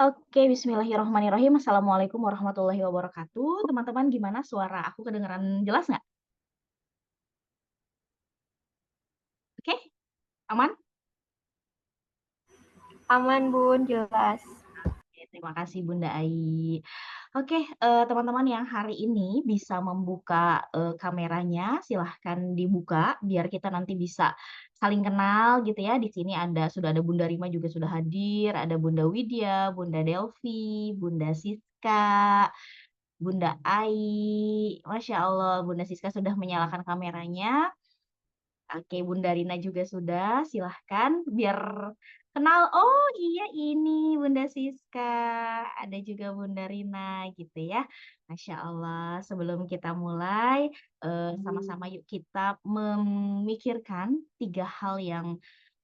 Oke, bismillahirrahmanirrahim. Assalamualaikum warahmatullahi wabarakatuh. Teman-teman gimana suara aku kedengeran jelas nggak? Oke, aman? Aman Bun, jelas. Oke, terima kasih Bunda Ai. Oke, teman-teman yang hari ini bisa membuka, kameranya, silahkan dibuka biar kita nanti bisa saling kenal gitu ya. Di sini sudah ada Bunda Rima juga sudah hadir, ada Bunda Widya, Bunda Delvi, Bunda Siska, Bunda Ai. Masya Allah, Bunda Siska sudah menyalakan kameranya. Oke, Bunda Rina juga sudah, silahkan biar kenal. Oh iya ini Bunda Siska, ada juga Bunda Rina gitu ya. Masya Allah, sebelum kita mulai, sama-sama yuk kita memikirkan tiga hal yang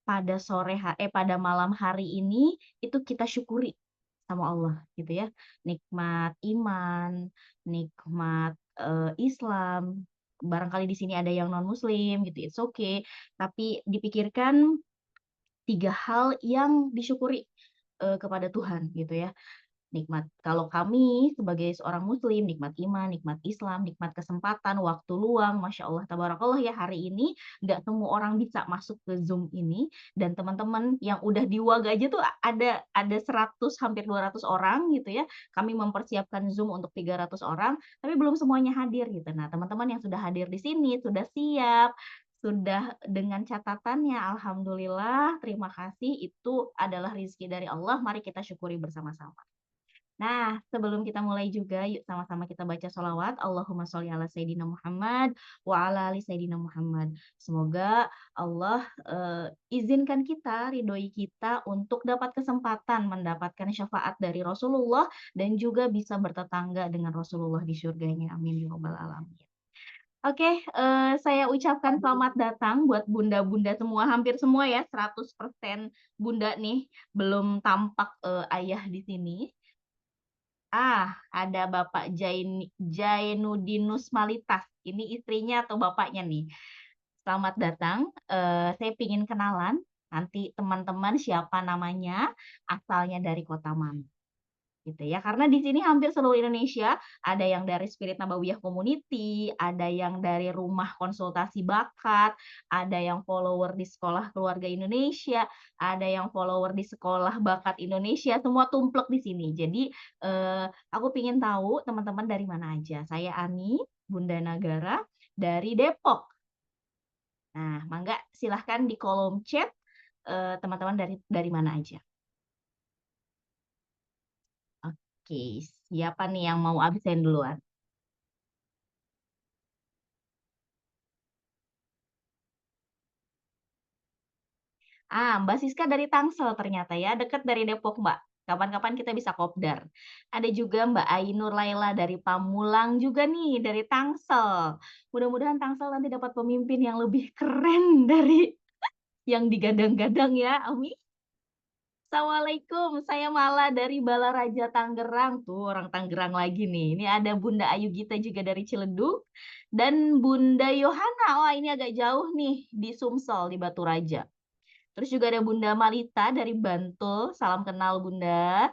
pada malam hari ini itu kita syukuri sama Allah gitu ya. Nikmat iman, nikmat Islam. Barangkali di sini ada yang non muslim gitu, it's okay. Tapi dipikirkan tiga hal yang disyukuri kepada Tuhan gitu ya. Nikmat kalau kami sebagai seorang muslim, nikmat iman, nikmat Islam, nikmat kesempatan, waktu luang, Masya Allah, tabarakallah ya hari ini nggak semua orang bisa masuk ke Zoom ini dan teman-teman yang udah diwag aja tuh ada 100 hampir 200 orang gitu ya. Kami mempersiapkan Zoom untuk 300 orang, tapi belum semuanya hadir gitu. Nah, teman-teman yang sudah hadir di sini sudah siap, sudah dengan catatannya, alhamdulillah, terima kasih, itu adalah rizki dari Allah, mari kita syukuri bersama-sama. Nah, sebelum kita mulai juga, yuk sama-sama kita baca sholawat. Allahumma sholli ala Sayyidina Muhammad wa ala ali Sayyidina Muhammad. Semoga Allah izinkan kita, ridhoi kita untuk dapat kesempatan mendapatkan syafaat dari Rasulullah dan juga bisa bertetangga dengan Rasulullah di surganya. Amin ya rabbal alamin. Oke, saya ucapkan selamat datang buat bunda-bunda semua, hampir semua ya, 100% bunda nih, belum tampak ayah di sini. Ada Bapak Jainudinus Malitas. Ini istrinya atau bapaknya nih. Selamat datang. Saya pingin kenalan. Nanti teman-teman siapa namanya, asalnya dari kota mana gitu ya. Karena di sini hampir seluruh Indonesia, ada yang dari Spirit Nabawiyah Community, ada yang dari Rumah Konsultasi Bakat, ada yang follower di Sekolah Keluarga Indonesia, ada yang follower di Sekolah Bakat Indonesia, semua tumplek di sini. Jadi aku ingin tahu teman-teman dari mana aja. Saya Ani, Bunda Nagara dari Depok. Nah, mangga silahkan di kolom chat teman-teman dari mana aja. Oke, siapa nih yang mau absen duluan? Mbak Siska dari Tangsel ternyata ya, dekat dari Depok, Mbak. Kapan-kapan kita bisa kopdar. Ada juga Mbak Ainur Laila dari Pamulang juga nih, dari Tangsel. Mudah-mudahan Tangsel nanti dapat pemimpin yang lebih keren dari yang digadang-gadang ya, Amin. Assalamualaikum, saya Mala dari Balaraja Tangerang. Tuh orang Tangerang lagi nih. Ini ada Bunda Ayu Gita juga dari Ciledug. Dan Bunda Yohana, wah ini agak jauh nih, di Sumsel, di Batu Raja. Terus juga ada Bunda Malita dari Bantul. Salam kenal Bunda.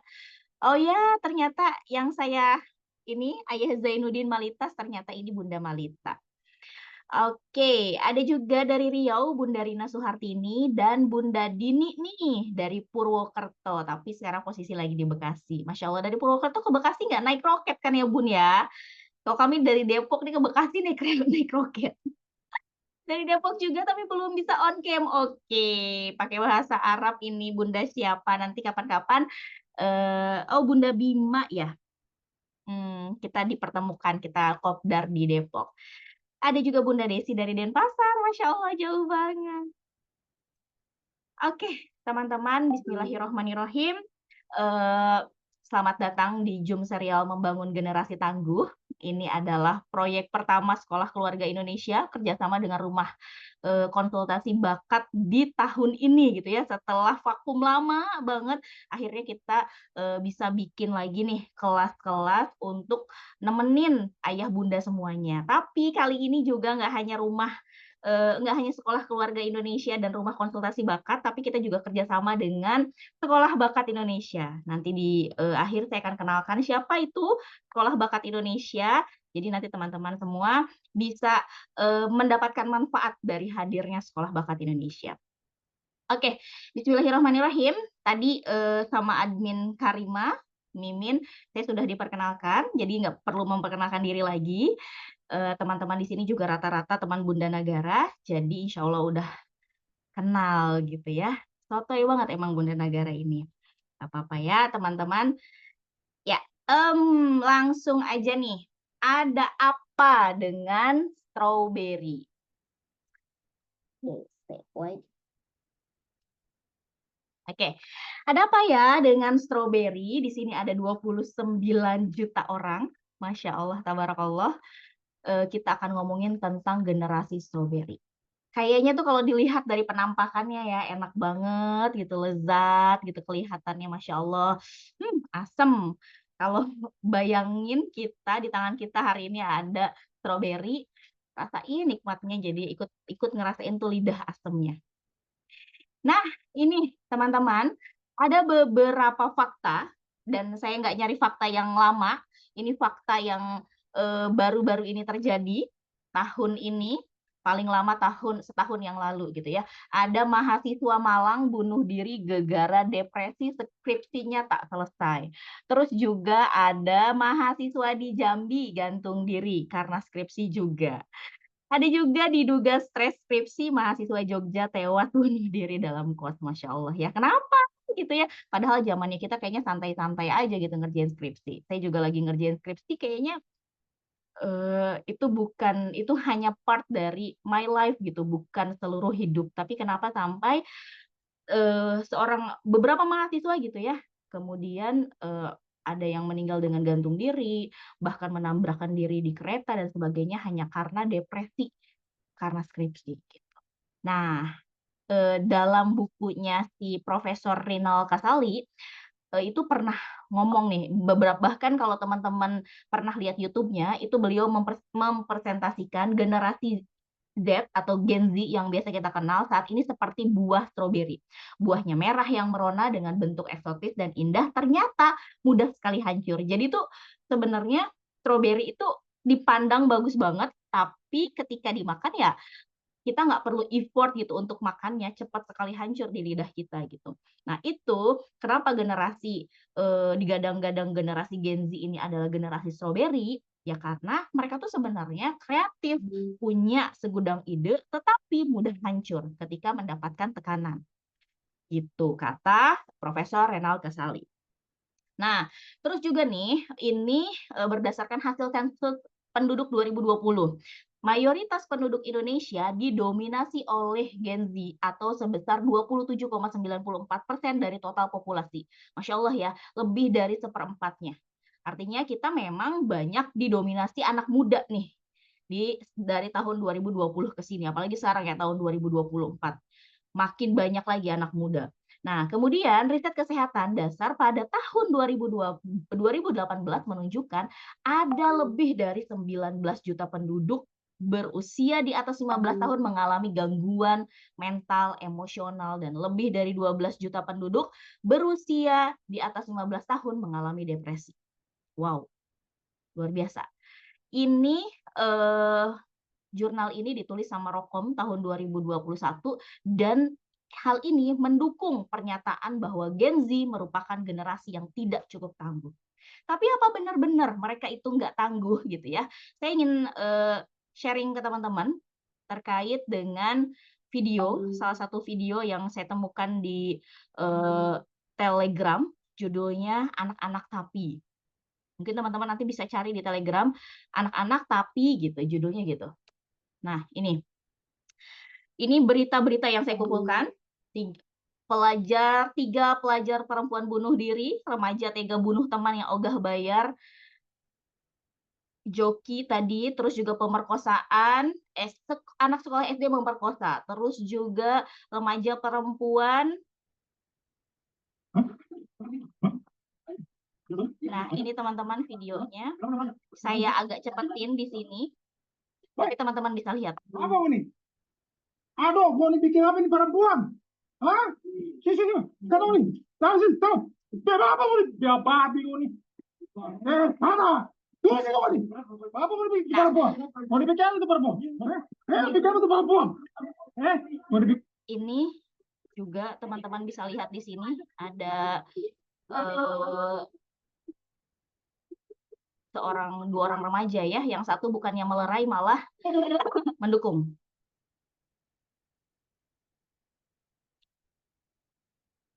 Oh ya, ternyata yang saya ini Ayah Zainuddin Malitas ternyata ini Bunda Malita. Oke, ada juga dari Riau Bunda Rina Suhartini dan Bunda Dini nih dari Purwokerto. Tapi sekarang posisi lagi di Bekasi. Masya Allah dari Purwokerto ke Bekasi nggak naik roket kan ya Bun ya? Kalau kami dari Depok nih ke Bekasi naik naik roket. Dari Depok juga tapi belum bisa on cam. Oke, pakai bahasa Arab ini Bunda siapa nanti kapan-kapan. Oh Bunda Bima ya. Kita dipertemukan, kita kopdar di Depok. Ada juga Bunda Desi dari Denpasar, Masya Allah jauh banget. Oke, teman-teman, Bismillahirrohmanirrohim. Eh, Selamat datang di Zoom serial Membangun Generasi Tangguh. Ini adalah proyek pertama Sekolah Keluarga Indonesia kerjasama dengan Rumah Konsultasi Bakat di tahun ini gitu ya. Setelah vakum lama banget, akhirnya kita bisa bikin lagi nih kelas-kelas untuk nemenin ayah bunda semuanya. Tapi kali ini juga nggak hanya rumah nggak hanya Sekolah Keluarga Indonesia dan Rumah Konsultasi Bakat, tapi kita juga kerjasama dengan Sekolah Bakat Indonesia. Nanti di akhir saya akan kenalkan siapa itu Sekolah Bakat Indonesia. Jadi nanti teman-teman semua bisa mendapatkan manfaat dari hadirnya Sekolah Bakat Indonesia. Oke, Bismillahirrahmanirrahim. Tadi sama admin Karima, Mimin, saya sudah diperkenalkan, jadi nggak perlu memperkenalkan diri lagi. Teman-teman di sini juga rata-rata teman Bunda Nagara, jadi insya Allah udah kenal gitu ya. Sotoy banget emang Bunda Nagara ini. Gak apa-apa ya teman-teman. Ya, langsung aja nih. Ada apa dengan strawberry? Oke, ada apa ya dengan strawberry? Di sini ada 29 juta orang. Masya Allah, tabarakallah. Kita akan ngomongin tentang generasi strawberry. Kayaknya tuh kalau dilihat dari penampakannya ya, enak banget gitu, lezat gitu kelihatannya, Masya Allah. Asem. Kalau bayangin kita, di tangan kita hari ini ada strawberry, rasain nikmatnya, jadi ikut ikut ngerasain tuh lidah asemnya. Nah, ini teman-teman, ada beberapa fakta, dan saya nggak nyari fakta yang lama, ini fakta yang baru-baru ini terjadi, tahun ini, paling lama setahun yang lalu gitu ya. Ada mahasiswa Malang bunuh diri gara-gara depresi skripsinya tak selesai. Terus juga ada mahasiswa di Jambi gantung diri karena skripsi juga. Ada juga diduga stres skripsi mahasiswa Jogja tewas bunuh diri dalam kos. Masya Allah ya. Kenapa gitu ya? Padahal zamannya kita kayaknya santai-santai aja gitu ngerjain skripsi. Saya juga lagi ngerjain skripsi kayaknya itu hanya part dari my life gitu, bukan seluruh hidup. Tapi kenapa sampai beberapa mahasiswa gitu ya, kemudian ada yang meninggal dengan gantung diri, bahkan menabrakkan diri di kereta dan sebagainya hanya karena depresi karena skripsi gitu. Nah, dalam bukunya si Profesor Rinal Kasali itu pernah ngomong nih, bahkan kalau teman-teman pernah lihat YouTube-nya, itu beliau mempresentasikan generasi Z atau Gen Z yang biasa kita kenal saat ini seperti buah stroberi. Buahnya merah yang merona dengan bentuk eksotis dan indah, ternyata mudah sekali hancur. Jadi tuh sebenarnya stroberi itu dipandang bagus banget, tapi ketika dimakan ya kita nggak perlu effort gitu untuk makannya, cepat sekali hancur di lidah kita gitu. Nah itu kenapa digadang-gadang generasi Gen Z ini adalah generasi strawberry, ya karena mereka tuh sebenarnya kreatif, punya segudang ide, tetapi mudah hancur ketika mendapatkan tekanan. Itu kata Profesor Renal Kasali. Nah, terus juga nih, ini berdasarkan hasil sensus penduduk 2020. Mayoritas penduduk Indonesia didominasi oleh Gen Z atau sebesar 27,94% dari total populasi. Masya Allah ya, lebih dari seperempatnya. Artinya kita memang banyak didominasi anak muda nih dari tahun 2020 ke sini, apalagi sekarang ya tahun 2024. Makin banyak lagi anak muda. Nah, kemudian riset kesehatan dasar pada tahun 2018 menunjukkan ada lebih dari 19 juta penduduk berusia di atas 15 tahun mengalami gangguan mental, emosional, dan lebih dari 12 juta penduduk berusia di atas 15 tahun mengalami depresi. Wow, luar biasa. Ini jurnal ini ditulis sama Rokom tahun 2021 dan hal ini mendukung pernyataan bahwa Gen Z merupakan generasi yang tidak cukup tangguh. Tapi apa benar-benar mereka itu nggak tangguh gitu ya? Saya ingin sharing ke teman-teman terkait dengan salah satu video yang saya temukan di Telegram, judulnya Anak-anak Tapi. Mungkin teman-teman nanti bisa cari di Telegram, Anak-anak Tapi gitu, judulnya gitu. Nah, ini berita-berita yang saya kumpulkan. Tiga pelajar perempuan bunuh diri, remaja tega bunuh teman yang ogah bayar, joki tadi, terus juga pemerkosaan, anak sekolah SD memperkosa, terus juga remaja perempuan. Nah, ini teman-teman videonya. Saya agak cepetin di sini, tapi teman-teman bisa lihat. Aduh, mau dibikin apa ini perempuan? Hah? Sini, sini. Tahu nih. Tahu sih, tahu. Biar apa mau biar babi ini? Mana? Tunggu sini kamu nih. Apa mau dibikin perempuan? Mau dibikin apa itu perempuan? Bikin apa itu perempuan? Mau dibikin Ini juga teman-teman bisa lihat di sini ada eh, dua orang remaja ya, yang satu bukannya melerai malah mendukung.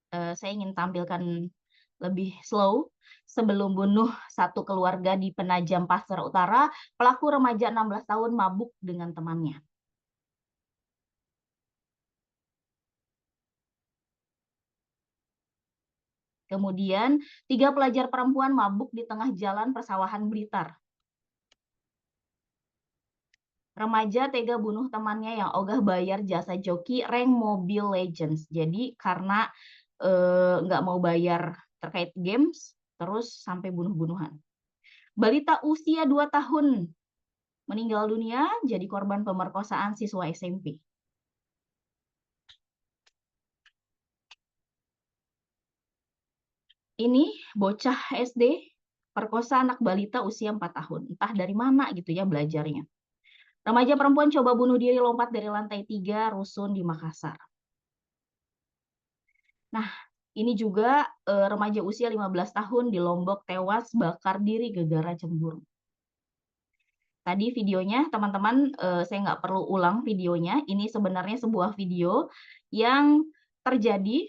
Saya ingin tampilkan lebih slow. Sebelum bunuh satu keluarga di Penajam Pasir Utara, pelaku remaja 16 tahun mabuk dengan temannya. Kemudian, 3 pelajar perempuan mabuk di tengah jalan persawahan Blitar. Remaja tega bunuh temannya yang ogah bayar jasa joki rank Mobile Legends. Jadi karena nggak mau bayar terkait games, terus sampai bunuh-bunuhan. Balita usia 2 tahun meninggal dunia jadi korban pemerkosaan siswa SMP. Ini bocah SD perkosa anak balita usia 4 tahun. Entah dari mana gitu ya belajarnya. Remaja perempuan coba bunuh diri lompat dari lantai 3 rusun di Makassar. Nah, ini juga remaja usia 15 tahun di Lombok tewas bakar diri gara-gara cemburu. Tadi videonya, teman-teman, saya nggak perlu ulang videonya. Ini sebenarnya sebuah video yang terjadi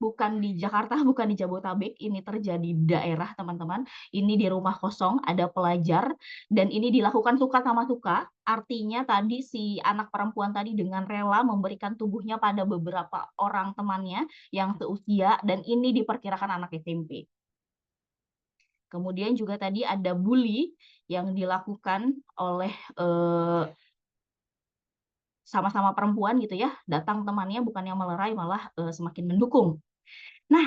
bukan di Jakarta, bukan di Jabotabek, ini terjadi di daerah, teman-teman. Ini di rumah kosong, ada pelajar, dan ini dilakukan suka sama suka. Artinya tadi si anak perempuan tadi dengan rela memberikan tubuhnya pada beberapa orang temannya yang seusia, dan ini diperkirakan anak SMP. Kemudian juga tadi ada bully yang dilakukan oleh sama-sama perempuan gitu ya, datang temannya bukan yang melerai, malah semakin mendukung. Nah,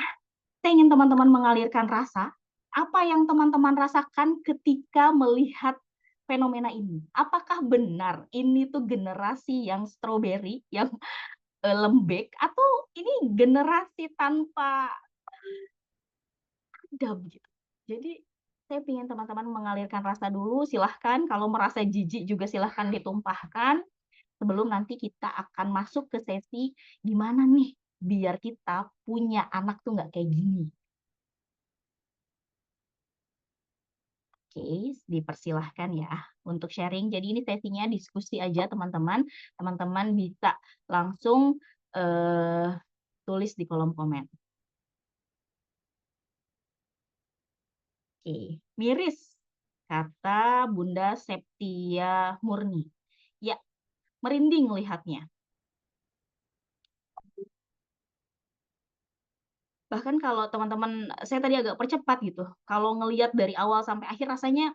saya ingin teman-teman mengalirkan rasa. Apa yang teman-teman rasakan ketika melihat fenomena ini? Apakah benar ini tuh generasi yang strawberry, yang lembek, atau ini generasi tanpa adab gitu? Jadi saya ingin teman-teman mengalirkan rasa dulu. Silahkan kalau merasa jijik juga silahkan ditumpahkan. Sebelum nanti kita akan masuk ke sesi gimana nih biar kita punya anak tuh nggak kayak gini. Oke, dipersilahkan ya untuk sharing. Jadi ini sesinya diskusi aja teman-teman. Teman-teman bisa langsung tulis di kolom komen. Oke, miris kata Bunda Septia Murni. Ya, merinding lihatnya. Bahkan kalau teman-teman, saya tadi agak percepat gitu. Kalau ngelihat dari awal sampai akhir rasanya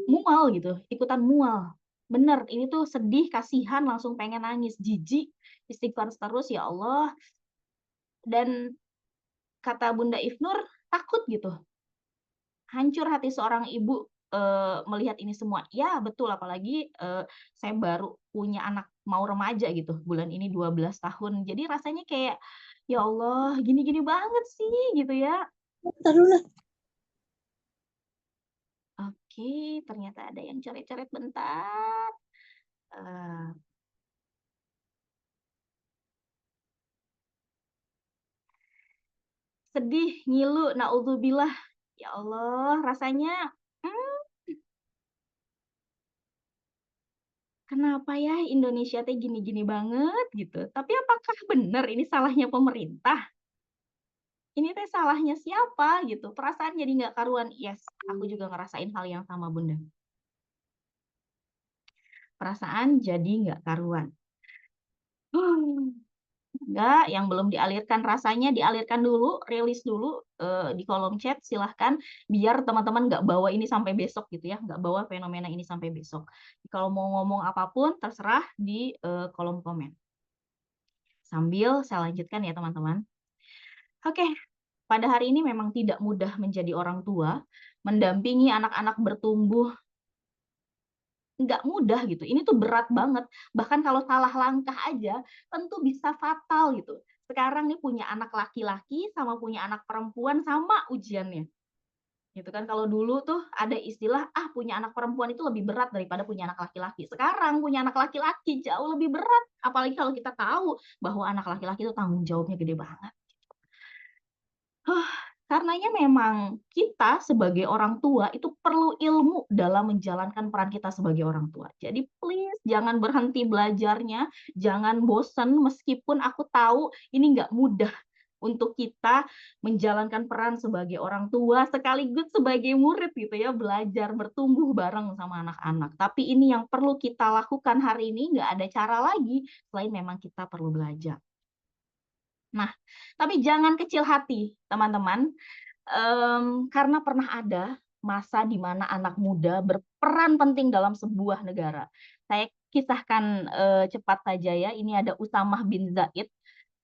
mual gitu, ikutan mual. Bener, ini tuh sedih, kasihan, langsung pengen nangis, jijik, istighfar terus ya Allah. Dan kata Bunda Ifnur, takut gitu. Hancur hati seorang ibu melihat ini semua. Ya betul, apalagi saya baru punya anak mau remaja gitu, bulan ini 12 tahun. Jadi rasanya kayak, ya Allah, gini-gini banget sih gitu ya. Oke, ternyata ada yang coret-coret bentar. Sedih, ngilu, naudzubillah. Ya Allah, rasanya kenapa ya Indonesia teh gini-gini banget gitu. Tapi apakah benar ini salahnya pemerintah? Ini teh salahnya siapa gitu? Perasaan jadi nggak karuan. Yes, aku juga ngerasain hal yang sama, Bunda. Perasaan jadi nggak karuan. Enggak, yang belum dialirkan rasanya dialirkan dulu, rilis dulu di kolom chat, silahkan biar teman-teman nggak bawa ini sampai besok gitu ya, nggak bawa fenomena ini sampai besok. Kalau mau ngomong apapun terserah di kolom komen. Sambil saya lanjutkan ya teman-teman. Oke, pada hari ini memang tidak mudah menjadi orang tua, mendampingi anak-anak bertumbuh nggak mudah gitu. Ini tuh berat banget. Bahkan kalau salah langkah aja tentu bisa fatal gitu. Sekarang nih punya anak laki-laki sama punya anak perempuan sama ujiannya. Gitu kan. Kalau dulu tuh ada istilah, punya anak perempuan itu lebih berat daripada punya anak laki-laki. Sekarang punya anak laki-laki jauh lebih berat. Apalagi kalau kita tahu bahwa anak laki-laki itu tanggung jawabnya gede banget. Karenanya memang kita sebagai orang tua itu perlu ilmu dalam menjalankan peran kita sebagai orang tua. Jadi please jangan berhenti belajarnya, jangan bosen meskipun aku tahu ini nggak mudah untuk kita menjalankan peran sebagai orang tua sekaligus sebagai murid gitu ya, belajar bertumbuh bareng sama anak-anak. Tapi ini yang perlu kita lakukan hari ini, nggak ada cara lagi selain memang kita perlu belajar. Nah, tapi jangan kecil hati, teman-teman. Karena pernah ada masa di mana anak muda berperan penting dalam sebuah negara. Saya kisahkan cepat saja ya. Ini ada Usamah bin Zaid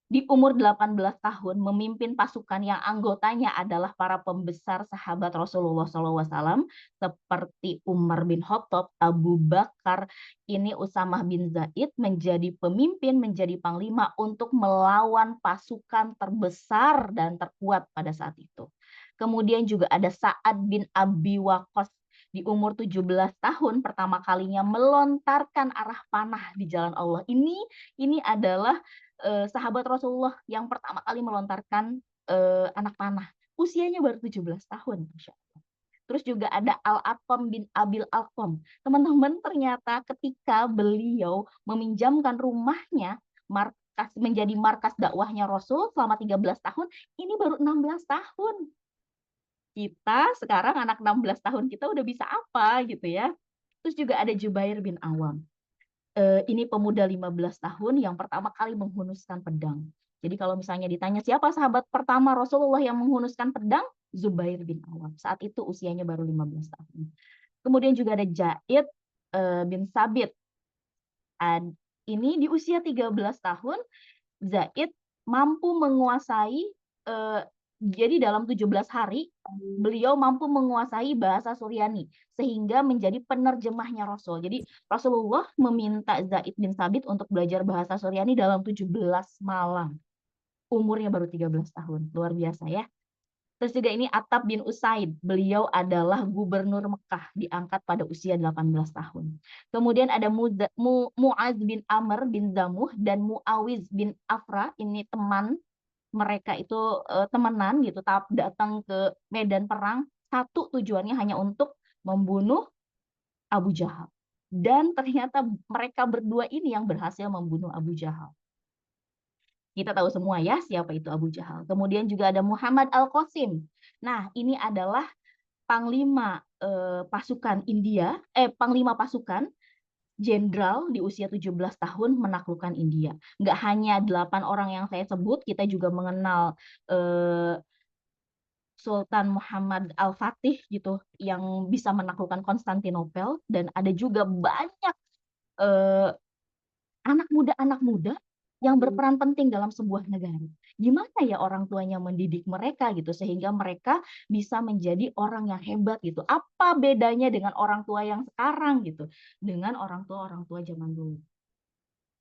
di umur 18 tahun memimpin pasukan yang anggotanya adalah para pembesar sahabat Rasulullah SAW seperti Umar bin Khattab, Abu Bakar. Ini Usamah bin Zaid menjadi pemimpin, menjadi panglima untuk melawan pasukan terbesar dan terkuat pada saat itu. Kemudian juga ada Sa'ad bin Abi Waqqas di umur 17 tahun pertama kalinya melontarkan arah panah di jalan Allah. Ini adalah sahabat Rasulullah yang pertama kali melontarkan anak panah. Usianya baru 17 tahun. Masya Allah. Terus juga ada Al-Aqam bin Abil Alqam. Teman-teman, ternyata ketika beliau meminjamkan rumahnya menjadi markas dakwahnya Rasul selama 13 tahun, ini baru 16 tahun. Kita sekarang anak 16 tahun kita udah bisa apa gitu ya. Terus juga ada Jubair bin Awam. Ini pemuda 15 tahun yang pertama kali menghunuskan pedang. Jadi kalau misalnya ditanya siapa sahabat pertama Rasulullah yang menghunuskan pedang, Zubair bin Awam. Saat itu usianya baru 15 tahun. Kemudian juga ada Zaid bin Sabit. Ini di usia 13 tahun, Zaid mampu menguasai, jadi dalam 17 hari, beliau mampu menguasai bahasa Suryani, sehingga menjadi penerjemahnya Rasul. Jadi Rasulullah meminta Zaid bin Sabit untuk belajar bahasa Suryani dalam 17 malam. Umurnya baru 13 tahun, luar biasa ya. Terus juga ini Attab bin Usaid, beliau adalah gubernur Mekah, diangkat pada usia 18 tahun. Kemudian ada Mu'az bin Amr bin Zamuh dan Muawiz bin Afra, ini teman mereka itu temenan gitu, datang ke medan perang, satu tujuannya hanya untuk membunuh Abu Jahal. Dan ternyata mereka berdua ini yang berhasil membunuh Abu Jahal. Kita tahu semua ya siapa itu Abu Jahal. Kemudian juga ada Muhammad Al-Qasim. Nah, ini adalah panglima pasukan India, panglima pasukan jenderal di usia 17 tahun menaklukkan India. Nggak hanya 8 orang yang saya sebut, kita juga mengenal Sultan Muhammad Al-Fatih gitu yang bisa menaklukkan Konstantinopel, dan ada juga banyak anak muda yang berperan penting dalam sebuah negara. Gimana ya orang tuanya mendidik mereka gitu sehingga mereka bisa menjadi orang yang hebat gitu. Apa bedanya dengan orang tua yang sekarang gitu dengan orang tua zaman dulu.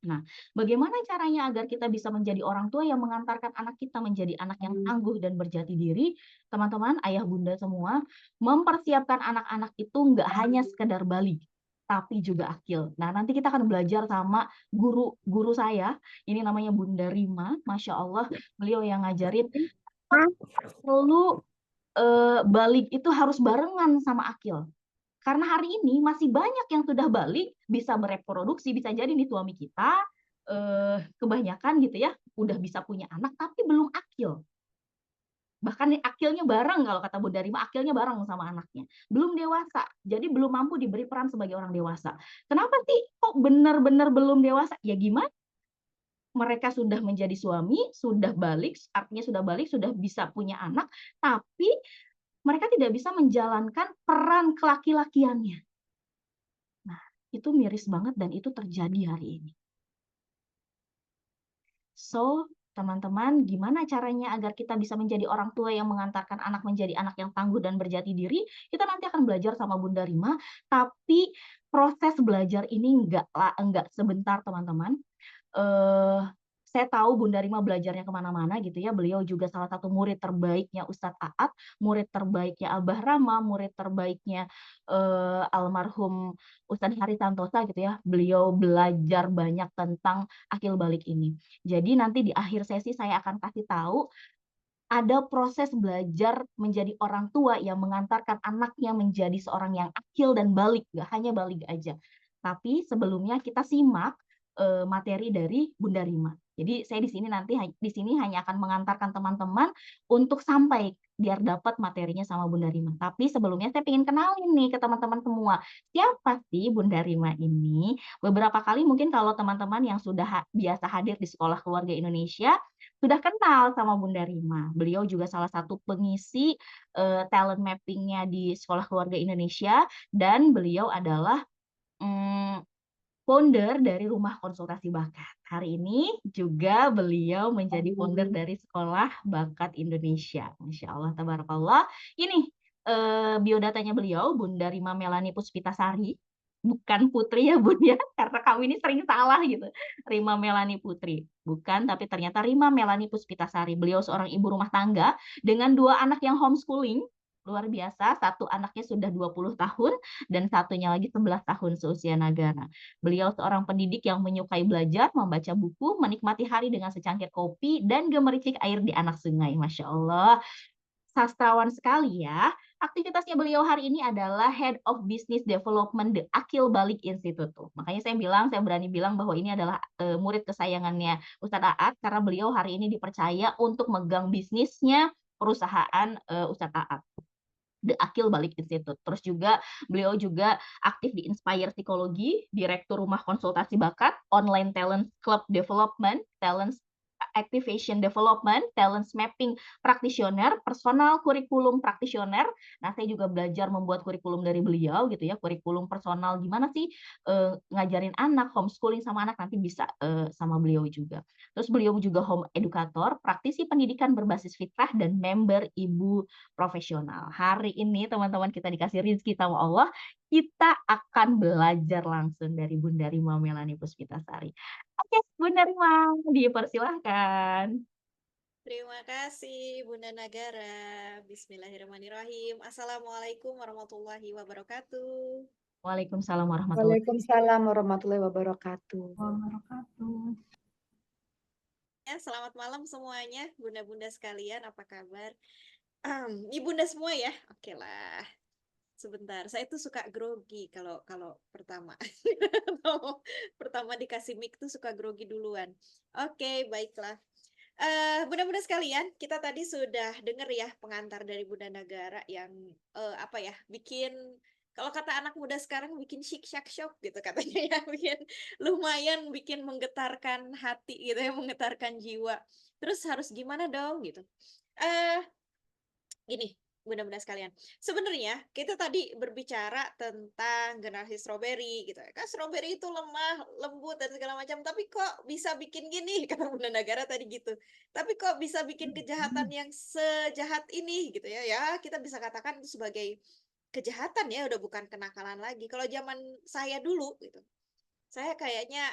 Nah, bagaimana caranya agar kita bisa menjadi orang tua yang mengantarkan anak kita menjadi anak yang tangguh dan berjati diri? Teman-teman, ayah bunda semua, mempersiapkan anak-anak itu nggak hanya sekedar balik, tapi juga akil. Nah, nanti kita akan belajar sama guru saya, ini namanya Bunda Rima, Masya Allah, beliau yang ngajarin perlu balik itu harus barengan sama akil. Karena hari ini masih banyak yang sudah balik, bisa bereproduksi, bisa jadi nih suami kita kebanyakan gitu ya, udah bisa punya anak tapi belum akil. Bahkan akilnya bareng, kalau kata Bunda Rima, akilnya bareng sama anaknya. Belum dewasa, jadi belum mampu diberi peran sebagai orang dewasa. Kenapa sih kok benar-benar belum dewasa? Ya gimana? Mereka sudah menjadi suami, sudah balik, artinya sudah balik, sudah bisa punya anak, tapi mereka tidak bisa menjalankan peran kelaki-lakiannya. Nah, itu miris banget dan itu terjadi hari ini. So, teman-teman, gimana caranya agar kita bisa menjadi orang tua yang mengantarkan anak menjadi anak yang tangguh dan berjati diri, kita nanti akan belajar sama Bunda Rima, tapi proses belajar ini enggak sebentar, teman-teman. eh saya tahu Bunda Rima belajarnya kemana-mana gitu ya. Beliau juga salah satu murid terbaiknya Ustadz Aat, murid terbaiknya Abah Rama, murid terbaiknya almarhum Ustadz Hari Santosa gitu ya. Beliau belajar banyak tentang akil balik ini. Jadi nanti di akhir sesi saya akan kasih tahu ada proses belajar menjadi orang tua yang mengantarkan anaknya menjadi seorang yang akil dan balik, gak hanya balik aja. Tapi sebelumnya kita simak materi dari Bunda Rima. Jadi saya di sini hanya akan mengantarkan teman-teman untuk sampai biar dapat materinya sama Bunda Rima. Tapi sebelumnya saya ingin kenalin nih ke teman-teman semua. Siapa sih Bunda Rima ini? Beberapa kali mungkin kalau teman-teman yang sudah biasa hadir di Sekolah Keluarga Indonesia sudah kenal sama Bunda Rima. Beliau juga salah satu pengisi talent mappingnya di Sekolah Keluarga Indonesia dan beliau adalah founder dari Rumah Konsultasi Bakat. Hari ini juga beliau menjadi founder dari Sekolah Bakat Indonesia. Masya Allah, tabarakallah. Ini biodatanya beliau, Bunda Rima Melani Puspitasari. Bukan Putri ya Bun ya, karena kami ini sering salah gitu. Rima Melani Putri. Bukan, tapi ternyata Rima Melani Puspitasari. Beliau seorang ibu rumah tangga dengan 2 anak yang homeschooling. Luar biasa, satu anaknya sudah 20 tahun dan satunya lagi 11 tahun seusia Nagara. Beliau seorang pendidik yang menyukai belajar, membaca buku, menikmati hari dengan secangkir kopi, dan gemericik air di anak sungai. Masya Allah, sastrawan sekali ya. Aktivitasnya beliau hari ini adalah Head of Business Development The Akil Balik Institute. Makanya saya berani bilang bahwa ini adalah murid kesayangannya Ustadz Aat, karena beliau hari ini dipercaya untuk megang bisnisnya perusahaan Ustadz Aat. The Akil Balik Institute. Terus juga beliau juga aktif di Inspire Psikologi, Direktur Rumah Konsultasi Bakat, Online Talent Club Development, Talent Activation Development, Talent Mapping Practitioner, Personal Kurikulum Practitioner. Nah, saya juga belajar membuat kurikulum dari beliau gitu ya, kurikulum personal gimana sih ngajarin anak, homeschooling sama anak, nanti bisa sama beliau juga. Terus beliau juga home educator, praktisi pendidikan berbasis fitrah, dan member ibu profesional. Hari ini teman-teman kita dikasih rezeki sama Allah, kita akan belajar langsung dari Bunda Rima Melani Puspitasari. Oke, Bunda Rima, dipersilahkan. Terima kasih Bunda Nagara. Bismillahirrahmanirrahim. Assalamualaikum warahmatullahi wabarakatuh. Waalaikumsalam warahmatullahi Waalaikumsalam warahmatullahi wabarakatuh. Ya, selamat malam semuanya, bunda-bunda sekalian, apa kabar? Ini bunda semua ya? Oke lah. Sebentar, saya tuh suka grogi kalau pertama pertama dikasih mic tuh suka grogi duluan. Oke, baiklah. Bunda-bunda sekalian, kita tadi sudah dengar ya pengantar dari Bunda Nagara yang bikin, kalau kata anak muda sekarang, bikin syik syak syok gitu katanya ya, bikin menggetarkan hati gitu ya, menggetarkan jiwa. Terus harus gimana dong gitu. Gini, Bunda-bunda sekalian, sebenarnya kita tadi berbicara tentang generasi strawberry gitu ya. Kan strawberry itu lemah, lembut dan segala macam, tapi kok bisa bikin gini kata Bunda Nagara tadi gitu. Tapi kok bisa bikin kejahatan yang sejahat ini gitu ya. Ya, kita bisa katakan itu sebagai kejahatan ya, udah bukan kenakalan lagi. Kalau zaman saya dulu gitu, saya kayaknya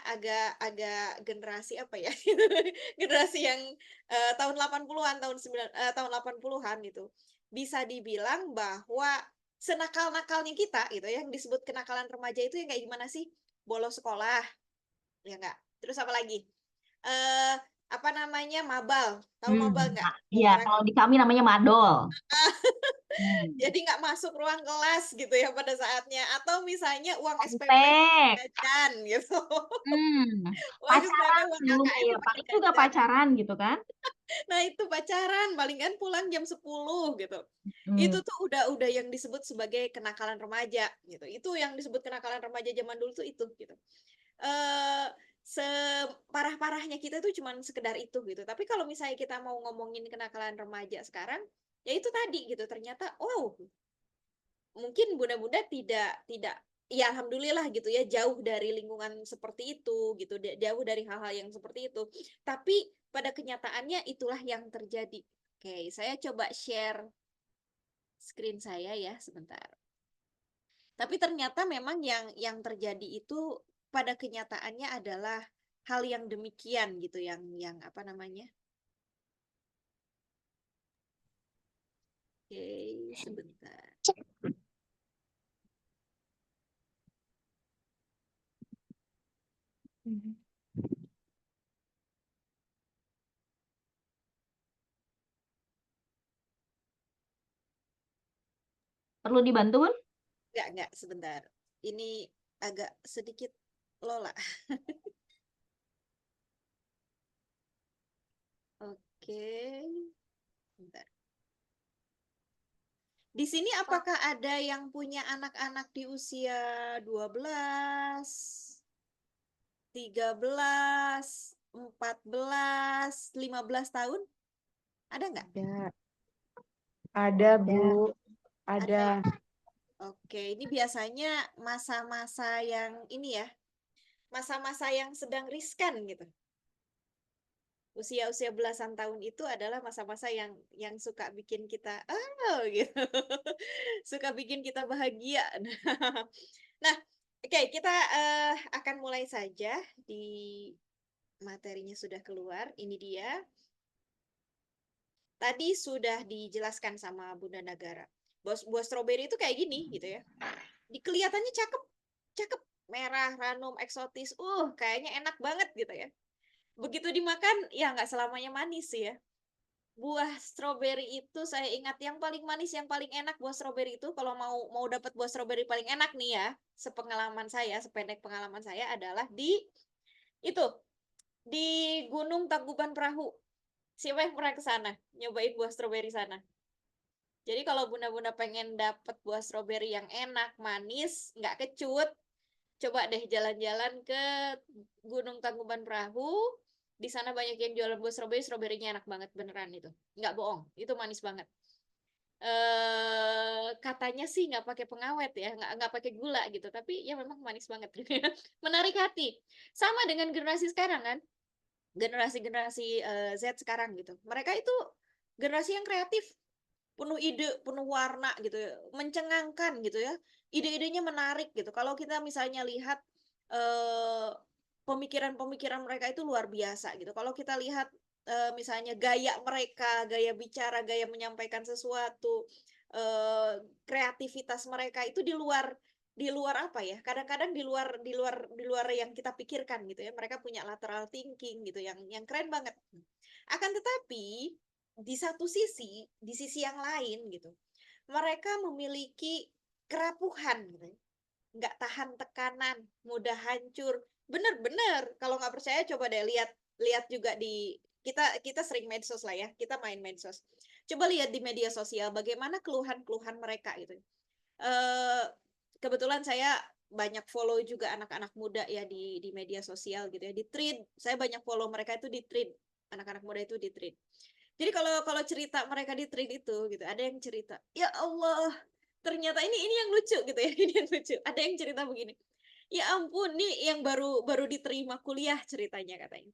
agak generasi apa ya? Generasi yang tahun 80-an, tahun 80-an gitu. Bisa dibilang bahwa senakal-nakalnya kita gitu ya, yang disebut kenakalan remaja itu yang kayak gimana sih? Bolos sekolah, ya enggak? Terus apa lagi? Mabal. Tahu mabal enggak? Iya, kalau di kami namanya madol. Jadi nggak masuk ruang kelas gitu ya pada saatnya, atau misalnya uang SPP Kontek. jajan gitu. Uang SPP Pacaran buat dulu KKN ya, buat paling juga jajan. pacaran gitu kan. Nah, itu pacaran, paling kan pulang jam 10 gitu. Itu tuh udah yang disebut sebagai kenakalan remaja gitu. Itu yang disebut kenakalan remaja zaman dulu tuh itu gitu. Separah-parahnya kita tuh cuman sekedar itu gitu. Tapi kalau misalnya kita mau ngomongin kenakalan remaja sekarang, ya itu tadi gitu. Ternyata mungkin bunda-bunda tidak ya alhamdulillah gitu ya, jauh dari lingkungan seperti itu gitu, jauh dari hal-hal yang seperti itu. Tapi pada kenyataannya itulah yang terjadi. Oke, saya coba share screen saya ya sebentar. Tapi ternyata memang yang terjadi itu pada kenyataannya adalah hal yang demikian gitu, yang apa namanya? Oke, sebentar. Perlu dibantu, Bun? Enggak, sebentar. Ini agak sedikit lola. Oke, bentar. Di sini apakah ada yang punya anak-anak di usia 12, 13, 14, 15 tahun? Ada nggak? Ada, Bu. Ada. Oke, ini biasanya masa-masa yang ini ya, masa-masa yang sedang riskan gitu. Usia-usia belasan tahun itu adalah masa-masa yang suka bikin kita gitu. Suka bikin kita bahagia. Nah, oke, kita akan mulai saja. Di materinya sudah keluar. Ini dia. Tadi sudah dijelaskan sama Bunda Nagara. Buah stroberi itu kayak gini gitu ya. Kelihatannya cakep, cakep, merah, ranum, eksotis. Kayaknya enak banget gitu ya. Begitu dimakan, ya nggak selamanya manis sih ya. Buah stroberi itu saya ingat yang paling manis, yang paling enak buah stroberi itu kalau mau dapat buah stroberi paling enak nih ya, sepengalaman saya, sependek pengalaman saya adalah di itu, di Gunung Tangkuban Perahu. Siapa yang pernah ke sana? Nyobain buah stroberi sana. Jadi kalau bunda-bunda pengen dapat buah stroberi yang enak, manis, nggak kecut, coba deh jalan-jalan ke Gunung Tangkuban Perahu. Di sana banyak yang jualan buah stroberi, stroberinya enak banget beneran itu. Nggak bohong, itu manis banget. Katanya sih nggak pakai pengawet ya, nggak pakai gula gitu, tapi ya memang manis banget. Menarik hati. Sama dengan generasi sekarang kan, generasi-generasi Z sekarang gitu. Mereka itu generasi yang kreatif, penuh ide, penuh warna gitu ya, mencengangkan gitu ya. Ide-idenya menarik gitu. Kalau kita misalnya lihat eh, pemikiran-pemikiran mereka itu luar biasa gitu. Kalau kita lihat misalnya gaya mereka, gaya bicara, gaya menyampaikan sesuatu, kreativitas mereka itu di luar apa ya? Kadang-kadang di luar yang kita pikirkan gitu ya. Mereka punya lateral thinking gitu yang keren banget. Akan tetapi di sisi yang lain gitu, mereka memiliki kerapuhan gitu ya. Nggak tahan tekanan, mudah hancur. Bener-bener, kalau nggak percaya coba deh lihat lihat juga di kita sering medsos lah ya, kita main medsos. Coba lihat di media sosial bagaimana keluhan-keluhan mereka gitu. Eh kebetulan saya banyak follow juga anak-anak muda ya di media sosial gitu ya, di thread. Saya banyak follow mereka itu di thread. Anak-anak muda itu di thread. Jadi kalau kalau cerita mereka di thread itu gitu, ada yang cerita, "Ya Allah, ternyata ini yang lucu gitu ya, ini yang lucu." Ada yang cerita begini, "Ya ampun, nih yang baru baru diterima kuliah," ceritanya katanya.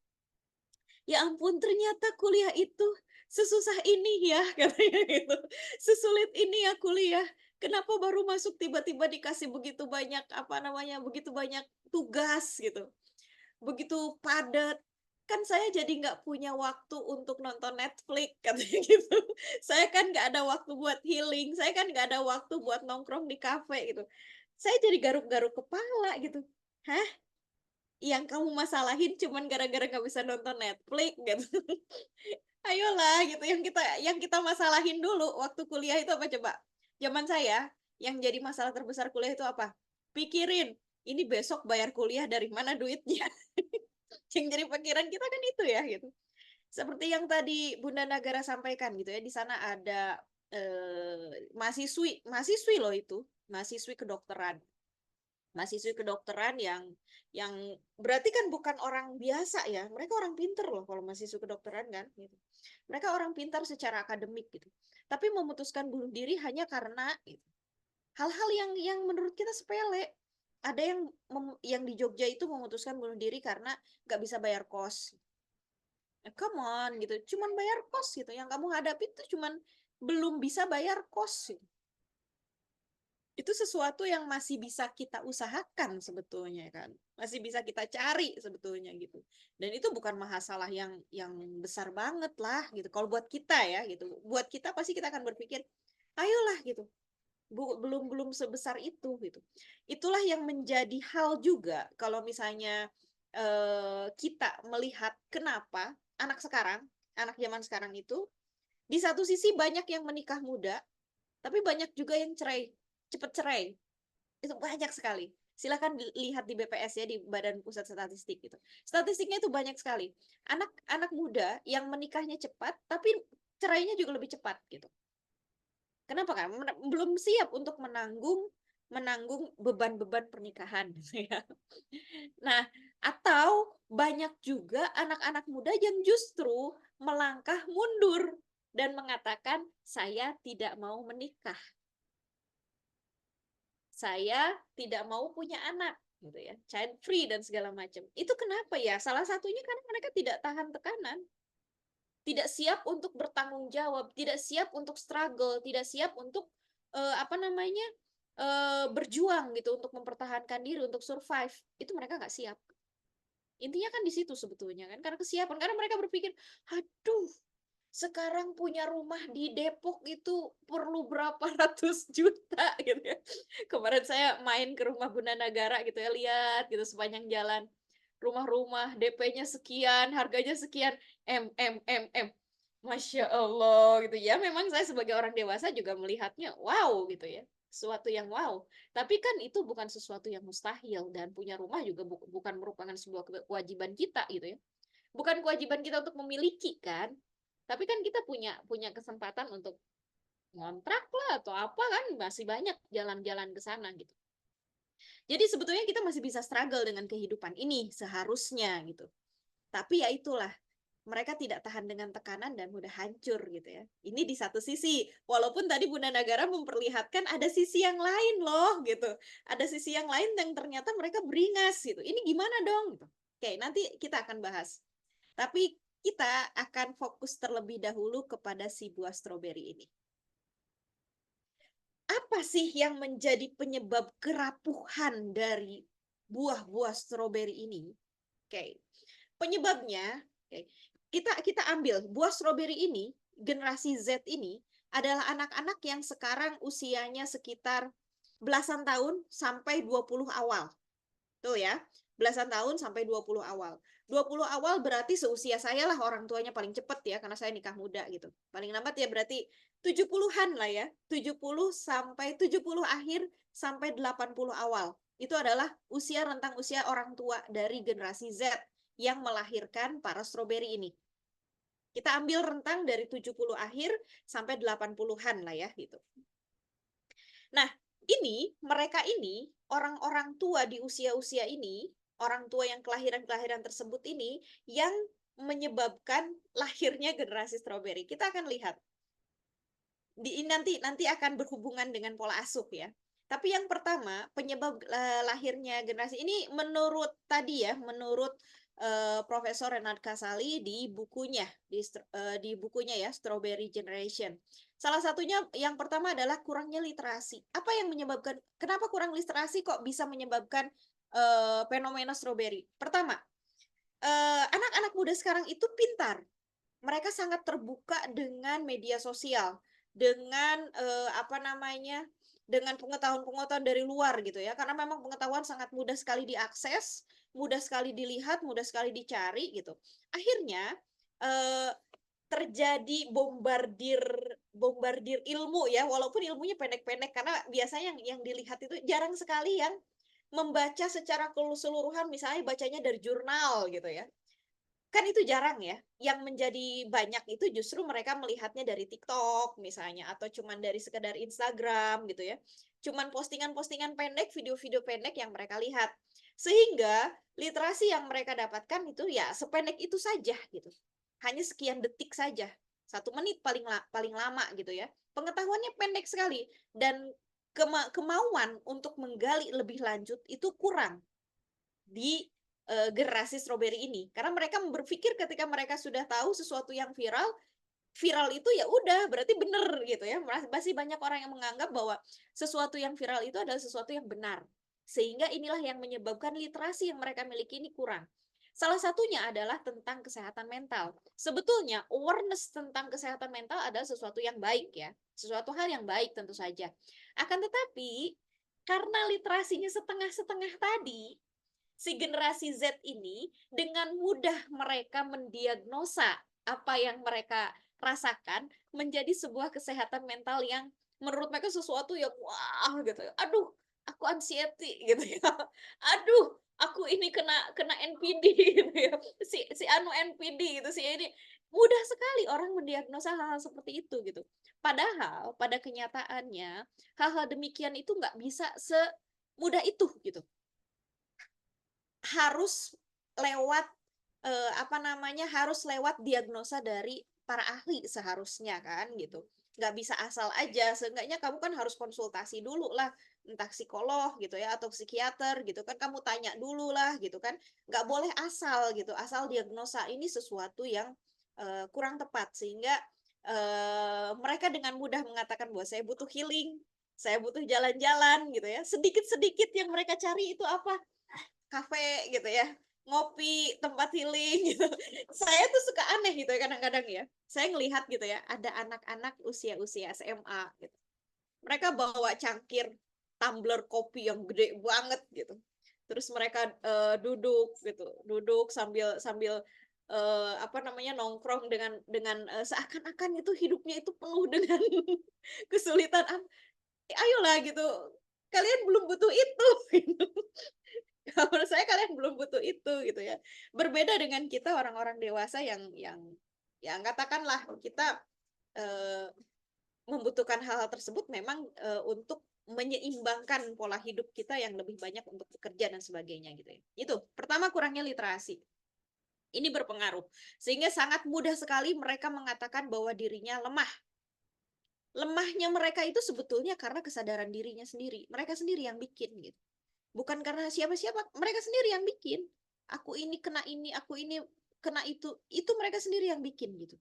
"Ya ampun, ternyata kuliah itu sesusah ini ya," katanya gitu. "Sesulit ini ya kuliah. Kenapa baru masuk tiba-tiba dikasih begitu banyak apa namanya, begitu banyak tugas gitu. Begitu padat. Kan saya jadi nggak punya waktu untuk nonton Netflix," katanya gitu. "Saya kan nggak ada waktu buat healing, saya kan nggak ada waktu buat nongkrong di kafe," gitu. Saya jadi garuk-garuk kepala gitu. "Hah? Yang kamu masalahin cuman gara-gara nggak bisa nonton Netflix?" Gitu. Ayolah gitu, yang kita masalahin dulu waktu kuliah itu apa coba? Zaman saya, yang jadi masalah terbesar kuliah itu apa? Pikirin, ini besok bayar kuliah dari mana duitnya? Yang jadi pikiran kita kan itu ya gitu. Seperti yang tadi Bunda Nagara sampaikan gitu ya, di sana ada mahasiswi loh itu, mahasiswi kedokteran. Mahasiswi kedokteran yang berarti kan bukan orang biasa ya. Mereka orang pinter loh kalau mahasiswi kedokteran kan gitu. Mereka orang pintar secara akademik gitu. Tapi memutuskan bunuh diri hanya karena gitu, hal-hal yang menurut kita sepele. Ada yang di Jogja itu memutuskan bunuh diri karena nggak bisa bayar kos. Come on gitu, cuman bayar kos gitu. Yang kamu hadapi itu cuman belum bisa bayar kos gitu. Itu sesuatu yang masih bisa kita usahakan sebetulnya kan, masih bisa kita cari sebetulnya gitu. Dan itu bukan masalah yang besar banget lah gitu. Kalau buat kita ya gitu, buat kita pasti kita akan berpikir, ayolah gitu. Belum belum sebesar itu gitu. Itulah yang menjadi hal juga kalau misalnya kita melihat kenapa anak zaman sekarang itu di satu sisi banyak yang menikah muda, tapi banyak juga yang cepet cerai. Itu banyak sekali. Silakan lihat di BPS ya, di Badan Pusat Statistik gitu. Statistiknya itu banyak sekali. Anak muda yang menikahnya cepat, tapi cerainya juga lebih cepat gitu. Kenapa kan? Belum siap untuk menanggung beban-beban pernikahan gitu ya. Nah, atau banyak juga anak-anak muda yang justru melangkah mundur dan mengatakan saya tidak mau menikah. Saya tidak mau punya anak gitu ya. Child free dan segala macam. Itu kenapa ya? Salah satunya karena mereka tidak tahan tekanan. Tidak siap untuk bertanggung jawab, tidak siap untuk struggle, tidak siap untuk berjuang gitu untuk mempertahankan diri, untuk survive. Itu mereka nggak siap. Intinya kan di situ sebetulnya kan, karena kesiapan. Karena mereka berpikir, aduh, sekarang punya rumah di Depok itu perlu berapa ratus juta gitu ya. Kemarin saya main ke rumah Bunda Nagara gitu ya, lihat gitu sepanjang jalan. Rumah-rumah DP-nya sekian, harganya sekian, M. Masya Allah gitu ya. Memang saya sebagai orang dewasa juga melihatnya wow gitu ya. Sesuatu yang wow. Tapi kan itu bukan sesuatu yang mustahil, dan punya rumah juga bukan merupakan sebuah kewajiban kita gitu ya. Bukan kewajiban kita untuk memiliki kan. Tapi kan kita punya punya kesempatan untuk ngontrak lah atau apa kan, masih banyak jalan-jalan ke sana gitu. Jadi sebetulnya kita masih bisa struggle dengan kehidupan ini seharusnya gitu. Tapi ya itulah, mereka tidak tahan dengan tekanan dan mudah hancur gitu ya. Ini di satu sisi, walaupun tadi Bunda Nagara memperlihatkan ada sisi yang lain loh gitu. Ada sisi yang lain yang ternyata mereka beringas gitu. Ini gimana dong gitu. Oke, nanti kita akan bahas. Tapi kita akan fokus terlebih dahulu kepada si buah stroberi ini. Apa sih yang menjadi penyebab kerapuhan dari buah-buah stroberi ini? Oke. Penyebabnya, oke, kita ambil buah stroberi ini, generasi Z ini adalah anak-anak yang sekarang usianya sekitar belasan tahun sampai 20 awal. Tuh ya, belasan tahun sampai 20 awal. 20 awal berarti seusia saya lah, orang tuanya paling cepet ya, karena saya nikah muda gitu. Paling lambat ya berarti 70-an lah ya. 70 sampai 70 akhir sampai 80 awal. Itu adalah rentang usia orang tua dari generasi Z yang melahirkan para stroberi ini. Kita ambil rentang dari 70 akhir sampai 80-an lah ya gitu. Nah, mereka ini, orang-orang tua di usia-usia ini, orang tua yang kelahiran-kelahiran tersebut ini, yang menyebabkan lahirnya generasi stroberi. Kita akan lihat. Nanti akan berhubungan dengan pola asuh ya. Tapi yang pertama, penyebab lahirnya generasi ini menurut Profesor Renard Casali di bukunya ya, Strawberry Generation. Salah satunya yang pertama adalah kurangnya literasi. Apa yang menyebabkan, kenapa kurang literasi kok bisa menyebabkan fenomena strawberry? Pertama, anak-anak muda sekarang itu pintar. Mereka sangat terbuka dengan media sosial, dengan dengan pengetahuan-pengetahuan dari luar gitu ya. Karena memang pengetahuan sangat mudah sekali diakses, mudah sekali dilihat, mudah sekali dicari gitu. Akhirnya terjadi bombardir ilmu ya, walaupun ilmunya pendek-pendek, karena biasanya yang dilihat itu jarang sekali yang membaca secara keseluruhan, misalnya bacanya dari jurnal gitu ya. Kan itu jarang ya. Yang menjadi banyak itu justru mereka melihatnya dari TikTok misalnya, atau cuman dari sekedar Instagram gitu ya. Cuman postingan-postingan pendek, video-video pendek yang mereka lihat. Sehingga literasi yang mereka dapatkan itu ya sependek itu saja gitu. Hanya sekian detik saja. 1 menit paling lama gitu ya. Pengetahuannya pendek sekali, dan kemauan untuk menggali lebih lanjut itu kurang di generasi strawberry ini. Karena mereka berpikir ketika mereka sudah tahu sesuatu yang viral, viral itu ya udah berarti benar gitu ya. Masih banyak orang yang menganggap bahwa sesuatu yang viral itu adalah sesuatu yang benar. Sehingga inilah yang menyebabkan literasi yang mereka miliki ini kurang. Salah satunya adalah tentang kesehatan mental. Sebetulnya awareness tentang kesehatan mental adalah sesuatu yang baik ya. Sesuatu hal yang baik tentu saja. Akan tetapi karena literasinya setengah-setengah tadi, si generasi Z ini dengan mudah mereka mendiagnosa apa yang mereka rasakan menjadi sebuah kesehatan mental yang menurut mereka sesuatu yang wah gitu. Aduh, aku anxiety gitu ya. Aduh, aku ini kena kena NPD gitu ya. Si anu NPD gitu si ini. Mudah sekali orang mendiagnosa hal-hal seperti itu gitu. Padahal pada kenyataannya hal-hal demikian itu nggak bisa semudah itu gitu. Harus lewat harus lewat diagnosa dari para ahli seharusnya kan gitu. Nggak bisa asal aja, seenggaknya kamu kan harus konsultasi dulu lah, entah psikolog gitu ya atau psikiater gitu kan, kamu tanya dulu lah gitu kan. Nggak boleh asal gitu, asal diagnosa ini sesuatu yang kurang tepat sehingga mereka dengan mudah mengatakan bahwa saya butuh healing, saya butuh jalan-jalan gitu ya. Sedikit-sedikit yang mereka cari itu apa? Kafe gitu ya, ngopi, tempat healing gitu. Saya tuh suka aneh gitu ya kadang-kadang ya. Saya ngelihat gitu ya, ada anak-anak usia-usia SMA gitu. Mereka bawa cangkir tumbler kopi yang gede banget gitu. Terus mereka duduk gitu, duduk sambil sambil nongkrong dengan seakan-akan itu hidupnya itu penuh dengan kesulitan. Ayolah gitu, kalian belum butuh itu. Gitu. Menurut saya kalian belum butuh itu gitu ya. Berbeda dengan kita orang-orang dewasa yang katakanlah kita eh, membutuhkan hal-hal tersebut memang untuk menyeimbangkan pola hidup kita yang lebih banyak untuk bekerja dan sebagainya gitu ya. Itu pertama kurangnya literasi. Ini berpengaruh sehingga sangat mudah sekali mereka mengatakan bahwa dirinya lemah. Lemahnya mereka itu sebetulnya karena kesadaran dirinya sendiri. Mereka sendiri yang bikin gitu. Bukan karena siapa-siapa, mereka sendiri yang bikin. Aku ini, aku ini kena itu mereka sendiri yang bikin gitu.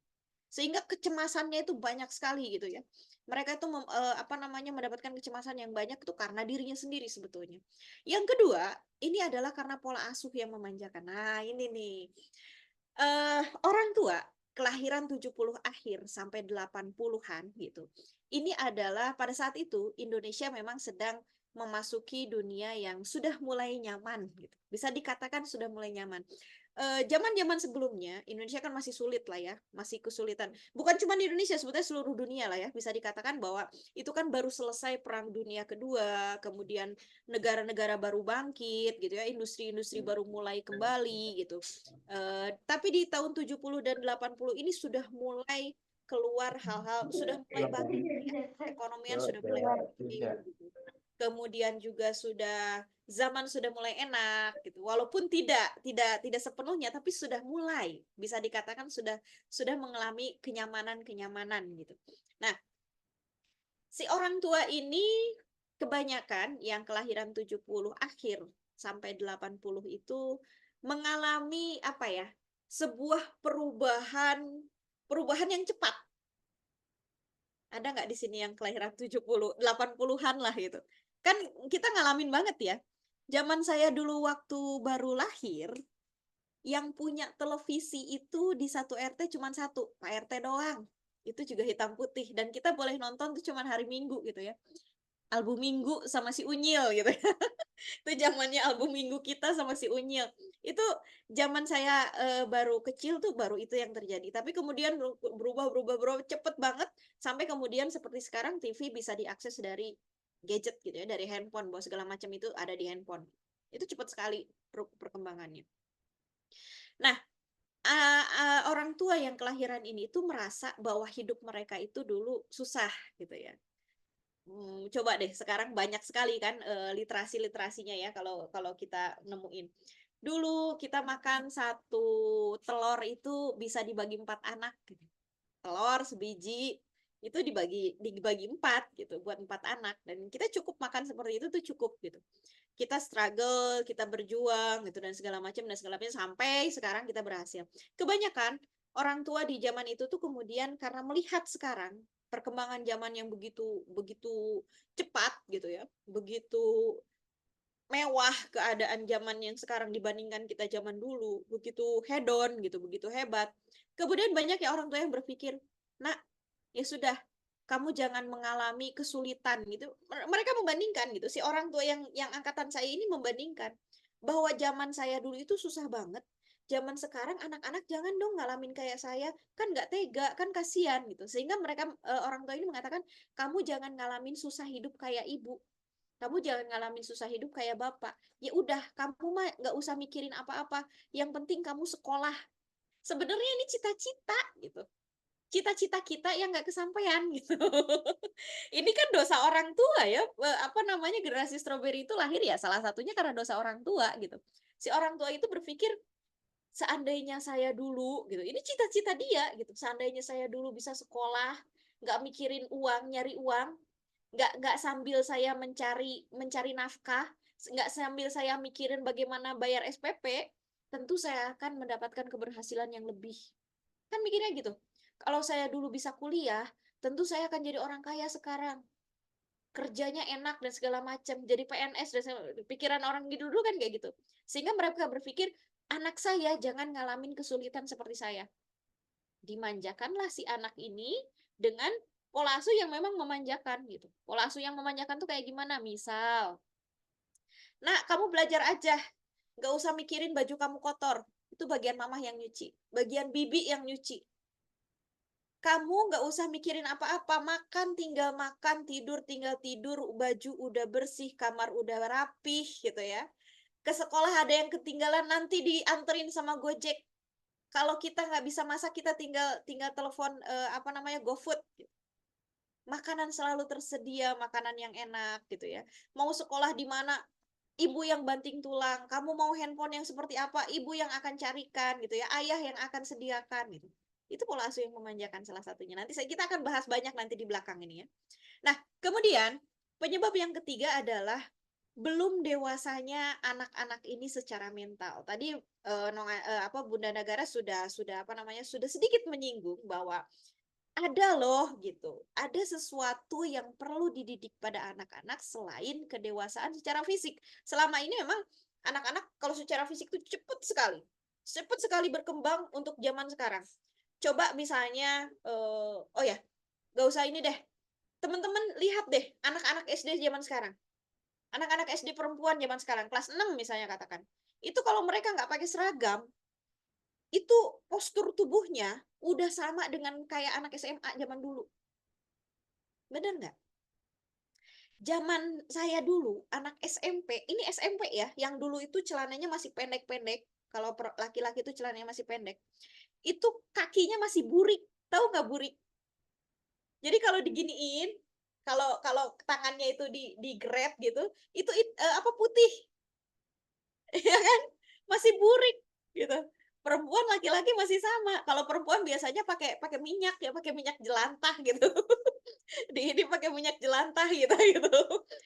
Sehingga kecemasannya itu banyak sekali gitu ya. Mereka itu mendapatkan kecemasan yang banyak itu karena dirinya sendiri sebetulnya. Yang kedua, ini adalah karena pola asuh yang memanjakan. Nah, ini nih. Orang tua kelahiran 70 akhir sampai 80-an gitu. Ini adalah pada saat itu Indonesia memang sedang memasuki dunia yang sudah mulai nyaman gitu. Bisa dikatakan sudah mulai nyaman. Zaman-zaman sebelumnya Indonesia kan masih sulit lah ya, masih kesulitan. Bukan cuma di Indonesia, sebetulnya seluruh dunia lah ya. Bisa dikatakan bahwa itu kan baru selesai Perang Dunia Kedua, kemudian negara-negara baru bangkit gitu ya, industri-industri baru mulai kembali gitu. Tapi di tahun 70 dan 80 ini sudah mulai keluar hal-hal, sudah mulai bagus ya. Perekonomian sudah mulai baik gitu. Kemudian juga zaman sudah mulai enak gitu. Walaupun tidak sepenuhnya tapi sudah mulai bisa dikatakan sudah mengalami kenyamanan-kenyamanan gitu. Nah, si orang tua ini kebanyakan yang kelahiran 70 akhir sampai 80 itu mengalami apa ya? Sebuah perubahan yang cepat. Ada nggak di sini yang kelahiran 70, 80-an lah gitu. Kan kita ngalamin banget ya. Zaman saya dulu waktu baru lahir, yang punya televisi itu di satu RT cuma satu, Pak RT doang. Itu juga hitam putih dan kita boleh nonton tuh cuma hari Minggu gitu ya. Album Minggu sama si Unyil gitu ya. Itu zamannya album Minggu kita sama si Unyil. Itu zaman saya baru kecil tuh baru itu yang terjadi. Tapi kemudian berubah cepet banget sampai kemudian seperti sekarang TV bisa diakses dari gadget gitu ya, dari handphone, bahwa segala macam itu ada di handphone. Itu cepat sekali perkembangannya. Nah, orang tua yang kelahiran ini tuh merasa bahwa hidup mereka itu dulu susah gitu ya. Coba deh sekarang banyak sekali kan literasinya ya kalau kita nemuin. Dulu kita makan satu telur itu bisa dibagi 4 anak gitu. Telur sebiji itu dibagi 4 gitu buat 4 anak, dan kita cukup makan seperti itu tuh cukup gitu. Kita struggle, kita berjuang gitu dan segala macam sampai sekarang kita berhasil. Kebanyakan orang tua di zaman itu tuh kemudian karena melihat sekarang perkembangan zaman yang begitu begitu cepat gitu ya, begitu mewah keadaan zaman yang sekarang dibandingkan kita zaman dulu, begitu hedon gitu, begitu hebat. Kemudian banyak ya orang tua yang berpikir, "Nak, ya sudah, kamu jangan mengalami kesulitan," gitu. Mereka membandingkan gitu. Si orang tua yang angkatan saya ini membandingkan bahwa zaman saya dulu itu susah banget. Zaman sekarang anak-anak jangan dong ngalamin kayak saya, kan nggak tega, kan kasihan gitu. Sehingga mereka orang tua ini mengatakan, "Kamu jangan ngalamin susah hidup kayak ibu. Kamu jangan ngalamin susah hidup kayak bapak. Ya udah, kamu mah nggak usah mikirin apa-apa. Yang penting kamu sekolah." Sebenarnya ini cita-cita gitu. Cita-cita kita yang nggak kesampaian gitu. Ini kan dosa orang tua ya, apa namanya, generasi stroberi itu lahir ya salah satunya karena dosa orang tua gitu. Si orang tua itu berpikir, seandainya saya dulu gitu, ini cita-cita dia gitu, seandainya saya dulu bisa sekolah, nggak mikirin uang, nyari uang, nggak sambil saya mencari mencari nafkah, nggak sambil saya mikirin bagaimana bayar SPP, tentu saya akan mendapatkan keberhasilan yang lebih. Kan mikirnya gitu. Kalau saya dulu bisa kuliah, tentu saya akan jadi orang kaya sekarang. Kerjanya enak dan segala macam, jadi PNS dan pikiran orang dulu kan kayak gitu. Sehingga mereka berpikir, anak saya jangan ngalamin kesulitan seperti saya. Dimanjakanlah si anak ini dengan pola asuh yang memang memanjakan gitu. Pola asuh yang memanjakan tuh kayak gimana? Misal, "Nah, kamu belajar aja, nggak usah mikirin baju kamu kotor. Itu bagian mama yang nyuci, bagian bibi yang nyuci. Kamu nggak usah mikirin apa-apa, makan, tinggal tidur, baju udah bersih, kamar udah rapih," gitu ya. Ke sekolah ada yang ketinggalan, nanti dianterin sama Gojek. Kalau kita nggak bisa masak, kita tinggal tinggal telepon, apa namanya, GoFood, gitu. Makanan selalu tersedia, makanan yang enak, gitu ya. Mau sekolah di mana, ibu yang banting tulang. Kamu mau handphone yang seperti apa, ibu yang akan carikan, gitu ya. Ayah yang akan sediakan, gitu. Itu pola asuh yang memanjakan salah satunya. Nanti kita akan bahas banyak nanti di belakang ini ya. Nah, kemudian penyebab yang ketiga adalah belum dewasanya anak-anak ini secara mental. Tadi Bunda Negara sudah apa namanya, sudah sedikit menyinggung bahwa ada loh gitu. Ada sesuatu yang perlu dididik pada anak-anak selain kedewasaan secara fisik. Selama ini memang anak-anak kalau secara fisik itu cepat sekali. Cepat sekali berkembang untuk zaman sekarang. Coba misalnya, oh ya, nggak usah ini deh. Teman-teman lihat deh anak-anak SD zaman sekarang. Anak-anak SD perempuan zaman sekarang, kelas 6 misalnya katakan. Itu kalau mereka nggak pakai seragam, itu postur tubuhnya udah sama dengan kayak anak SMA zaman dulu. Bener nggak? Zaman saya dulu, anak SMP, ini SMP ya, yang dulu itu celananya masih pendek-pendek. Kalau laki-laki itu celananya masih pendek. Itu kakinya masih burik. Tahu nggak burik? Jadi kalau diginiin, kalau kalau tangannya itu digeret gitu, itu apa, putih. Ya kan? Masih burik gitu. Perempuan laki-laki masih sama. Kalau perempuan biasanya pakai pakai minyak ya, pakai minyak jelantah gitu. Ini pakai minyak jelantah gitu gitu.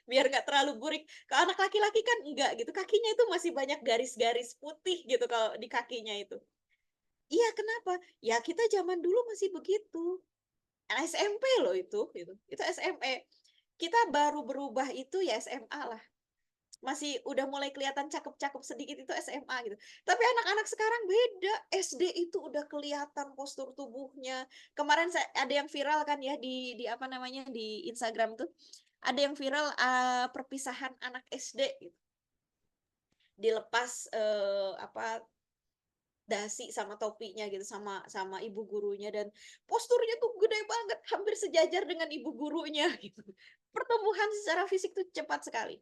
Biar nggak terlalu burik. Kalau anak laki-laki kan enggak gitu. Kakinya itu masih banyak garis-garis putih gitu kalau di kakinya itu. Iya, kenapa? Ya kita zaman dulu masih begitu. SMP loh itu gitu. Itu SMA. Kita baru berubah itu ya SMA lah. Masih udah mulai kelihatan cakep-cakep sedikit itu SMA gitu. Tapi anak-anak sekarang beda. SD itu udah kelihatan postur tubuhnya. Kemarin ada yang viral kan ya di apa namanya, di Instagram tuh. Ada yang viral perpisahan anak SD gitu. Dilepas apa, dasi sama topinya gitu sama sama ibu gurunya, dan posturnya tuh gede banget, hampir sejajar dengan ibu gurunya gitu. Pertumbuhan secara fisik tuh cepat sekali.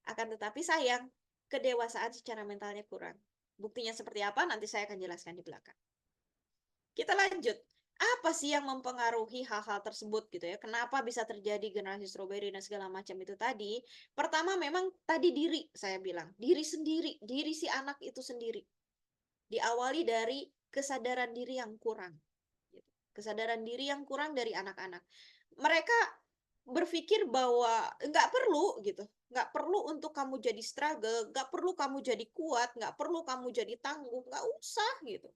Akan tetapi sayang, kedewasaan secara mentalnya kurang. Buktinya seperti apa nanti saya akan jelaskan di belakang. Kita lanjut. Apa sih yang mempengaruhi hal-hal tersebut gitu ya? Kenapa bisa terjadi generasi stroberi dan segala macam itu tadi? Pertama memang tadi diri, saya bilang. Diri sendiri, diri si anak itu sendiri. Diawali dari kesadaran diri yang kurang. kesadaran diri yang kurang dari anak-anak. Mereka berpikir bahwa nggak perlu gitu, nggak perlu untuk kamu jadi struggle, nggak perlu kamu jadi kuat, nggak perlu kamu jadi tangguh, nggak usah gitu.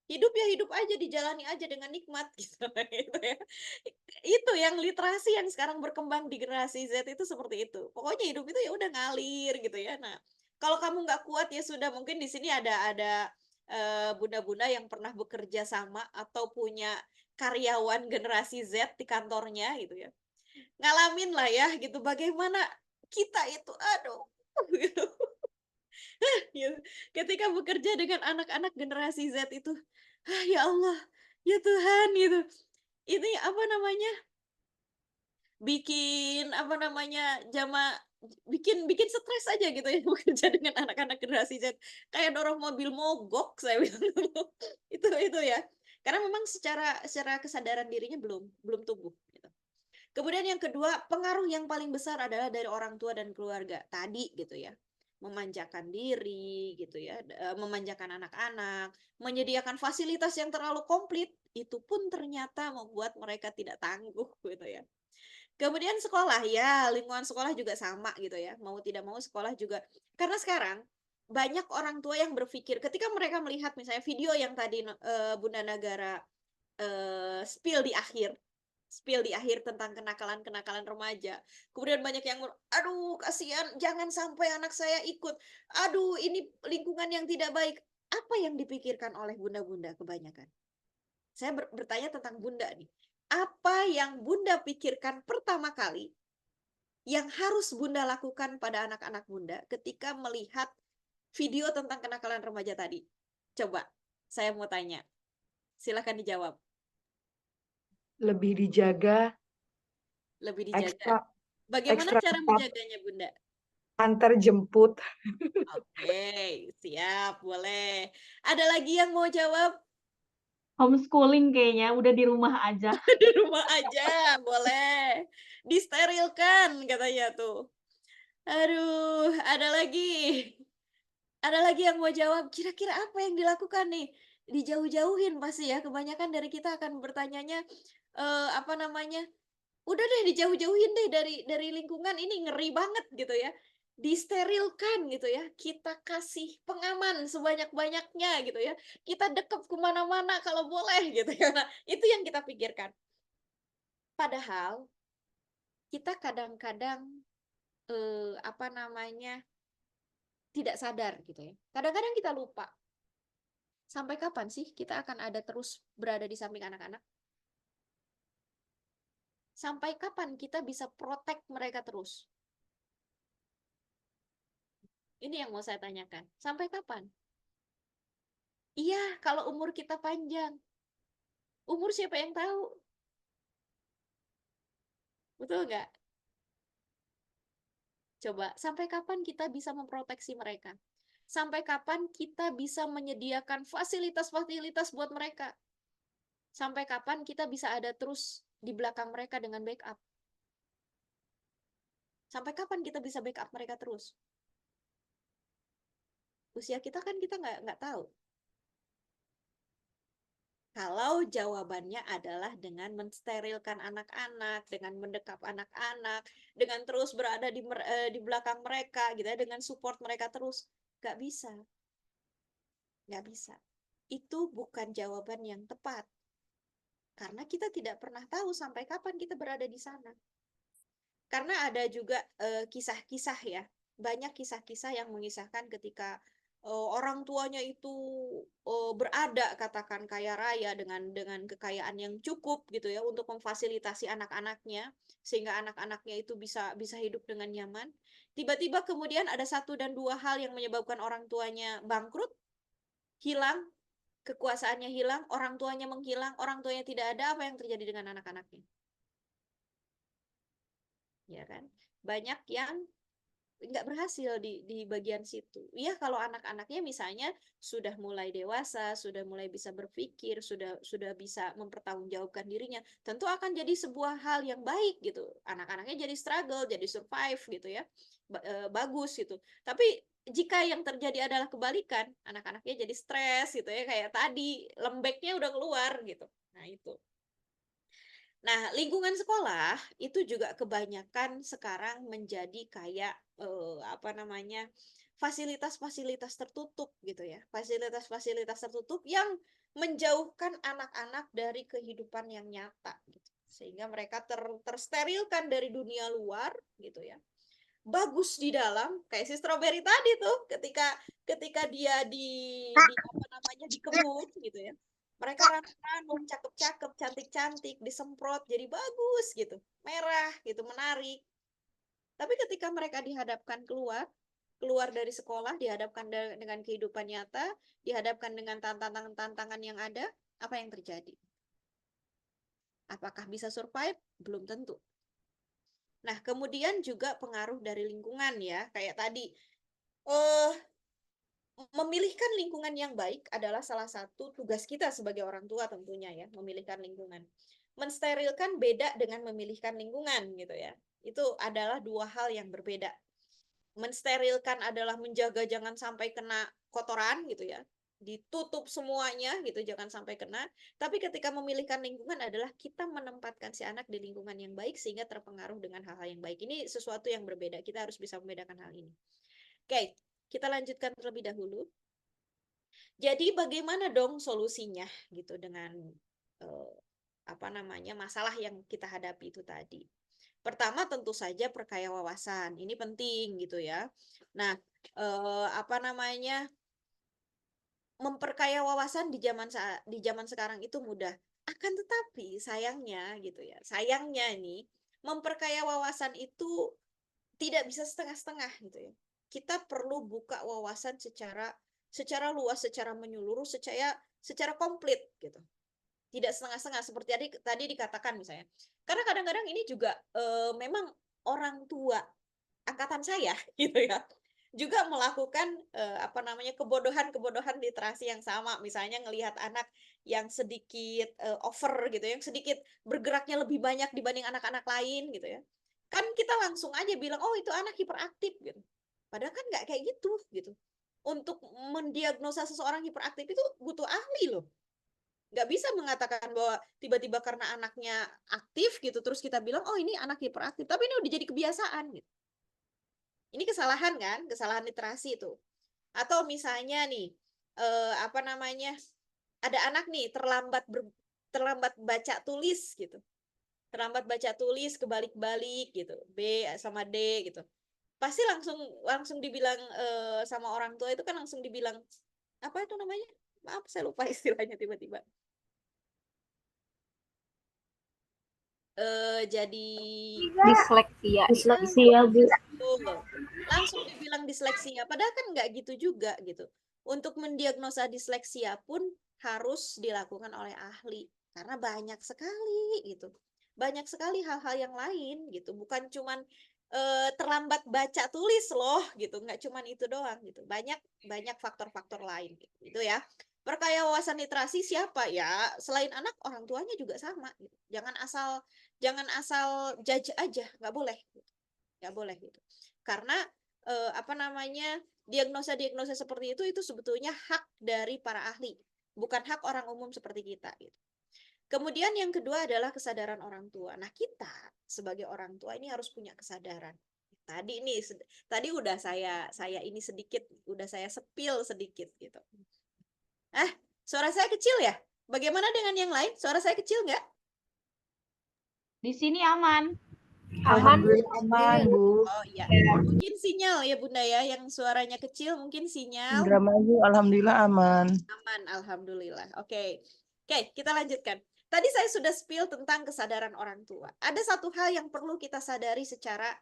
Hidup ya hidup aja, dijalani aja dengan nikmat gitu, gitu ya. Itu yang literasi yang sekarang berkembang di generasi Z itu seperti itu. Pokoknya hidup itu ya udah ngalir gitu ya. Nah, kalau kamu nggak kuat ya sudah, mungkin di sini ada bunda-bunda yang pernah bekerja sama atau punya karyawan generasi Z di kantornya gitu ya. Ngalamin lah ya gitu bagaimana kita itu aduh gitu. Gitu. Ketika bekerja dengan anak-anak generasi Z itu, ah, ya Allah, ya Tuhan gitu. Ini apa namanya? Bikin apa namanya? Bikin bikin stres aja gitu ya bekerja dengan anak-anak generasi Z. Kayak dorong mobil mogok saya bilang dulu. Itu ya. Karena memang secara kesadaran dirinya belum tumbuh gitu. Kemudian yang kedua, pengaruh yang paling besar adalah dari orang tua dan keluarga. Tadi gitu ya. Memanjakan diri gitu ya, memanjakan anak-anak, menyediakan fasilitas yang terlalu komplit, itu pun ternyata membuat mereka tidak tangguh gitu ya. Kemudian sekolah, ya lingkungan sekolah juga sama gitu ya, mau tidak mau sekolah juga. Karena sekarang banyak orang tua yang berpikir ketika mereka melihat misalnya video yang tadi Bunda Nagara spill di akhir tentang kenakalan-kenakalan remaja. Kemudian banyak yang, aduh kasihan, jangan sampai anak saya ikut. Aduh ini lingkungan yang tidak baik. Apa yang dipikirkan oleh bunda-bunda kebanyakan? Saya bertanya tentang bunda nih. Apa yang bunda pikirkan pertama kali yang harus bunda lakukan pada anak-anak bunda ketika melihat video tentang kenakalan remaja tadi? Coba, saya mau tanya. Silakan dijawab. Lebih dijaga, Lebih dijaga. ekstra Bagaimana ekstra cara ketat, menjaganya, Bunda? antar jemput. Oke, siap, boleh. Ada lagi yang mau jawab? Homeschooling kayaknya, udah di rumah aja. Di rumah aja, boleh. Disterilkan katanya tuh. Aduh, ada lagi. Ada lagi yang mau jawab, kira-kira apa yang dilakukan nih? Dijauh-jauhin pasti ya, kebanyakan dari kita akan bertanyanya, apa namanya, udah deh dijauh-jauhin deh dari lingkungan ini ngeri banget gitu ya. Disterilkan gitu ya. Kita kasih pengaman sebanyak-banyaknya gitu ya. Kita dekep kemana mana kalau boleh gitu ya. Nah, itu yang kita pikirkan. Padahal kita kadang-kadang apa namanya tidak sadar gitu ya. Kadang-kadang kita lupa. Sampai kapan sih kita akan ada terus berada di samping anak-anak? Sampai kapan kita bisa protect mereka terus? Ini yang mau saya tanyakan. Sampai kapan? Iya, kalau umur kita panjang. Umur siapa yang tahu? Betul nggak? Coba, sampai kapan kita bisa memproteksi mereka? Sampai kapan kita bisa menyediakan fasilitas-fasilitas buat mereka? Sampai kapan kita bisa ada terus di belakang mereka dengan backup? Sampai kapan kita bisa backup mereka terus? Usia kita kan kita nggak tahu. Kalau jawabannya adalah dengan mensterilkan anak-anak, dengan mendekap anak-anak, dengan terus berada di belakang mereka, gitu ya, dengan support mereka terus, nggak bisa, nggak bisa. Itu bukan jawaban yang tepat, karena kita tidak pernah tahu sampai kapan kita berada di sana. Karena ada juga kisah-kisah ya, banyak kisah-kisah yang mengisahkan ketika orang tuanya itu berada katakan kaya raya dengan kekayaan yang cukup gitu ya untuk memfasilitasi anak-anaknya sehingga anak-anaknya itu bisa hidup dengan nyaman. Tiba-tiba kemudian ada satu dan dua hal yang menyebabkan orang tuanya bangkrut, hilang, kekuasaannya hilang, orang tuanya menghilang, orang tuanya tidak ada, apa yang terjadi dengan anak-anaknya? Ya kan? Banyak yang nggak berhasil di bagian situ. Iya, kalau anak-anaknya misalnya sudah mulai dewasa, sudah mulai bisa berpikir, sudah bisa mempertanggungjawabkan dirinya, tentu akan jadi sebuah hal yang baik gitu. Anak-anaknya jadi struggle, jadi survive gitu ya. Bagus gitu. Tapi jika yang terjadi adalah kebalikan, anak-anaknya jadi stres gitu ya, kayak tadi lembeknya udah keluar gitu. Nah, itu. Nah, lingkungan sekolah itu juga kebanyakan sekarang menjadi kayak apa namanya, fasilitas-fasilitas tertutup gitu ya. Fasilitas-fasilitas tertutup yang menjauhkan anak-anak dari kehidupan yang nyata gitu. Sehingga mereka tersterilkan dari dunia luar gitu ya. Bagus di dalam kayak si strawberry tadi tuh ketika ketika dia di apa namanya di kebun gitu ya. Mereka ranum-ranum, cakep-cakep, cantik-cantik, disemprot jadi bagus gitu, merah gitu, menarik. Tapi ketika mereka dihadapkan keluar dari sekolah, dihadapkan dengan kehidupan nyata, dihadapkan dengan tantangan-tantangan yang ada, apa yang terjadi? Apakah bisa survive? Belum tentu. Nah, kemudian juga pengaruh dari lingkungan ya, kayak tadi. Eh, Memilihkan lingkungan yang baik adalah salah satu tugas kita sebagai orang tua tentunya ya, memilihkan lingkungan. Mensterilkan beda dengan memilihkan lingkungan gitu ya. Itu adalah dua hal yang berbeda. Mensterilkan adalah menjaga jangan sampai kena kotoran gitu ya. Ditutup semuanya gitu, jangan sampai kena. Tapi ketika memilihkan lingkungan adalah kita menempatkan si anak di lingkungan yang baik sehingga terpengaruh dengan hal-hal yang baik. Ini sesuatu yang berbeda. Kita harus bisa membedakan hal ini. Oke, kita lanjutkan terlebih dahulu. Jadi bagaimana dong solusinya gitu dengan eh, apa namanya masalah yang kita hadapi itu tadi. Pertama tentu saja perkaya wawasan. Ini penting gitu ya. Nah, apa namanya memperkaya wawasan di zaman sekarang itu mudah. Akan tetapi sayangnya gitu ya. Sayangnya ini memperkaya wawasan itu tidak bisa setengah-setengah gitu ya. Kita perlu buka wawasan secara luas, secara menyeluruh, secara komplit gitu. Tidak setengah-setengah seperti tadi dikatakan misalnya. Karena kadang-kadang ini juga memang orang tua angkatan saya gitu ya juga melakukan apa namanya kebodohan literasi yang sama, misalnya ngelihat anak yang sedikit over gitu, yang sedikit bergeraknya lebih banyak dibanding anak-anak lain gitu ya. Kan kita langsung aja bilang, oh itu anak hiperaktif gitu. Padahal kan nggak kayak gitu. Untuk mendiagnosa seseorang hiperaktif itu butuh ahli loh. Nggak bisa mengatakan bahwa tiba-tiba karena anaknya aktif gitu, terus kita bilang, oh ini anak hiperaktif. Tapi ini udah jadi kebiasaan gitu. Ini kesalahan kan, kesalahan literasi itu. Atau misalnya nih, apa namanya, ada anak nih terlambat baca tulis gitu. Terlambat baca tulis kebalik-balik gitu. B sama D gitu. Pasti langsung langsung dibilang sama orang tua itu kan langsung dibilang apa itu namanya? Maaf, saya lupa istilahnya tiba-tiba. Jadi Disleksia. Disleksia, Bu. betul. Langsung dibilang disleksia, padahal kan nggak gitu juga gitu. Untuk mendiagnosa disleksia pun harus dilakukan oleh ahli, karena banyak sekali gitu. Banyak sekali hal-hal yang lain gitu, bukan cuman terlambat baca tulis loh gitu, nggak cuman itu doang gitu. Banyak faktor-faktor lain gitu ya. Perkaya wawasan literasi siapa ya? Selain anak, orang tuanya juga sama gitu. Jangan asal judge aja, nggak boleh. Nggak boleh gitu. Karena apa namanya diagnosa seperti itu sebetulnya hak dari para ahli, bukan hak orang umum seperti kita. Gitu. Kemudian yang kedua adalah kesadaran orang tua. Nah kita sebagai orang tua ini harus punya kesadaran. Tadi udah saya ini sedikit, udah saya sepil sedikit gitu. Suara saya kecil ya? Bagaimana dengan yang lain? Suara saya kecil nggak? Di sini aman. Alhamdulillah aman, Bu. Oh iya, mungkin sinyal ya Bunda ya, yang suaranya kecil mungkin sinyal. Indramayu, alhamdulillah aman. Aman, alhamdulillah. Oke, kita lanjutkan. Tadi saya sudah spill tentang kesadaran orang tua. Ada satu hal yang perlu kita sadari secara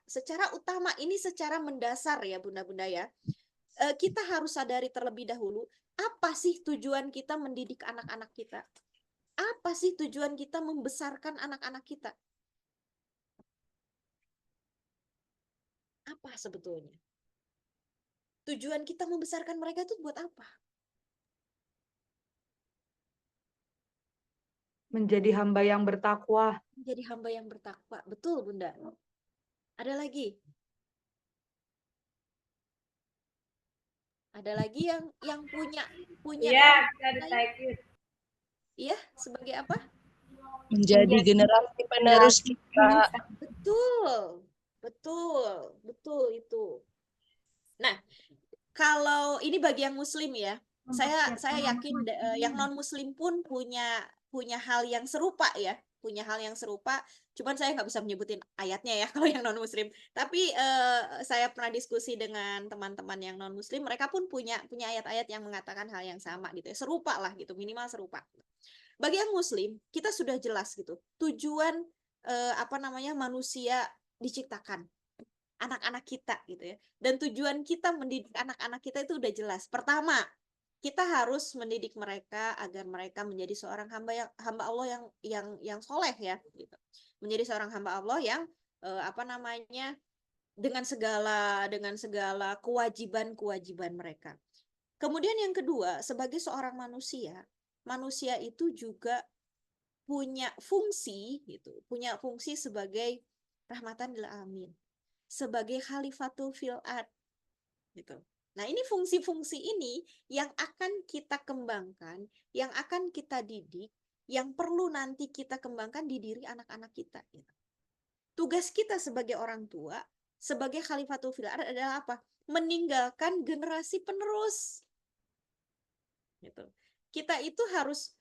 utama, ini secara mendasar ya Bunda-bunda ya. Kita harus sadari terlebih dahulu, apa sih tujuan kita mendidik anak-anak kita? Apa sih tujuan kita membesarkan anak-anak kita? Apa sebetulnya? Tujuan kita membesarkan mereka itu buat apa? Menjadi hamba yang bertakwa. Menjadi hamba yang bertakwa. Betul, Bunda. Ada lagi? Ada lagi yang punya Iya, bisa Iya, sebagai apa? Menjadi generasi penerus generasi kita. Betul, betul, betul itu. Nah, kalau ini bagi yang muslim ya, saya yakin yang non muslim pun punya hal yang serupa ya, punya hal yang serupa. Cuman saya nggak bisa menyebutin ayatnya ya kalau yang non muslim. Tapi saya pernah diskusi dengan teman-teman yang non muslim, mereka pun punya ayat-ayat yang mengatakan hal yang sama gitu ya, serupa lah gitu, minimal serupa. Bagi yang muslim, kita sudah jelas gitu tujuan manusia diciptakan, anak-anak kita gitu ya. Dan tujuan kita mendidik anak-anak kita itu udah jelas. Pertama, kita harus mendidik mereka agar mereka menjadi seorang hamba Allah yang soleh ya gitu. Menjadi seorang hamba Allah yang dengan segala kewajiban mereka. Kemudian yang kedua, sebagai seorang manusia itu juga punya fungsi gitu, punya fungsi sebagai rahmatan lil alamin, sebagai khalifatul fil ard gitu. Nah, ini fungsi-fungsi ini yang akan kita kembangkan, yang akan kita didik, yang perlu nanti kita kembangkan di diri anak-anak kita gitu. Tugas kita sebagai orang tua, sebagai khalifatul fil ard adalah apa? Meninggalkan generasi penerus. Gitu. Kita itu harus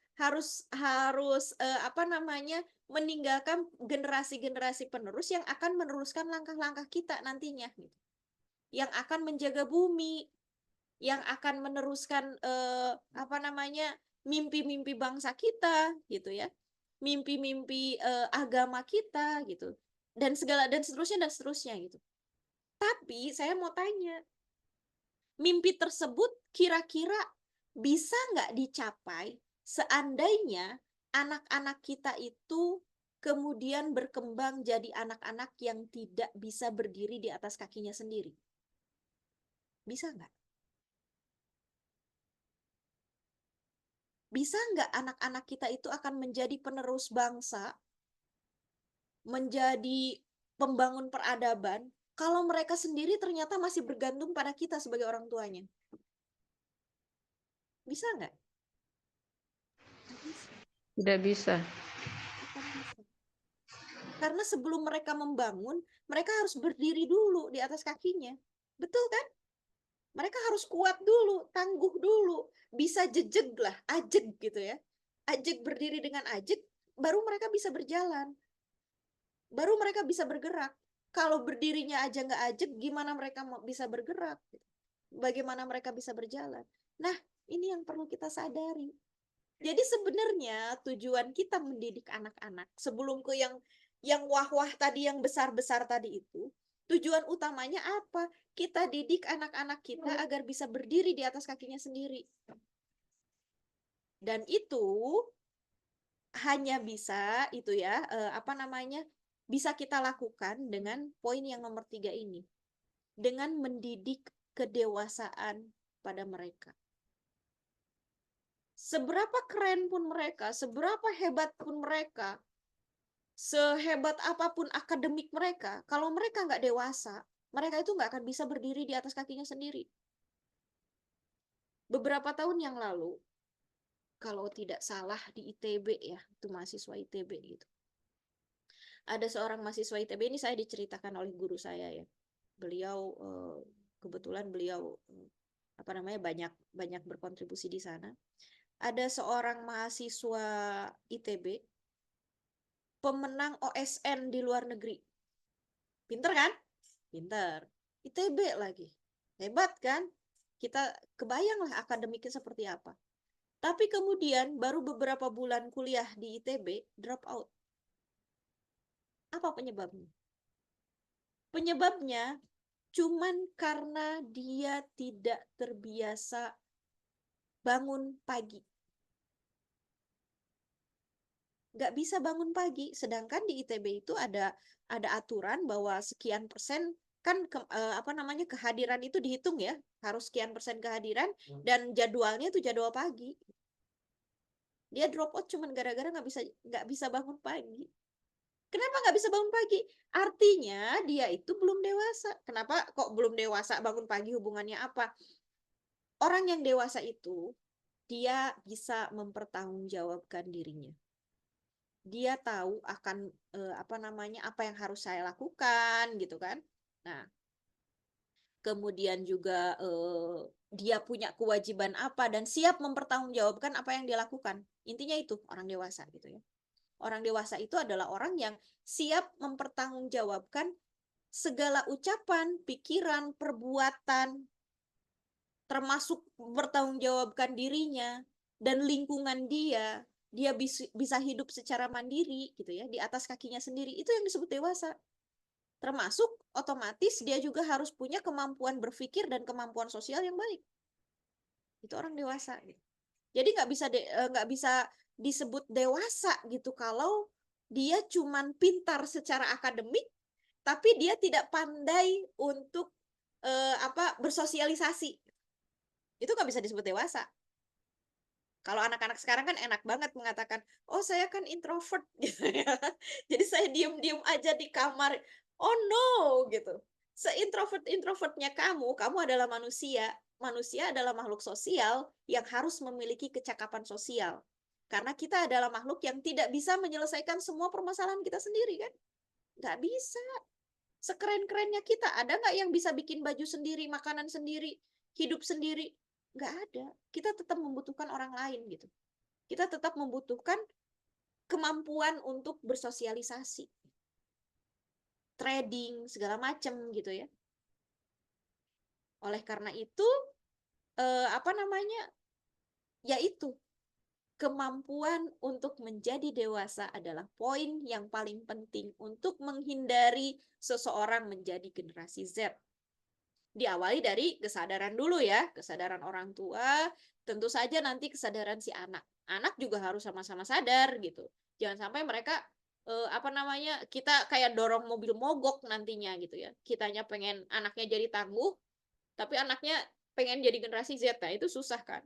meninggalkan generasi-generasi penerus yang akan meneruskan langkah-langkah kita nantinya gitu. Yang akan menjaga bumi, yang akan meneruskan mimpi-mimpi bangsa kita gitu ya. Mimpi-mimpi agama kita gitu. Dan seterusnya gitu. Tapi saya mau tanya, mimpi tersebut kira-kira bisa nggak dicapai seandainya anak-anak kita itu kemudian berkembang jadi anak-anak yang tidak bisa berdiri di atas kakinya sendiri? Bisa nggak? Bisa nggak anak-anak kita itu akan menjadi penerus bangsa, menjadi pembangun peradaban, kalau mereka sendiri ternyata masih bergantung pada kita sebagai orang tuanya? Bisa nggak? Tidak bisa. Akan bisa. Karena sebelum mereka membangun, mereka harus berdiri dulu di atas kakinya. Betul kan? Mereka harus kuat dulu, tangguh dulu, bisa jejeg lah, ajeg gitu ya. Ajeg, berdiri dengan ajeg, baru mereka bisa berjalan. Baru mereka bisa bergerak. Kalau berdirinya aja nggak ajeg, gimana mereka bisa bergerak? Bagaimana mereka bisa berjalan? Nah, ini yang perlu kita sadari. Jadi sebenarnya tujuan kita mendidik anak-anak sebelum ke yang wah-wah tadi, yang besar-besar tadi itu, tujuan utamanya apa? Kita didik anak-anak kita agar bisa berdiri di atas kakinya sendiri. Dan itu hanya bisa bisa kita lakukan dengan poin yang nomor 3 ini. Dengan mendidik kedewasaan pada mereka. Seberapa keren pun mereka, seberapa hebat pun mereka, sehebat apapun akademik mereka, kalau mereka nggak dewasa, mereka itu nggak akan bisa berdiri di atas kakinya sendiri. Beberapa tahun yang lalu, kalau tidak salah di ITB ya, itu mahasiswa ITB gitu. Ada seorang mahasiswa ITB, ini saya diceritakan oleh guru saya ya. Beliau kebetulan banyak berkontribusi di sana. Ada seorang mahasiswa ITB, pemenang OSN di luar negeri. Pinter kan? Pinter. ITB lagi. Hebat kan? Kita kebayanglah akademiknya seperti apa. Tapi kemudian baru beberapa bulan kuliah di ITB, drop out. Apa penyebabnya? Penyebabnya cuman karena dia tidak terbiasa bangun pagi. Nggak bisa bangun pagi, sedangkan di ITB itu ada aturan bahwa sekian persen kan kehadiran itu dihitung ya, harus sekian persen kehadiran dan jadwalnya itu jadwal pagi. Dia drop out cuman gara-gara nggak bisa bangun pagi. Kenapa nggak bisa bangun pagi? Artinya dia itu belum dewasa. Kenapa kok belum dewasa bangun pagi, hubungannya apa? Orang yang dewasa itu dia bisa mempertanggungjawabkan dirinya. dia tahu akan apa yang harus saya lakukan gitu kan. Nah, kemudian juga dia punya kewajiban apa dan siap mempertanggungjawabkan apa yang dia lakukan. Intinya itu orang dewasa gitu ya. Orang dewasa itu adalah orang yang siap mempertanggungjawabkan segala ucapan, pikiran, perbuatan, termasuk mempertanggungjawabkan dirinya dan lingkungan dia. Dia bisa hidup secara mandiri gitu ya, di atas kakinya sendiri. Itu yang disebut dewasa. Termasuk otomatis dia juga harus punya kemampuan berpikir dan kemampuan sosial yang baik. Itu orang dewasa gitu. Jadi nggak bisa disebut dewasa gitu kalau dia cuman pintar secara akademik tapi dia tidak pandai untuk bersosialisasi. Itu nggak bisa disebut dewasa. Kalau anak-anak sekarang kan enak banget mengatakan, oh saya kan introvert gitu ya. Jadi saya diem-diem aja di kamar. Oh no gitu. Seintrovert-introvertnya kamu adalah manusia. Manusia adalah makhluk sosial yang harus memiliki kecakapan sosial. Karena kita adalah makhluk yang tidak bisa menyelesaikan semua permasalahan kita sendiri kan. Nggak bisa. Sekeren-kerennya kita, ada nggak yang bisa bikin baju sendiri, makanan sendiri, hidup sendiri? Nggak ada. Kita tetap membutuhkan orang lain gitu. Kita tetap membutuhkan kemampuan untuk bersosialisasi, trading, segala macam gitu ya. Oleh karena itu, yaitu kemampuan untuk menjadi dewasa adalah poin yang paling penting untuk menghindari seseorang menjadi generasi Z. Diawali dari kesadaran dulu ya, kesadaran orang tua, tentu saja nanti kesadaran si anak. Anak juga harus sama-sama sadar gitu. Jangan sampai mereka kita kayak dorong mobil mogok nantinya gitu ya. Kitanya pengen anaknya jadi tangguh, tapi anaknya pengen jadi generasi Z. Nah, itu susah kan.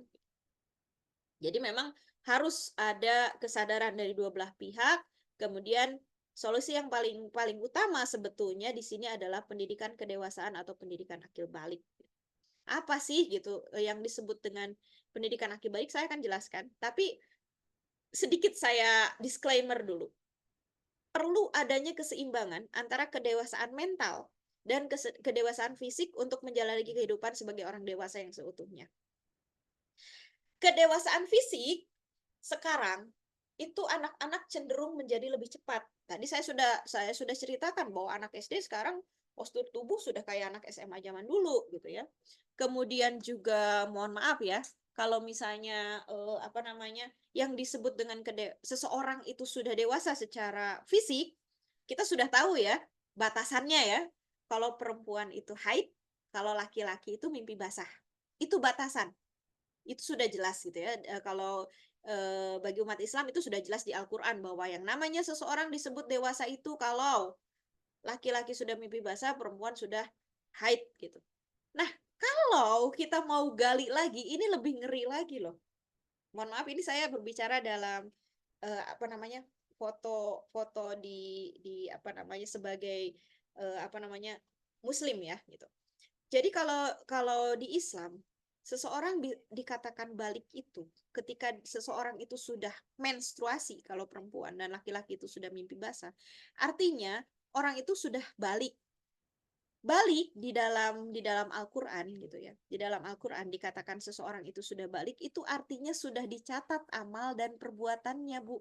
Jadi memang harus ada kesadaran dari dua belah pihak. Kemudian solusi yang paling utama sebetulnya di sini adalah pendidikan kedewasaan atau pendidikan akil balik. Apa sih gitu yang disebut dengan pendidikan akil balik, saya akan jelaskan. Tapi sedikit saya disclaimer dulu. Perlu adanya keseimbangan antara kedewasaan mental dan kedewasaan fisik untuk menjalani kehidupan sebagai orang dewasa yang seutuhnya. Kedewasaan fisik sekarang itu anak-anak cenderung menjadi lebih cepat. Tadi saya sudah ceritakan bahwa anak SD sekarang postur tubuh sudah kayak anak SMA zaman dulu gitu ya. Kemudian juga mohon maaf ya, kalau misalnya yang disebut dengan seseorang itu sudah dewasa secara fisik, kita sudah tahu ya batasannya ya. Kalau perempuan itu haid, kalau laki-laki itu mimpi basah. Itu batasan. Itu sudah jelas gitu ya. Kalau bagi umat Islam itu sudah jelas di Al-Quran bahwa yang namanya seseorang disebut dewasa itu kalau laki-laki sudah mimpi basah, perempuan sudah haid gitu. Nah, kalau kita mau gali lagi, ini lebih ngeri lagi loh. Mohon maaf, ini saya berbicara dalam foto di sebagai Muslim ya gitu. Jadi kalau di Islam seseorang dikatakan balik itu ketika seseorang itu sudah menstruasi kalau perempuan dan laki-laki itu sudah mimpi basah. Artinya orang itu sudah balik. Balik di dalam Al-Qur'an gitu ya. Di dalam Al-Qur'an dikatakan seseorang itu sudah balik, itu artinya sudah dicatat amal dan perbuatannya, Bu.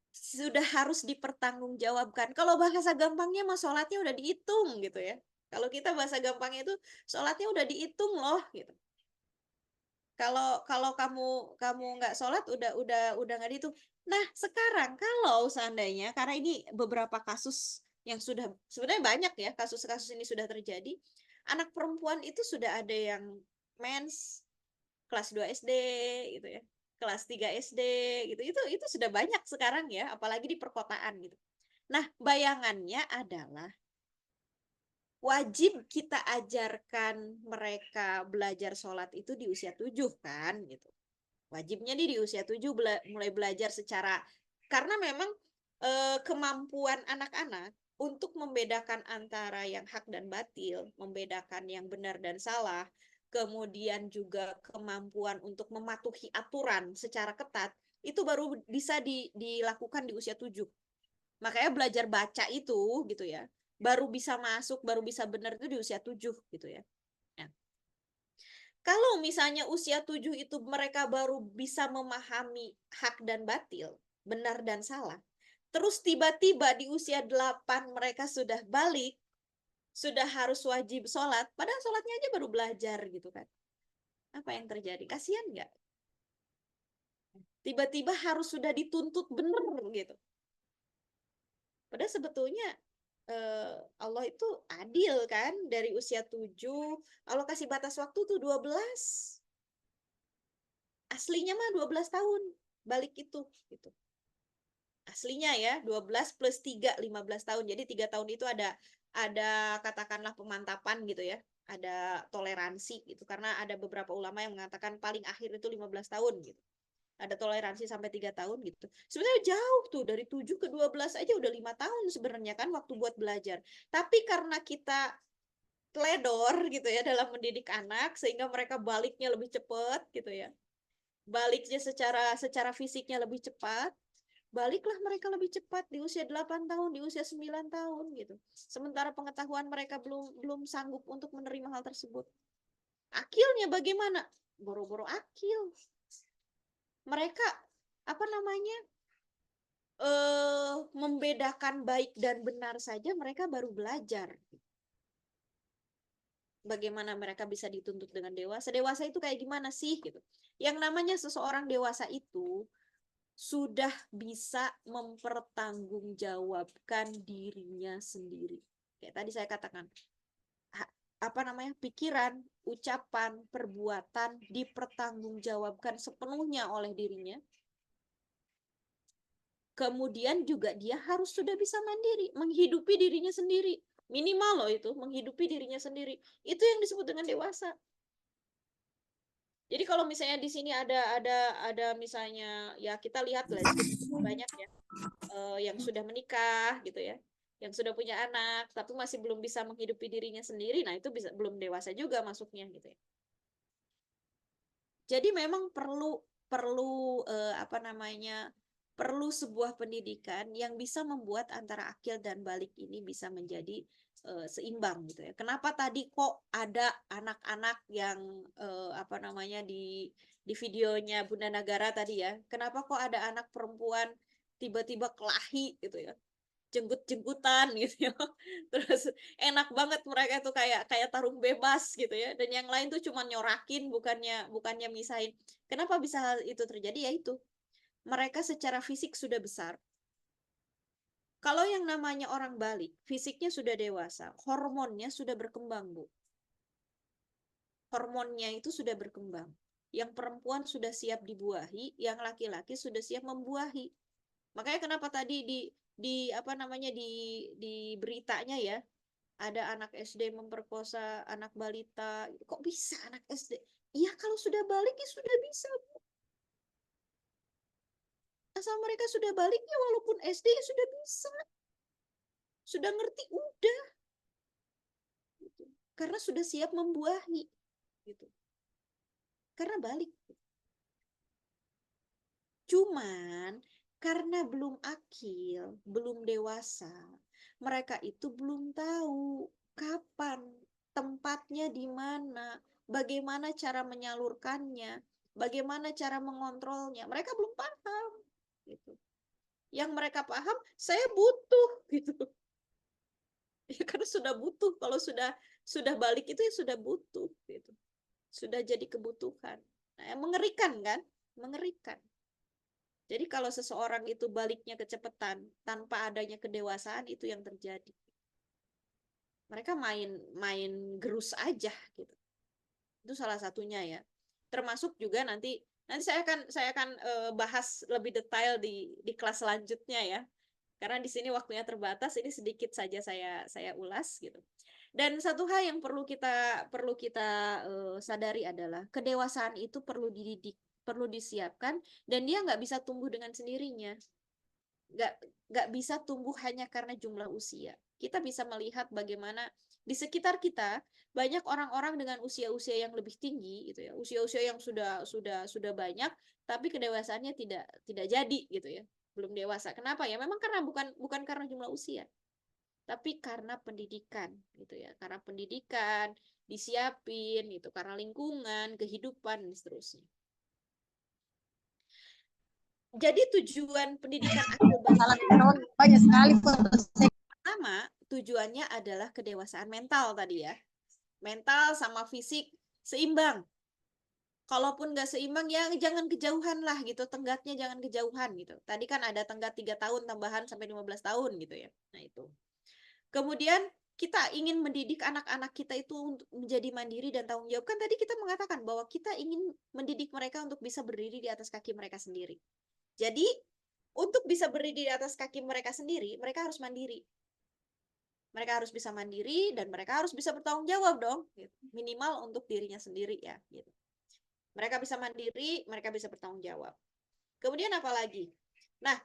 Sudah harus dipertanggungjawabkan. Kalau bahasa gampangnya mah sholatnya udah dihitung gitu ya. Kalau kita bahasa gampangnya itu sholatnya udah dihitung loh gitu. Kalau kamu nggak sholat udah nggak dihitung. Nah sekarang kalau seandainya karena ini beberapa kasus yang sudah sebenarnya banyak ya kasus-kasus ini sudah terjadi, anak perempuan itu sudah ada yang mens kelas 2 SD gitu ya, kelas 3 SD gitu. Itu sudah banyak sekarang ya, apalagi di perkotaan gitu. Nah, bayangannya adalah wajib kita ajarkan mereka belajar sholat itu di usia 7 kan gitu. Wajibnya di usia 7 mulai belajar secara karena memang kemampuan anak-anak untuk membedakan antara yang hak dan batil, membedakan yang benar dan salah, kemudian juga kemampuan untuk mematuhi aturan secara ketat itu baru bisa dilakukan di usia 7. Makanya belajar baca itu gitu ya, baru bisa masuk, baru bisa benar itu di usia 7 gitu ya. Nah, kalau misalnya usia 7 itu mereka baru bisa memahami hak dan batil, benar dan salah. Terus tiba-tiba di usia 8 mereka sudah balik, sudah harus wajib sholat, padahal sholatnya aja baru belajar gitu kan. Apa yang terjadi? Kasihan nggak? Tiba-tiba harus sudah dituntut benar gitu. Padahal sebetulnya Allah itu adil kan, dari usia 7 Allah kasih batas waktu tuh 12. Aslinya mah 12 tahun balik itu gitu. Aslinya ya 12 plus 3 15 tahun. Jadi 3 tahun itu ada katakanlah pemantapan gitu ya. Ada toleransi gitu, karena ada beberapa ulama yang mengatakan paling akhir itu 15 tahun gitu. Ada toleransi sampai 3 tahun gitu. Sebenarnya jauh tuh, dari 7 ke 12 aja udah 5 tahun sebenarnya kan waktu buat belajar. Tapi karena kita teledor gitu ya dalam mendidik anak, sehingga mereka baliknya lebih cepat gitu ya. Baliknya secara fisiknya lebih cepat, baliklah mereka lebih cepat di usia 8 tahun, di usia 9 tahun gitu. Sementara pengetahuan mereka belum sanggup untuk menerima hal tersebut. Akilnya bagaimana? Boro-boro akil. Mereka apa namanya? Membedakan baik dan benar saja mereka baru belajar. Bagaimana mereka bisa dituntut dengan dewasa? Dewasa itu kayak gimana sih gitu. Yang namanya seseorang dewasa itu sudah bisa mempertanggungjawabkan dirinya sendiri. Kayak tadi saya katakan, apa namanya? Pikiran, ucapan, perbuatan dipertanggungjawabkan sepenuhnya oleh dirinya. Kemudian juga dia harus sudah bisa mandiri, menghidupi dirinya sendiri. Minimal loh itu, menghidupi dirinya sendiri. Itu yang disebut dengan dewasa. Jadi kalau misalnya di sini ada misalnya ya kita lihat lah banyak ya yang sudah menikah gitu ya, yang sudah punya anak tapi masih belum bisa menghidupi dirinya sendiri, nah itu belum dewasa juga masuknya gitu ya. Jadi memang perlu apa namanya, perlu sebuah pendidikan yang bisa membuat antara akil dan balik ini bisa menjadi seimbang gitu ya. Kenapa tadi kok ada anak-anak yang apa namanya di videonya Bunda Nagara tadi ya? Kenapa kok ada anak perempuan tiba-tiba kelahi gitu ya? Jenggut-jenggutan gitu ya. Terus enak banget mereka tuh kayak kayak tarung bebas gitu ya. Dan yang lain tuh cuma nyorakin, bukannya misahin. Kenapa bisa hal itu terjadi? Ya itu, mereka secara fisik sudah besar. Kalau yang namanya orang balik, fisiknya sudah dewasa, hormonnya sudah berkembang, Bu. Hormonnya itu sudah berkembang. Yang perempuan sudah siap dibuahi, yang laki-laki sudah siap membuahi. Makanya kenapa tadi di apa namanya di beritanya ya, ada anak SD memperkosa anak balita. Kok bisa anak SD? Iya, kalau sudah balik ya sudah bisa, Bu. Asal mereka sudah baliknya walaupun SD ya sudah bisa. Sudah ngerti udah. Gitu. Karena sudah siap membuahi gitu. Karena balik. Cuman karena belum akil, belum dewasa, mereka itu belum tahu kapan, tempatnya di mana, bagaimana cara menyalurkannya, bagaimana cara mengontrolnya. Mereka belum paham gitu. Yang mereka paham, saya butuh gitu. Ya karena sudah butuh. Kalau sudah balik itu ya sudah butuh gitu. Sudah jadi kebutuhan. Nah, mengerikan kan? Mengerikan. Jadi kalau seseorang itu baliknya kecepatan tanpa adanya kedewasaan, itu yang terjadi. Mereka main gerus aja gitu. Itu salah satunya ya. Termasuk juga nanti saya akan bahas lebih detail di kelas selanjutnya ya. Karena di sini waktunya terbatas, ini sedikit saja saya ulas gitu. Dan satu hal yang perlu kita sadari adalah kedewasaan itu perlu dididik, perlu disiapkan, dan dia nggak bisa tumbuh dengan sendirinya. nggak nggak bisa tumbuh hanya karena jumlah usia. Kita bisa melihat bagaimana di sekitar kita banyak orang-orang dengan usia-usia yang lebih tinggi gitu ya, usia-usia yang sudah banyak, tapi kedewasaannya tidak jadi gitu ya, belum dewasa. Kenapa ya? Memang karena bukan karena jumlah usia, tapi karena pendidikan gitu ya, karena pendidikan disiapin gitu, karena lingkungan, kehidupan dan seterusnya. Jadi tujuan pendidikan akhir balik banyak sekali pertama, tujuannya adalah kedewasaan mental tadi ya. Mental sama fisik seimbang. Kalaupun nggak seimbang ya jangan kejauhan lah gitu, tenggatnya jangan kejauhan gitu. Tadi kan ada tenggat 3 tahun tambahan sampai 15 tahun gitu ya. Nah itu. Kemudian kita ingin mendidik anak-anak kita itu untuk menjadi mandiri dan tanggung jawab. Kan tadi kita mengatakan bahwa kita ingin mendidik mereka untuk bisa berdiri di atas kaki mereka sendiri. Jadi untuk bisa berdiri di atas kaki mereka sendiri, mereka harus mandiri. Mereka harus bisa mandiri dan mereka harus bisa bertanggung jawab dong, gitu. Minimal untuk dirinya sendiri ya. Gitu. Mereka bisa mandiri, mereka bisa bertanggung jawab. Kemudian apa lagi? Nah,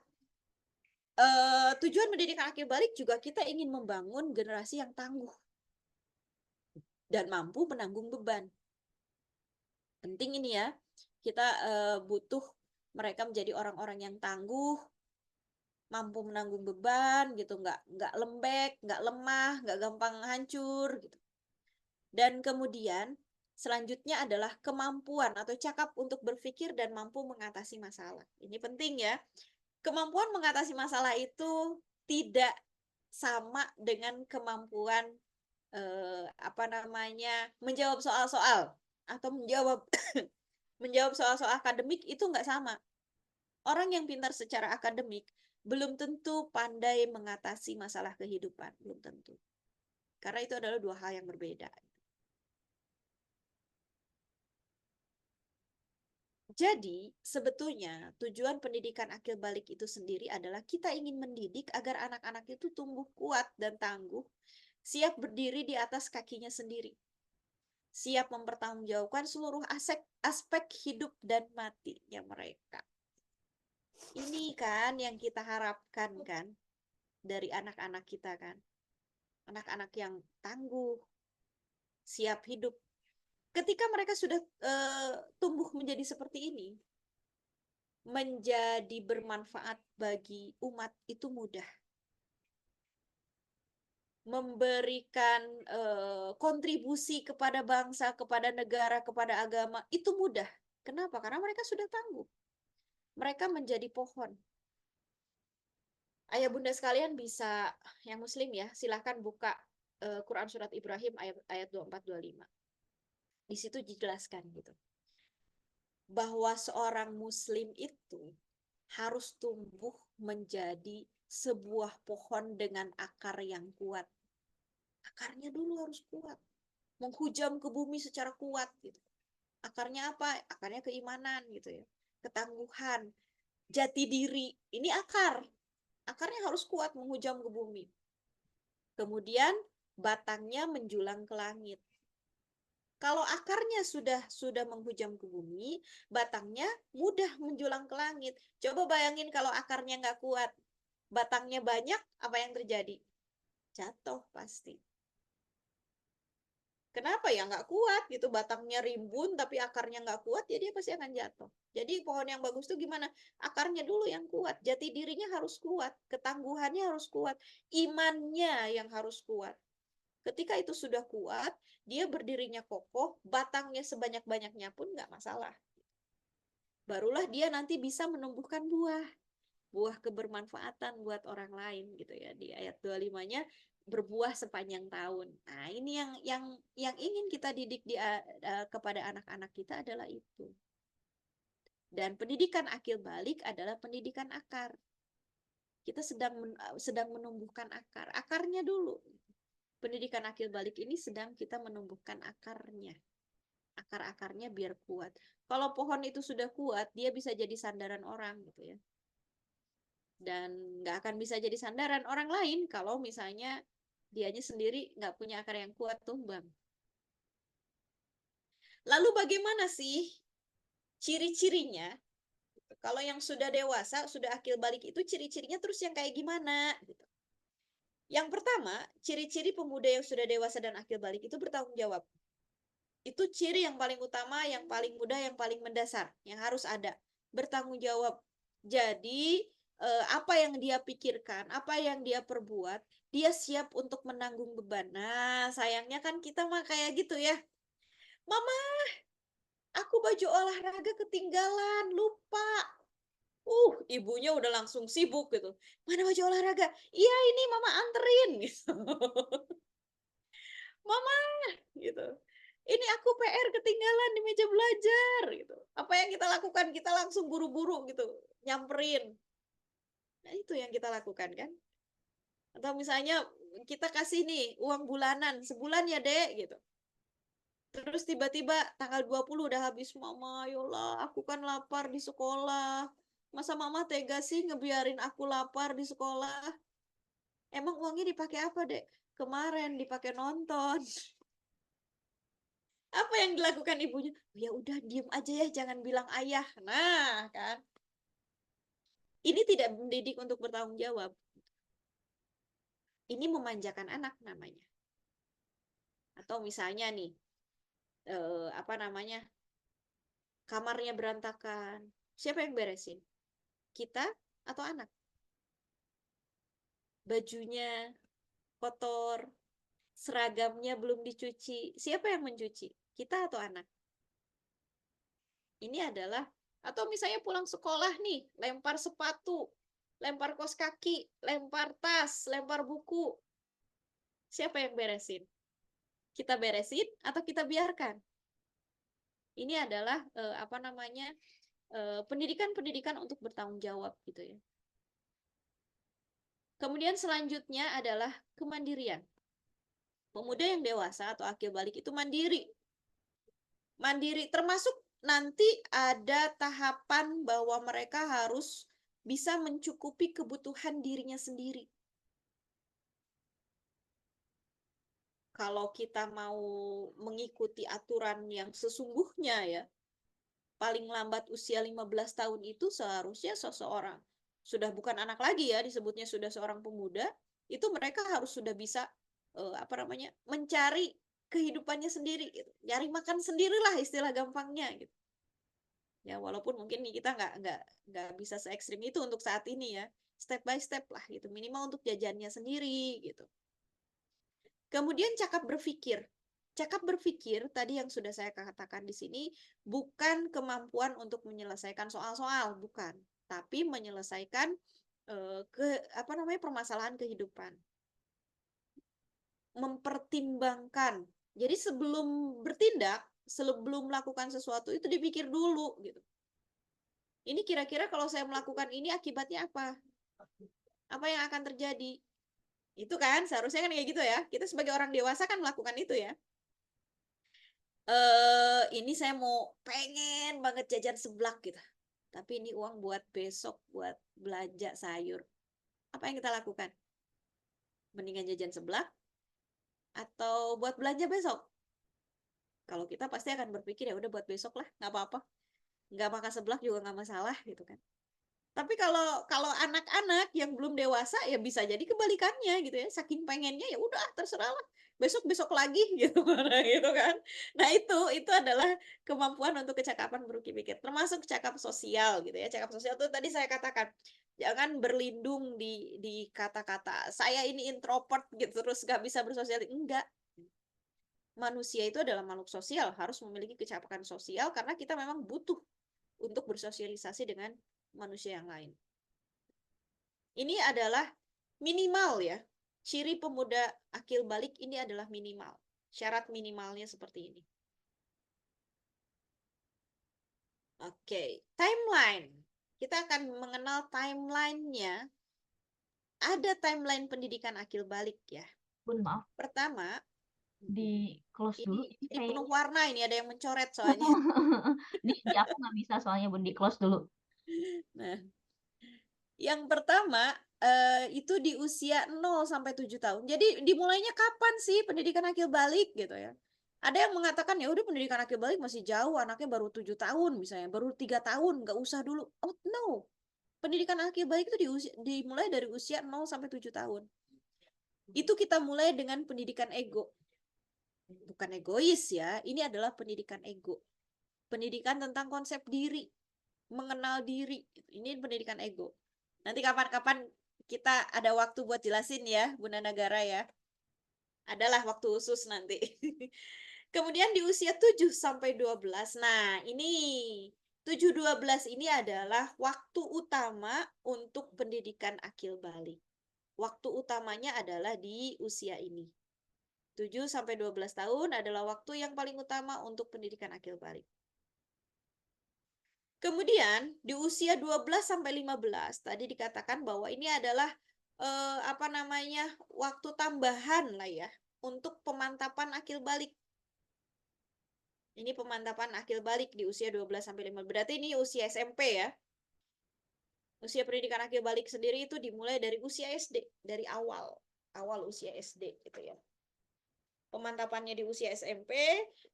tujuan pendidikan akhir balik juga kita ingin membangun generasi yang tangguh dan mampu menanggung beban. Penting ini ya, kita butuh mereka menjadi orang-orang yang tangguh, mampu menanggung beban gitu, nggak lembek, nggak lemah, nggak gampang hancur gitu. Dan kemudian selanjutnya adalah kemampuan atau cakap untuk berpikir dan mampu mengatasi masalah. Ini penting ya. Kemampuan mengatasi masalah itu tidak sama dengan kemampuan menjawab soal-soal atau menjawab soal-soal akademik itu nggak sama. Orang yang pintar secara akademik belum tentu pandai mengatasi masalah kehidupan, belum tentu. Karena itu adalah dua hal yang berbeda. Jadi, sebetulnya tujuan pendidikan akil balik itu sendiri adalah kita ingin mendidik agar anak-anak itu tumbuh kuat dan tangguh, siap berdiri di atas kakinya sendiri, siap mempertanggungjawabkan seluruh aspek hidup dan matinya mereka. Ini kan yang kita harapkan kan dari anak-anak kita kan. Anak-anak yang tangguh, siap hidup. Ketika mereka sudah tumbuh menjadi seperti ini, menjadi bermanfaat bagi umat itu mudah. Memberikan kontribusi kepada bangsa, kepada negara, kepada agama itu mudah. Kenapa? Karena mereka sudah tangguh. Mereka menjadi pohon. Ayah bunda sekalian bisa, yang muslim ya, silahkan buka Quran surat Ibrahim ayat 24-25. Di situ dijelaskan gitu. Bahwa seorang muslim itu harus tumbuh menjadi sebuah pohon dengan akar yang kuat. Akarnya dulu harus kuat. Menghujam ke bumi secara kuat gitu. Akarnya apa? Akarnya keimanan gitu ya. Ketangguhan, jati diri. Ini akar. Akarnya harus kuat menghujam ke bumi. Kemudian batangnya menjulang ke langit. Kalau akarnya sudah menghujam ke bumi, batangnya mudah menjulang ke langit. Coba bayangin kalau akarnya nggak kuat, batangnya banyak, apa yang terjadi? Jatuh pasti. Kenapa ya nggak kuat gitu, batangnya rimbun tapi akarnya nggak kuat, ya dia pasti akan jatuh. Jadi pohon yang bagus tuh gimana? Akarnya dulu yang kuat, jati dirinya harus kuat, ketangguhannya harus kuat, imannya yang harus kuat. Ketika itu sudah kuat, dia berdirinya kokoh, batangnya sebanyak-banyaknya pun nggak masalah. Barulah dia nanti bisa menumbuhkan buah kebermanfaatan buat orang lain gitu ya. Di ayat 25-nya berbuah sepanjang tahun. Nah, ini yang ingin kita didik kepada anak-anak kita adalah itu. Dan pendidikan akil balik adalah pendidikan akar. Kita sedang menumbuhkan akar. Akarnya dulu. Pendidikan akil balik ini sedang kita menumbuhkan akarnya. Akar-akarnya biar kuat. Kalau pohon itu sudah kuat, dia bisa jadi sandaran orang gitu ya. Dan nggak akan bisa jadi sandaran orang lain kalau misalnya dianya sendiri nggak punya akar yang kuat, tumbang. Lalu bagaimana sih ciri-cirinya Kalau yang sudah dewasa, sudah akil balik itu ciri-cirinya terus yang kayak gimana gitu. Yang pertama, ciri-ciri pemuda yang sudah dewasa dan akil balik itu bertanggung jawab. Itu ciri yang paling utama, yang paling mudah, yang paling mendasar, yang harus ada. Bertanggung jawab. Jadi, apa yang dia pikirkan, apa yang dia perbuat, dia siap untuk menanggung beban. Nah, sayangnya kan kita mah kayak gitu ya. Mama, aku baju olahraga ketinggalan, lupa. Ibunya udah langsung sibuk gitu. Mana baju olahraga? Iya, ini mama anterin gitu. Mama gitu. Ini aku PR ketinggalan di meja belajar gitu. Apa yang kita lakukan? Kita langsung buru-buru gitu, nyamperin. Nah, itu yang kita lakukan kan? Atau misalnya kita kasih nih uang bulanan, sebulan ya, Dek, gitu. Terus tiba-tiba tanggal 20 udah habis, Mama, yolah, aku kan lapar di sekolah. Masa Mama tega sih ngebiarin aku lapar di sekolah? Emang uangnya dipakai apa, Dek? Kemarin dipakai nonton. Apa yang dilakukan ibunya? Ya udah diem aja ya, jangan bilang ayah. Nah, kan. Ini tidak mendidik untuk bertanggung jawab. Ini memanjakan anak namanya. Atau misalnya nih, apa namanya? Kamarnya berantakan. Siapa yang beresin? Kita atau anak? Bajunya kotor, seragamnya belum dicuci. Siapa yang mencuci? Kita atau anak? Ini adalah, atau misalnya pulang sekolah nih, lempar sepatu, lempar kaos kaki, lempar tas, lempar buku. Siapa yang beresin? Kita beresin atau kita biarkan? Ini adalah apa namanya, pendidikan-pendidikan untuk bertanggung jawab gitu ya. Kemudian selanjutnya adalah kemandirian. Pemuda yang dewasa atau akil balik itu mandiri. Mandiri termasuk nanti ada tahapan bahwa mereka harus bisa mencukupi kebutuhan dirinya sendiri. Kalau kita mau mengikuti aturan yang sesungguhnya ya, paling lambat usia 15 tahun itu seharusnya seseorang sudah bukan anak lagi ya, disebutnya sudah seorang pemuda, itu mereka harus sudah bisa apa namanya, mencari kehidupannya sendiri gitu. Nyari makan sendirilah istilah gampangnya gitu. Ya walaupun mungkin kita nggak bisa se ekstrim itu untuk saat ini ya, step by step lah gitu, minimal untuk jajannya sendiri gitu. Kemudian cakap berpikir. Cakap berpikir tadi yang sudah saya katakan di sini bukan kemampuan untuk menyelesaikan soal-soal, bukan, tapi menyelesaikan apa namanya, permasalahan kehidupan. Mempertimbangkan. Jadi sebelum bertindak, sebelum melakukan sesuatu itu dipikir dulu gitu. Ini kira-kira kalau saya melakukan ini akibatnya apa? Apa yang akan terjadi? Itu kan seharusnya kan kayak gitu ya. Kita sebagai orang dewasa kan melakukan itu ya. Ini saya mau pengen banget jajan seblak gitu. Tapi ini uang buat besok buat belanja sayur. Apa yang kita lakukan? Mendingan jajan seblak atau buat belanja besok? Kalau kita pasti akan berpikir ya udah buat besok lah, nggak apa-apa. Nggak makan seblak juga nggak masalah gitu kan. Tapi kalau anak-anak yang belum dewasa ya bisa jadi kebalikannya gitu ya. Saking pengennya ya udah terserah lah. Besok-besok lagi gitu. Nah, gitu kan. Nah, itu adalah kemampuan untuk kecakapan berpikir. Termasuk cakap sosial gitu ya. Cakap sosial itu tadi saya katakan jangan berlindung di kata-kata saya ini introvert gitu terus nggak bisa bersosial. Enggak. Manusia itu adalah makhluk sosial, harus memiliki kecakapan sosial karena kita memang butuh untuk bersosialisasi dengan manusia yang lain. Ini adalah minimal ya. Ciri pemuda akil balik ini adalah minimal. Syarat minimalnya seperti ini. Oke, timeline. Kita akan mengenal timeline-nya. Ada timeline pendidikan akil balik ya. Bun, maaf, Pertama, di close dulu. ini penuh warna, ini ada yang mencoret soalnya. Di aku nggak bisa soalnya Bun, di close dulu. Nah, yang pertama itu di usia 0 sampai 7 tahun. Jadi dimulainya kapan sih pendidikan akil balik gitu ya? Ada yang mengatakan ya udah pendidikan akil balik masih jauh, anaknya baru 7 tahun misalnya, baru 3 tahun, nggak usah dulu. Oh no, pendidikan akil balik itu dimulai dari usia 0 sampai 7 tahun. Itu kita mulai dengan pendidikan ego. Bukan egois ya, ini adalah pendidikan ego. Pendidikan tentang konsep diri, mengenal diri. Ini pendidikan ego. Nanti kapan-kapan kita ada waktu buat jelasin ya, Bunda Negara ya. Adalah waktu khusus nanti. Kemudian di usia 7 sampai 12. Nah, ini 7-12 ini adalah waktu utama untuk pendidikan akil balik. Waktu utamanya adalah di usia ini. 7 sampai 12 tahun adalah waktu yang paling utama untuk pendidikan akil balik. Kemudian di usia 12 sampai 15 tadi dikatakan bahwa ini adalah waktu tambahan lah ya untuk pemantapan akil balik. Ini pemantapan akil balik di usia 12 sampai 15. Berarti ini usia SMP ya. Usia pendidikan akil balik sendiri itu dimulai dari usia SD, dari awal usia SD gitu ya. Pemantapannya di usia SMP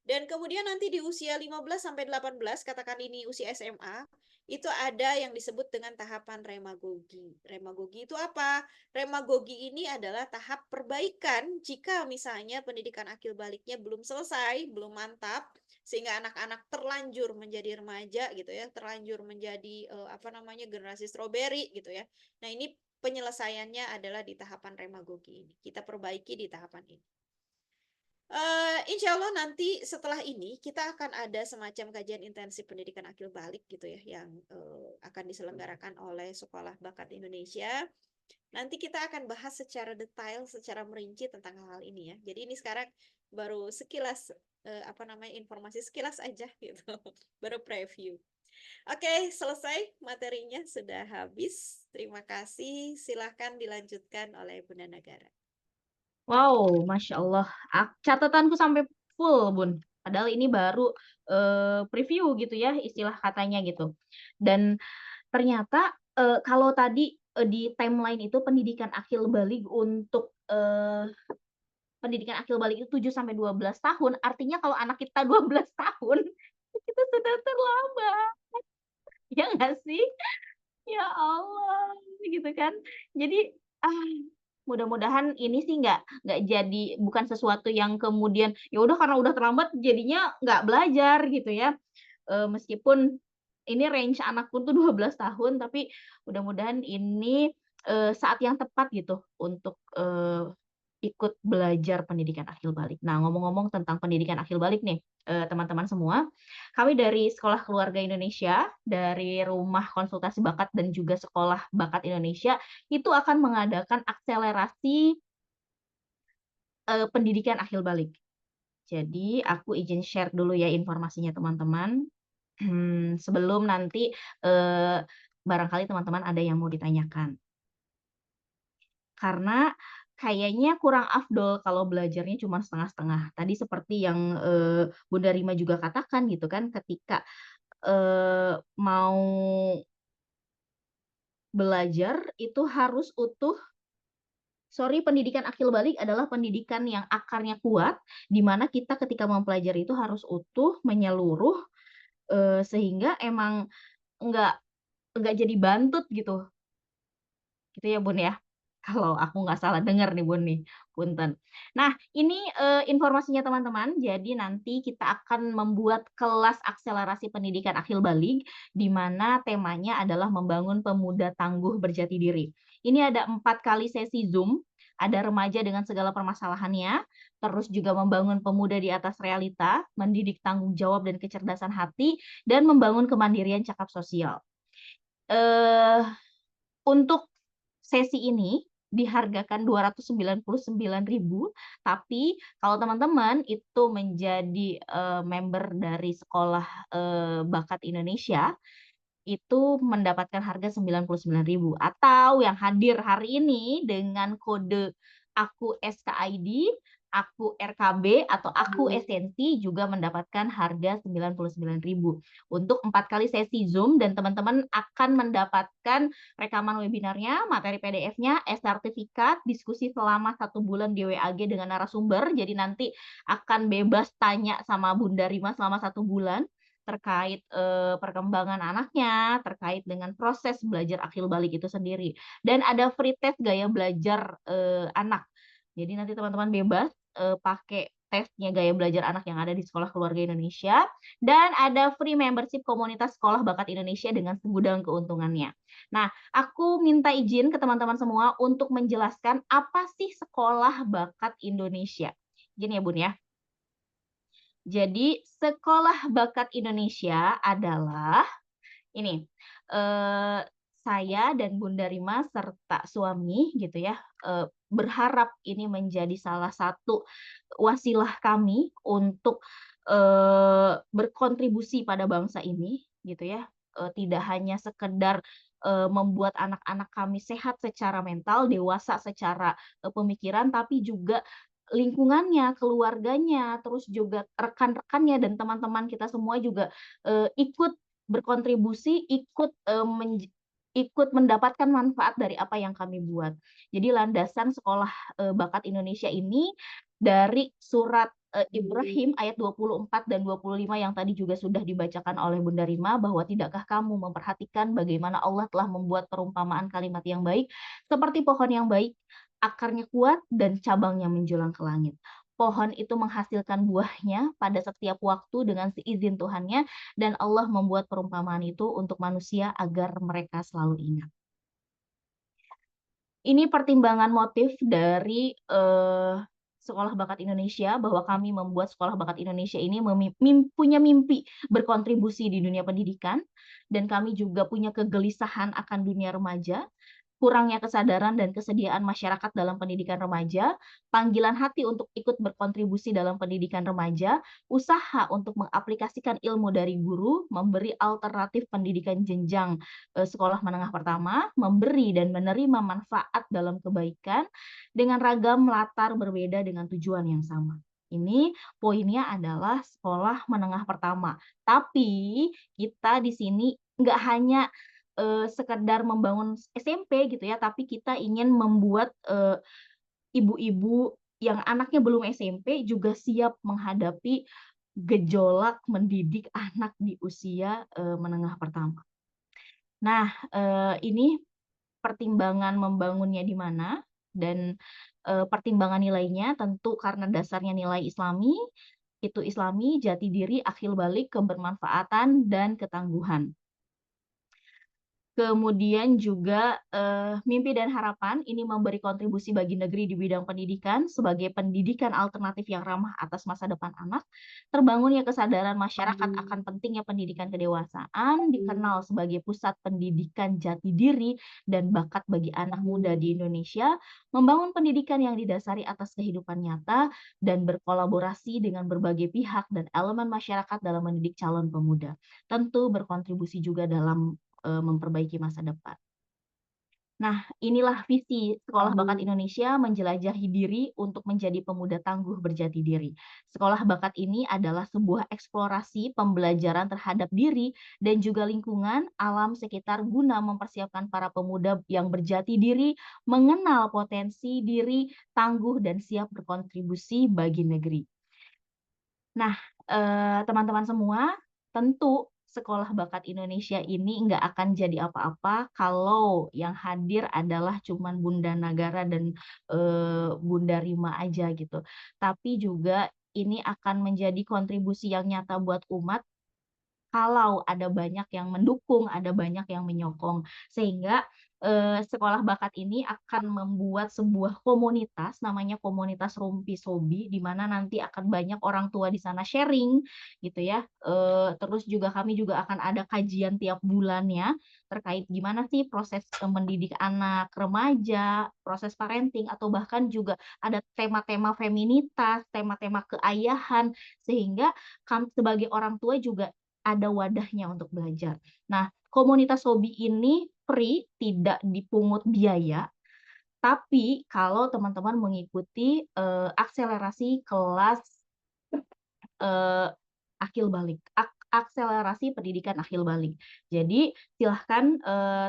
dan kemudian nanti di usia 15 sampai 18 katakan ini usia SMA, itu ada yang disebut dengan tahapan remagogi. Remagogi itu apa? Remagogi ini adalah tahap perbaikan jika misalnya pendidikan akil baliknya belum selesai, belum mantap, sehingga anak-anak terlanjur menjadi remaja gitu ya, terlanjur menjadi generasi stroberi gitu ya. Nah, ini penyelesaiannya adalah di tahapan remagogi ini. Kita perbaiki di tahapan ini. Insya Allah nanti setelah ini kita akan ada semacam kajian intensif pendidikan akil balik gitu ya yang akan diselenggarakan oleh Sekolah Bakat Indonesia. Nanti kita akan bahas secara detail, secara merinci tentang hal ini ya. Jadi ini sekarang baru sekilas informasi sekilas aja gitu, baru preview. Oke, selesai materinya sudah habis. Terima kasih. Silahkan dilanjutkan oleh Bunda Negara. Wow, Masya Allah. Catatanku sampai full, Bun. Padahal ini baru preview gitu ya, istilah katanya gitu. Dan ternyata kalau tadi di timeline itu pendidikan akil balik untuk pendidikan akil balik itu 7 sampai 12 tahun, artinya kalau anak kita 12 tahun, kita sudah terlambat. Ya nggak sih? Ya Allah, gitu kan. Jadi mudah-mudahan ini sih nggak jadi bukan sesuatu yang kemudian ya udah karena udah terlambat jadinya nggak belajar gitu ya. Meskipun ini range anakku tuh 12 tahun tapi mudah-mudahan ini saat yang tepat gitu untuk ikut belajar pendidikan akil balik. Nah, ngomong-ngomong tentang pendidikan akil balik nih, teman-teman semua, kami dari Sekolah Keluarga Indonesia, dari Rumah Konsultasi Bakat dan juga Sekolah Bakat Indonesia, itu akan mengadakan akselerasi pendidikan akil balik. Jadi, aku izin share dulu ya informasinya teman-teman. Sebelum nanti barangkali teman-teman ada yang mau ditanyakan. Karena kayaknya kurang afdol kalau belajarnya cuma setengah-setengah. Tadi seperti yang Bunda Rima juga katakan gitu kan, ketika mau belajar itu harus utuh. Pendidikan akil balik adalah pendidikan yang akarnya kuat, di mana kita ketika mempelajari itu harus utuh, menyeluruh, sehingga emang nggak jadi bantut gitu. Gitu ya Bun ya? Kalau aku nggak salah dengar nih Bun nih, punten. Nah ini informasinya teman-teman, jadi nanti kita akan membuat kelas akselerasi pendidikan akil balik, di mana temanya adalah membangun pemuda tangguh berjati diri. Ini ada 4 kali sesi Zoom, ada remaja dengan segala permasalahannya, terus juga membangun pemuda di atas realita, mendidik tanggung jawab dan kecerdasan hati, dan membangun kemandirian cakap sosial. Untuk sesi ini dihargakan 299.000, tapi kalau teman-teman itu menjadi member dari Sekolah Bakat Indonesia itu mendapatkan harga 99.000, atau yang hadir hari ini dengan kode aku SKID Aku RKB atau Aku Esensi juga mendapatkan harga 99.000 untuk 4 kali sesi Zoom, dan teman-teman akan mendapatkan rekaman webinarnya, materi PDF-nya, e-sertifikat, diskusi selama 1 bulan di WAG dengan narasumber. Jadi nanti akan bebas tanya sama Bunda Rima selama 1 bulan terkait perkembangan anaknya, terkait dengan proses belajar akil balik itu sendiri. Dan ada free test gaya belajar anak. Jadi nanti teman-teman bebas pakai tesnya gaya belajar anak yang ada di Sekolah Keluarga Indonesia, dan ada free membership komunitas Sekolah Bakat Indonesia dengan segudang keuntungannya. Nah, aku minta izin ke teman-teman semua untuk menjelaskan apa sih Sekolah Bakat Indonesia. Gini ya Bun ya. Jadi Sekolah Bakat Indonesia adalah ini, saya dan Bunda Rima serta suami gitu ya, berharap ini menjadi salah satu wasilah kami untuk berkontribusi pada bangsa ini gitu ya. Tidak hanya sekedar membuat anak-anak kami sehat secara mental, dewasa secara pemikiran, tapi juga lingkungannya, keluarganya, terus juga rekan-rekannya dan teman-teman kita semua juga ikut berkontribusi, ikut mendapatkan manfaat dari apa yang kami buat. Jadi landasan Sekolah Bakat Indonesia ini dari surat Ibrahim ayat 24 dan 25 yang tadi juga sudah dibacakan oleh Bunda Rima, bahwa tidakkah kamu memperhatikan bagaimana Allah telah membuat perumpamaan kalimat yang baik seperti pohon yang baik, akarnya kuat dan cabangnya menjulang ke langit. Pohon itu menghasilkan buahnya pada setiap waktu dengan seizin Tuhannya, dan Allah membuat perumpamaan itu untuk manusia agar mereka selalu ingat. Ini pertimbangan motif dari Sekolah Bakat Indonesia, bahwa kami membuat Sekolah Bakat Indonesia ini punya mimpi berkontribusi di dunia pendidikan, dan kami juga punya kegelisahan akan dunia remaja, kurangnya kesadaran dan kesediaan masyarakat dalam pendidikan remaja, panggilan hati untuk ikut berkontribusi dalam pendidikan remaja, usaha untuk mengaplikasikan ilmu dari guru, memberi alternatif pendidikan jenjang sekolah menengah pertama, memberi dan menerima manfaat dalam kebaikan dengan ragam latar berbeda dengan tujuan yang sama. Ini poinnya adalah sekolah menengah pertama. Tapi kita di sini nggak hanya sekedar membangun SMP gitu ya, tapi kita ingin membuat ibu-ibu yang anaknya belum SMP juga siap menghadapi gejolak mendidik anak di usia menengah pertama. Nah, ini pertimbangan membangunnya di mana, dan pertimbangan nilainya tentu karena dasarnya nilai Islami, itu Islami, jati diri, akil balik, kebermanfaatan, dan ketangguhan. Kemudian juga mimpi dan harapan ini memberi kontribusi bagi negeri di bidang pendidikan sebagai pendidikan alternatif yang ramah atas masa depan anak, terbangunnya kesadaran masyarakat akan pentingnya pendidikan kedewasaan, dikenal sebagai pusat pendidikan jati diri dan bakat bagi anak muda di Indonesia, membangun pendidikan yang didasari atas kehidupan nyata dan berkolaborasi dengan berbagai pihak dan elemen masyarakat dalam mendidik calon pemuda. Tentu berkontribusi juga dalam memperbaiki masa depan. Nah, inilah visi Sekolah Bakat Indonesia menjelajahi diri untuk menjadi pemuda tangguh berjati diri. Sekolah Bakat ini adalah sebuah eksplorasi pembelajaran terhadap diri dan juga lingkungan alam sekitar guna mempersiapkan para pemuda yang berjati diri, mengenal potensi diri, tangguh dan siap berkontribusi bagi negeri. Nah, teman-teman semua, tentu Sekolah Bakat Indonesia ini nggak akan jadi apa-apa kalau yang hadir adalah cuman Bunda Nagara dan Bunda Rima aja gitu. Tapi juga ini akan menjadi kontribusi yang nyata buat umat kalau ada banyak yang mendukung, ada banyak yang menyokong. Sehingga Sekolah Bakat ini akan membuat sebuah komunitas, namanya komunitas Rumpi Sobi, di mana nanti akan banyak orang tua di sana sharing, gitu ya. Terus juga kami juga akan ada kajian tiap bulannya terkait gimana sih proses mendidik anak remaja, proses parenting, atau bahkan juga ada tema-tema feminitas, tema-tema keayahan, sehingga kami sebagai orang tua juga ada wadahnya untuk belajar. Nah, komunitas Sobi ini free, tidak dipungut biaya, Tapi kalau teman-teman mengikuti akselerasi kelas akhil balik, akselerasi pendidikan akhil balik. Jadi silahkan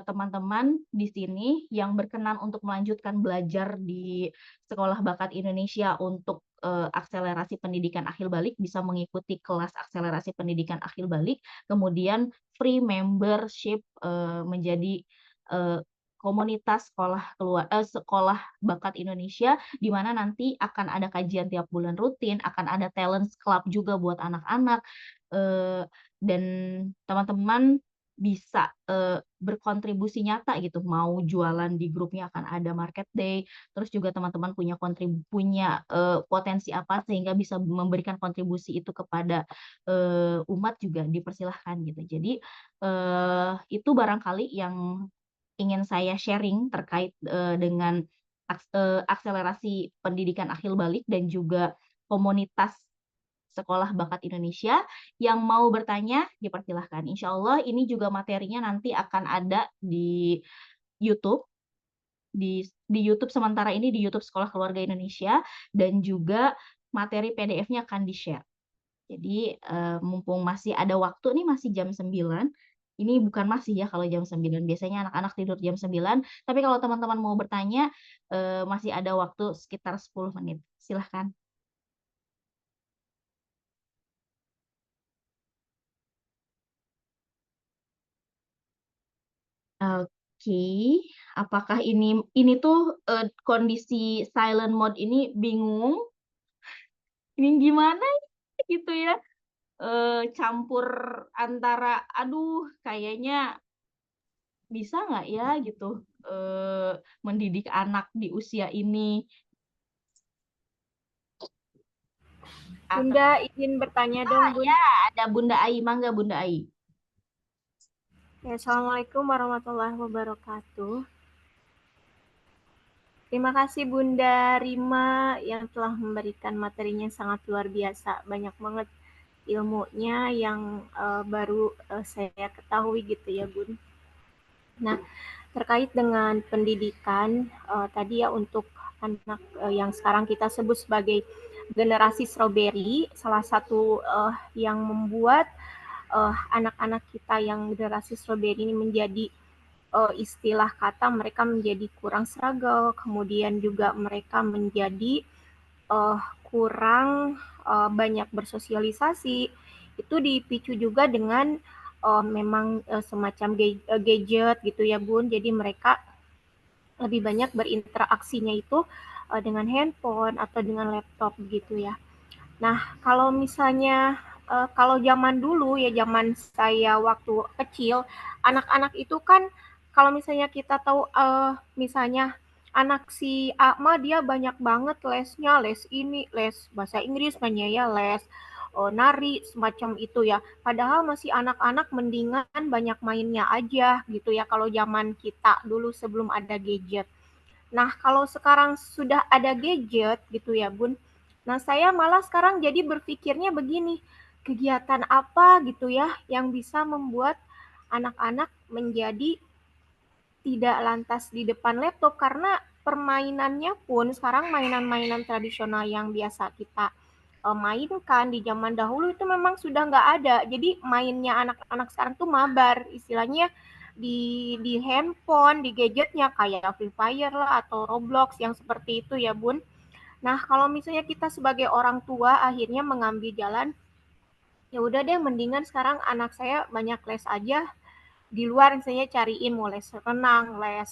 teman-teman di sini yang berkenan untuk melanjutkan belajar di Sekolah Bakat Indonesia untuk akselerasi pendidikan akhil balik bisa mengikuti kelas akselerasi pendidikan akhil balik, kemudian free membership menjadi komunitas sekolah bakat Indonesia, di mana nanti akan ada kajian tiap bulan rutin, akan ada talents club juga buat anak-anak, dan teman-teman bisa berkontribusi nyata gitu, mau jualan di grupnya akan ada market day, terus juga teman-teman punya potensi apa sehingga bisa memberikan kontribusi itu kepada umat juga dipersilahkan gitu. Jadi itu barangkali yang ingin saya sharing terkait dengan akselerasi pendidikan akhil balik dan juga komunitas Sekolah Bakat Indonesia. Yang mau bertanya dipersilahkan. Insya Allah ini juga materinya nanti akan ada di YouTube. Di YouTube sementara ini di YouTube Sekolah Keluarga Indonesia, dan juga materi PDF-nya akan di-share. Jadi mumpung masih ada waktu nih, masih jam 9. Ini bukan masih ya kalau jam 9. Biasanya anak-anak tidur jam 9. Tapi kalau teman-teman mau bertanya, masih ada waktu sekitar 10 menit. Silahkan. Oke, apakah ini tuh kondisi silent mode ini bingung? Ini gimana gitu ya? Campur antara, aduh kayaknya bisa nggak ya gitu mendidik anak di usia ini. Bunda izin bertanya dong, Bun. Ya, ada Bunda Ai, mangga Bunda Ai. Ya, Assalamualaikum warahmatullahi wabarakatuh. Terima kasih Bunda Rima yang telah memberikan materinya sangat luar biasa. Banyak banget ilmunya yang baru saya ketahui gitu ya, Bun. Nah, terkait dengan pendidikan tadi ya, untuk anak yang sekarang kita sebut sebagai generasi strawberry, salah satu yang membuat anak-anak kita yang generasi strawberry ini menjadi istilah kata mereka menjadi kurang struggle, kemudian juga mereka menjadi kurang banyak bersosialisasi. Itu dipicu juga dengan memang semacam gadget gitu ya Bun. Jadi mereka lebih banyak berinteraksinya itu dengan handphone atau dengan laptop gitu ya. Nah, kalau misalnya kalau zaman dulu ya, zaman saya waktu kecil, anak-anak itu kan kalau misalnya kita tahu misalnya anak si A mah dia banyak banget lesnya, les ini, les bahasa Inggris kan ya, les nari semacam itu ya. Padahal masih anak-anak, mendingan banyak mainnya aja gitu ya kalau zaman kita dulu sebelum ada gadget. Nah, kalau sekarang sudah ada gadget gitu ya, Bun. Nah, saya malah sekarang jadi berpikirnya begini, kegiatan apa gitu ya yang bisa membuat anak-anak menjadi tidak lantas di depan laptop, karena permainannya pun sekarang mainan-mainan tradisional yang biasa kita mainkan di zaman dahulu itu memang sudah nggak ada. Jadi mainnya anak-anak sekarang tuh mabar, istilahnya di handphone, di gadgetnya kayak Free Fire lah atau Roblox yang seperti itu ya Bun. Nah kalau misalnya kita sebagai orang tua akhirnya mengambil jalan, ya udah deh mendingan sekarang anak saya banyak les aja di luar, misalnya cariin mau les renang, les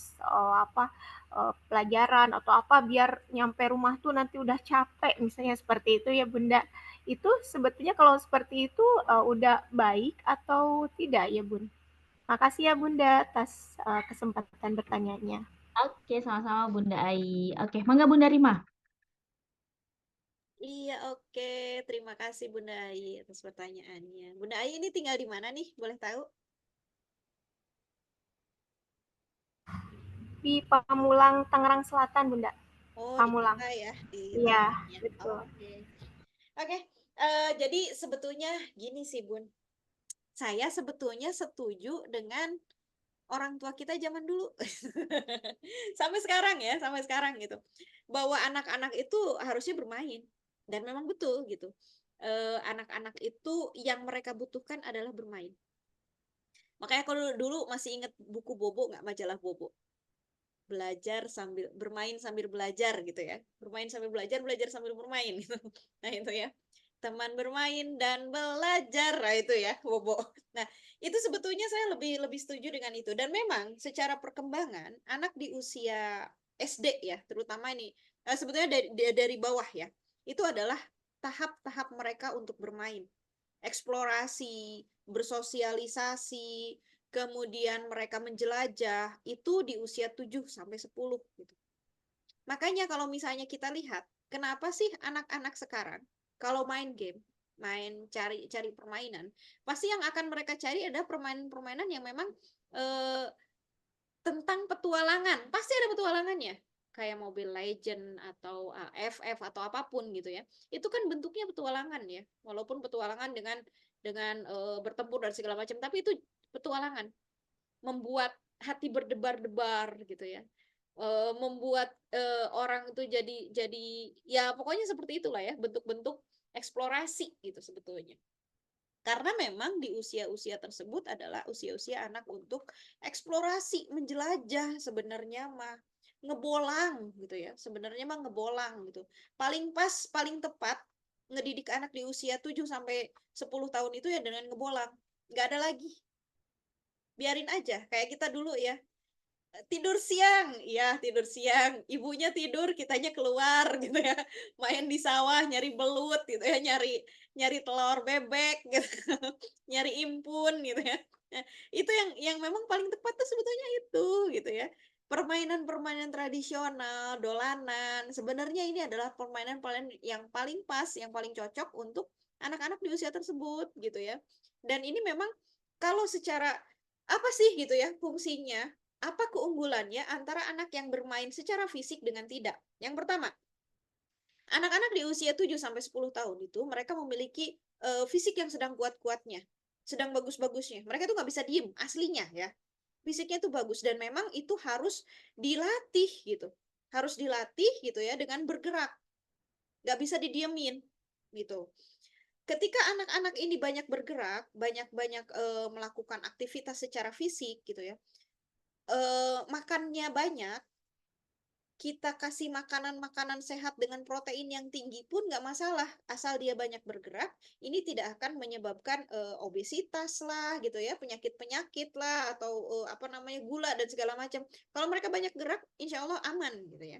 pelajaran atau apa, biar nyampe rumah tuh nanti udah capek, misalnya seperti itu ya Bunda. Itu sebetulnya kalau seperti itu udah baik atau tidak ya Bun? Makasih ya Bunda atas kesempatan bertanyanya. Oke, sama-sama Bunda Ai. Oke, mangga Bunda Rima. Iya, oke. Terima kasih Bunda Ai atas pertanyaannya. Bunda Ai ini tinggal di mana nih? Boleh tahu? Di Pamulang, Tangerang Selatan Bunda. Oh, Pamulang. di ya, di Iya, ya. betul. Oke. Jadi sebetulnya gini sih Bun. Saya sebetulnya setuju dengan orang tua kita zaman dulu. Sampai sekarang ya, sampai sekarang gitu. Bahwa anak-anak itu harusnya bermain. Dan memang betul gitu. Anak-anak itu yang mereka butuhkan adalah bermain. Makanya kalau dulu masih ingat buku Bobo nggak, majalah Bobo. Belajar sambil bermain sambil belajar gitu ya. Bermain sambil belajar, belajar sambil bermain gitu. Nah, itu ya. Teman bermain dan belajar, nah itu ya Bobo. Nah, itu sebetulnya saya lebih setuju dengan itu. Dan memang secara perkembangan anak di usia SD ya, terutama ini sebetulnya dari bawah ya. Itu adalah tahap-tahap mereka untuk bermain, eksplorasi, bersosialisasi, kemudian mereka menjelajah itu di usia 7 sampai 10 gitu. Makanya kalau misalnya kita lihat, kenapa sih anak-anak sekarang kalau main game, main cari permainan, pasti yang akan mereka cari adalah permainan-permainan yang memang tentang petualangan. Pasti ada petualangannya. Kayak Mobile Legend atau FF atau apapun gitu ya. Itu kan bentuknya petualangan ya. Walaupun petualangan dengan bertempur dan segala macam, tapi itu petualangan. Membuat hati berdebar-debar gitu ya. Membuat orang itu jadi ya pokoknya seperti itulah ya, bentuk-bentuk eksplorasi gitu sebetulnya. Karena memang di usia-usia tersebut adalah usia-usia anak untuk eksplorasi, menjelajah sebenarnya mah ngebolang gitu ya. Sebenarnya mah ngebolang gitu. Paling pas, paling tepat ngedidik anak di usia 7 sampai 10 tahun itu ya dengan ngebolang. Nggak ada lagi. Biarin aja kayak kita dulu ya. Tidur siang, iya tidur siang. Ibunya tidur, kitanya keluar gitu ya. Main di sawah, nyari belut gitu ya, nyari telur bebek gitu. Nyari impun gitu ya. Nah, itu yang memang paling tepat tuh sebetulnya itu gitu ya. Permainan-permainan tradisional, dolanan, sebenarnya ini adalah permainan-permainan yang paling pas, yang paling cocok untuk anak-anak di usia tersebut gitu ya. Dan ini memang kalau secara apa sih gitu ya fungsinya? Apa keunggulannya antara anak yang bermain secara fisik dengan tidak? Yang pertama, anak-anak di usia 7 sampai 10 tahun itu mereka memiliki fisik yang sedang kuat-kuatnya, sedang bagus-bagusnya. Mereka tuh nggak bisa diem, aslinya ya. Fisiknya tuh bagus dan memang itu harus dilatih gitu. Harus dilatih gitu ya dengan bergerak. Nggak bisa didiemin gitu. Ketika anak-anak ini banyak bergerak, banyak-banyak melakukan aktivitas secara fisik gitu ya, makannya banyak, kita kasih makanan-makanan sehat dengan protein yang tinggi pun nggak masalah, asal dia banyak bergerak, ini tidak akan menyebabkan obesitas lah gitu ya, penyakit-penyakit lah atau apa namanya gula dan segala macam. Kalau mereka banyak gerak, insya Allah aman gitu ya.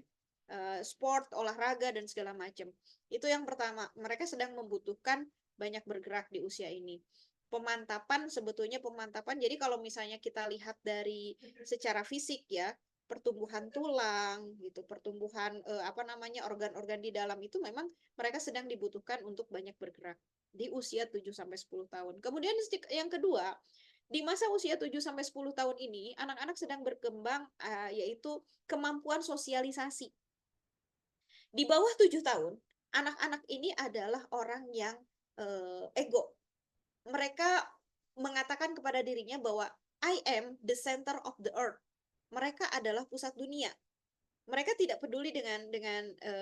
Sport, olahraga dan segala macam. Itu yang pertama, mereka sedang membutuhkan banyak bergerak di usia ini. Pemantapan sebetulnya pemantapan. Jadi kalau misalnya kita lihat dari secara fisik ya, pertumbuhan tulang gitu, pertumbuhan apa namanya organ-organ di dalam itu memang mereka sedang dibutuhkan untuk banyak bergerak di usia 7 sampai 10 tahun. Kemudian yang kedua, di masa usia 7 sampai 10 tahun ini anak-anak sedang berkembang yaitu kemampuan sosialisasi. Di bawah 7 tahun, anak-anak ini adalah orang yang ego. Mereka mengatakan kepada dirinya bahwa I am the center of the earth. Mereka adalah pusat dunia. Mereka tidak peduli dengan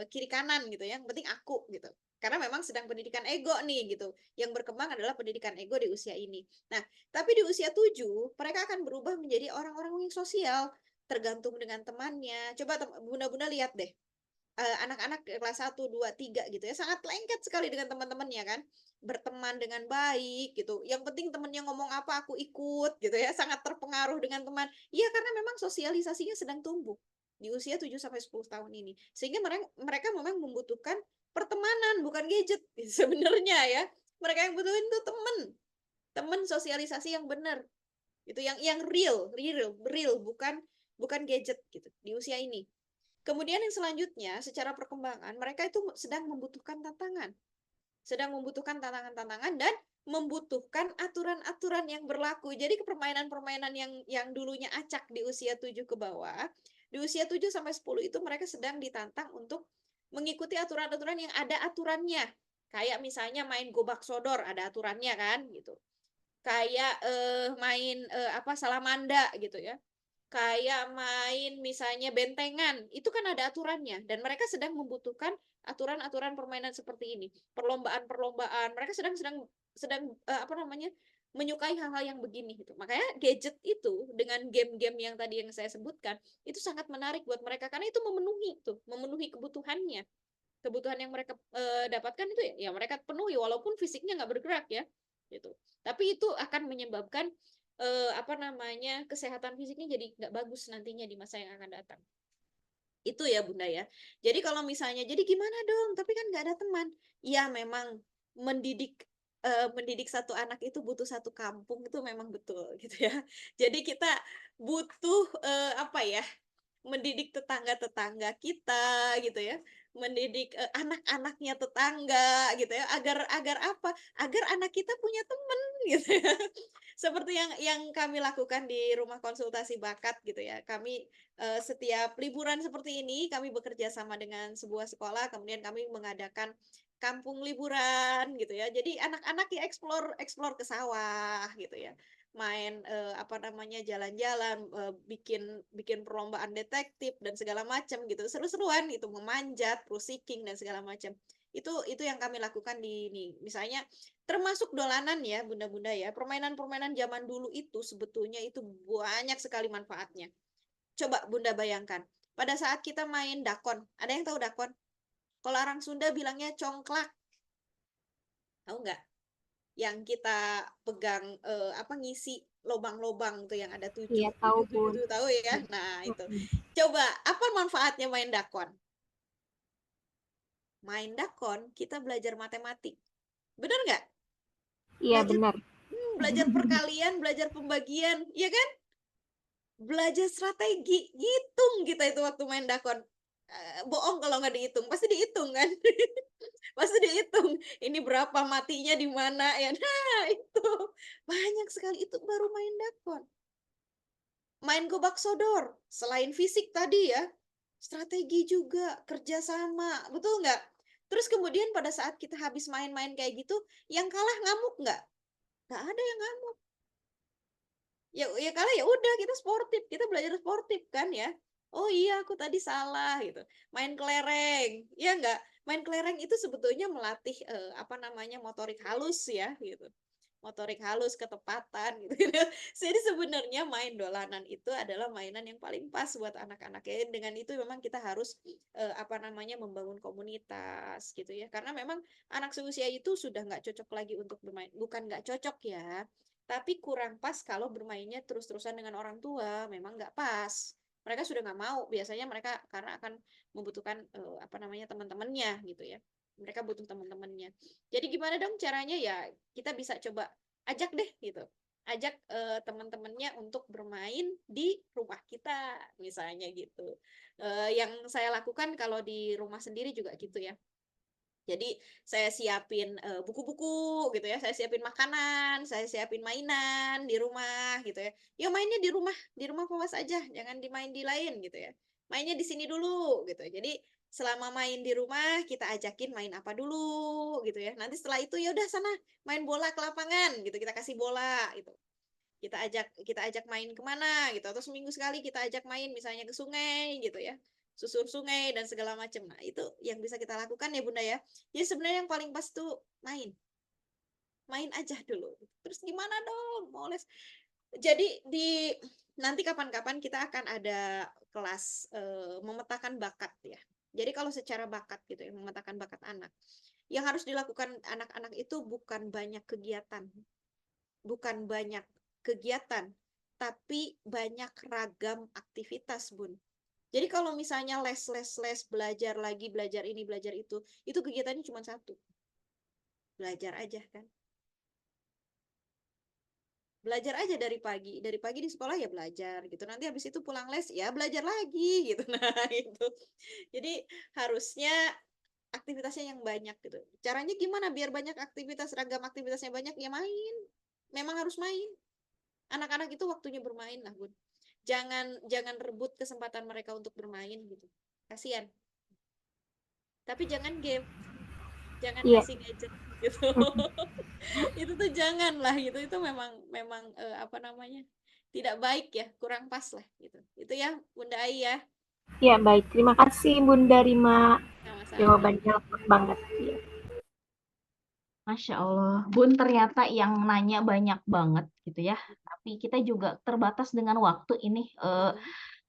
kiri kanan gitu ya. Yang penting aku gitu. Karena memang sedang pendidikan ego nih gitu. Yang berkembang adalah pendidikan ego di usia ini. Nah, tapi di usia 7, mereka akan berubah menjadi orang-orang yang sosial, tergantung dengan temannya. Coba bunda-bunda lihat deh. Anak-anak kelas 1, 2, 3 gitu ya, sangat lengket sekali dengan teman-temannya kan. Berteman dengan baik gitu. Yang penting temannya ngomong apa aku ikut gitu ya, sangat terpengaruh dengan teman. Iya, karena memang sosialisasinya sedang tumbuh di usia 7 sampai 10 tahun ini. Sehingga mereka memang membutuhkan pertemanan, bukan gadget sebenarnya ya. Mereka yang butuhin tuh teman. Teman sosialisasi yang benar. Itu yang real, bukan gadget gitu di usia ini. Kemudian yang selanjutnya, secara perkembangan, mereka itu sedang membutuhkan tantangan. Sedang membutuhkan tantangan-tantangan dan membutuhkan aturan-aturan yang berlaku. Jadi permainan-permainan yang dulunya acak di usia 7 ke bawah, di usia 7 sampai 10 itu mereka sedang ditantang untuk mengikuti aturan-aturan yang ada aturannya. Kayak misalnya main gobak sodor, ada aturannya kan gitu. kayak main apa salamanda gitu ya. Kayak main misalnya bentengan, itu kan ada aturannya dan mereka sedang membutuhkan aturan-aturan permainan seperti ini. Perlombaan-perlombaan, mereka sedang sedang sedang apa namanya? Menyukai hal-hal yang begini gitu. Makanya gadget itu dengan game-game yang tadi yang saya sebutkan itu sangat menarik buat mereka karena itu memenuhi kebutuhannya. Kebutuhan yang mereka dapatkan itu ya mereka penuhi walaupun fisiknya nggak bergerak ya gitu. Tapi itu akan menyebabkan apa namanya kesehatan fisiknya jadi nggak bagus nantinya di masa yang akan datang. Itu ya Bunda ya. Jadi kalau misalnya, jadi gimana dong? Tapi kan nggak ada teman. Ya memang mendidik mendidik satu anak itu butuh satu kampung itu memang betul gitu ya. Jadi kita butuh apa ya? Mendidik tetangga-tetangga kita gitu ya, mendidik, anak-anaknya tetangga gitu ya, agar agar apa, agar anak kita punya temen gitu ya. Seperti yang kami lakukan di rumah konsultasi bakat gitu ya. Kami, setiap liburan seperti ini, kami bekerja sama dengan sebuah sekolah, kemudian kami mengadakan kampung liburan gitu ya. Jadi anak-anak ya explore explore ke sawah gitu ya. Main, apa namanya, jalan-jalan, bikin bikin perlombaan detektif dan segala macam gitu, seru-seruan gitu, memanjat, cruising dan segala macam. Itu yang kami lakukan di ini. Misalnya termasuk dolanan ya, bunda-bunda ya, permainan-permainan zaman dulu itu sebetulnya itu banyak sekali manfaatnya. Coba Bunda bayangkan, pada saat kita main dakon, ada yang tahu dakon? Kalau orang Sunda bilangnya congklak, tahu nggak? Yang kita pegang, apa, ngisi lobang-lobang tuh yang ada Iya, tujuh tahu tujuh tujuh Bun. tuh, tahu ya? Nah, itu. Mm-mm. Coba, apa manfaatnya main dakon? Main dakon, kita belajar matematik. Bener nggak? Iya, Belajar benar. belajar perkalian, belajar pembagian, iya kan? Belajar strategi, ngitung kita itu waktu main dakon. Bohong kalau nggak dihitung, pasti dihitung kan? Pasti dihitung, ini berapa matinya di mana ya. Nah, itu. Banyak sekali itu baru main dakon. Main gobak sodor, selain fisik tadi ya, strategi juga, kerjasama, betul nggak? Terus kemudian pada saat kita habis main-main kayak gitu, yang kalah ngamuk nggak? Nggak ada yang ngamuk. Ya kalah ya udah kita sportif, kita belajar sportif kan ya. Oh iya aku tadi salah gitu. Main kelereng, ya nggak? Main kelereng itu sebetulnya melatih apa namanya motorik halus ya gitu. Motorik halus, ketepatan gitu. Jadi sebenarnya main dolanan itu adalah mainan yang paling pas buat anak-anak ya. Dengan itu memang kita harus apa namanya membangun komunitas gitu ya. Karena memang anak seusia itu sudah nggak cocok lagi untuk bermain. Bukan nggak cocok ya, tapi kurang pas kalau bermainnya terus-terusan dengan orang tua. Memang nggak pas. Mereka sudah nggak mau. Biasanya mereka karena akan membutuhkan apa namanya teman-temannya gitu ya. Mereka butuh teman-temannya. Jadi gimana dong caranya ya kita bisa coba ajak deh gitu. Ajak teman-temannya untuk bermain di rumah kita misalnya gitu. Yang saya lakukan kalau di rumah sendiri juga gitu ya. Jadi saya siapin buku-buku gitu ya, saya siapin makanan, saya siapin mainan di rumah gitu ya. Ya mainnya di rumah puas aja, jangan dimain di lain gitu ya. Mainnya di sini dulu gitu. Jadi selama main di rumah kita ajakin main apa dulu gitu ya. Nanti setelah itu ya udah sana main bola ke lapangan gitu, kita kasih bola gitu. Kita ajak main kemana gitu, atau seminggu sekali kita ajak main misalnya ke sungai gitu ya, susur sungai dan segala macam. Nah itu yang bisa kita lakukan ya Bunda ya. Jadi sebenarnya yang paling pas tuh main, main aja dulu. Terus gimana dong mau les? Jadi nanti kapan-kapan kita akan ada kelas memetakan bakat ya. Jadi kalau secara bakat gitu ya, memetakan bakat anak. Yang harus dilakukan anak-anak itu bukan banyak kegiatan, bukan banyak kegiatan, tapi banyak ragam aktivitas, Bun. Jadi kalau misalnya les, belajar lagi, belajar ini, belajar itu kegiatannya cuma satu. Belajar aja kan. Belajar aja dari pagi di sekolah ya belajar gitu. Nanti habis itu pulang les ya belajar lagi gitu. Nah, itu. Jadi harusnya aktivitasnya yang banyak gitu. Caranya gimana biar banyak aktivitas, ragam aktivitasnya banyak ya main. Memang harus main. Anak-anak itu waktunya bermain lah, Bun. Jangan rebut kesempatan mereka untuk bermain gitu. Kasihan. Tapi jangan game. jangan Iya. kasih gadget gitu. Itu tuh jangan lah gitu. Itu memang apa namanya? Tidak baik ya, kurang pas lah gitu. Itu ya Bunda Ai ya. Ya, baik. Terima kasih Bunda Rima. Sama-sama. Jawabannya lengkap banget. Iya. Masya Allah, Bun ternyata yang nanya banyak banget gitu ya. Tapi kita juga terbatas dengan waktu ini.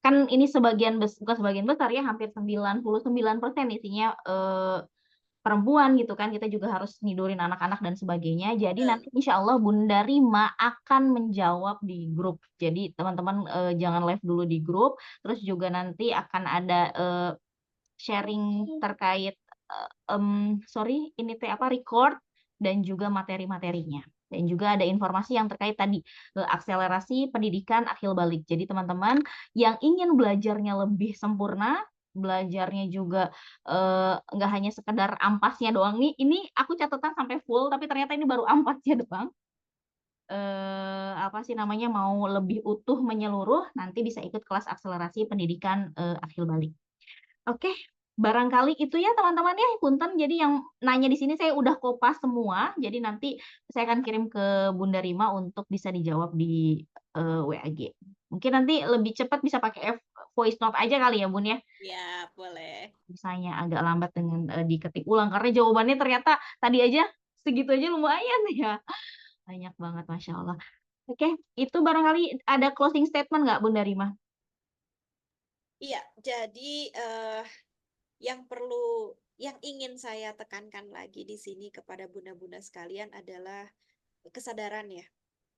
Kan ini bukan sebagian besar ya, hampir 99% isinya perempuan gitu kan. Kita juga harus nidurin anak-anak dan sebagainya. Jadi nanti insya Allah Bunda Rima akan menjawab di grup. Jadi teman-teman jangan live dulu di grup. Terus juga nanti akan ada sharing terkait ini teh apa record dan juga materi-materinya. Dan juga ada informasi yang terkait tadi akselerasi pendidikan akhir balik. Jadi teman-teman yang ingin belajarnya lebih sempurna, belajarnya juga nggak hanya sekedar ampasnya doang nih. Ini aku catatan sampai full, tapi ternyata ini baru ampasnya doang. Apa sih namanya, mau lebih utuh menyeluruh, nanti bisa ikut kelas akselerasi pendidikan akhir balik. Oke, barangkali itu ya teman-teman ya, punten. Jadi yang nanya di sini saya udah kopas semua. Jadi nanti saya akan kirim ke Bunda Rima untuk bisa dijawab di WAG. Mungkin nanti lebih cepat bisa pakai voice note aja kali ya Bun ya. Ya, boleh. Misalnya agak lambat dengan diketik ulang karena jawabannya ternyata tadi aja segitu aja lumayan ya. Banyak banget Masya Allah. Oke, itu barangkali ada closing statement nggak Bunda Rima? Iya, jadi yang ingin saya tekankan lagi di sini kepada bunda-bunda sekalian adalah kesadaran ya.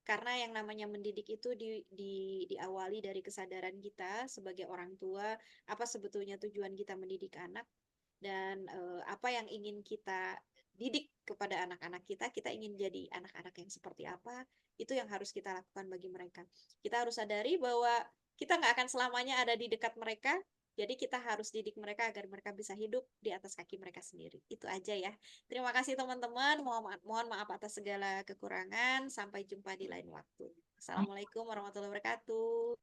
Karena yang namanya mendidik itu diawali dari kesadaran kita sebagai orang tua, apa sebetulnya tujuan kita mendidik anak, dan apa yang ingin kita didik kepada anak-anak kita ingin jadi anak-anak yang seperti apa, itu yang harus kita lakukan bagi mereka. Kita harus sadari bahwa kita nggak akan selamanya ada di dekat mereka, jadi kita harus didik mereka agar mereka bisa hidup di atas kaki mereka sendiri. Itu aja ya. Terima kasih teman-teman. Mohon maaf atas segala kekurangan. Sampai jumpa di lain waktu. Assalamualaikum warahmatullahi wabarakatuh.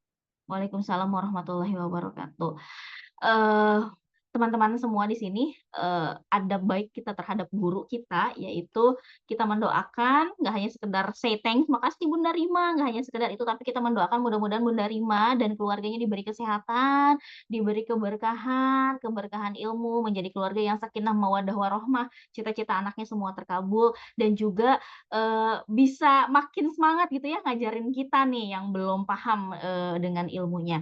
Waalaikumsalam warahmatullahi wabarakatuh. eh Teman-teman semua di sini, adab baik kita terhadap guru kita, yaitu kita mendoakan, nggak hanya sekedar say thanks, makasih Bunda Rima, nggak hanya sekedar itu, tapi kita mendoakan mudah-mudahan Bunda Rima dan keluarganya diberi kesehatan, diberi keberkahan ilmu, menjadi keluarga yang sakinah mawaddah warohmah, cita-cita anaknya semua terkabul, dan juga bisa makin semangat gitu ya ngajarin kita nih yang belum paham dengan ilmunya.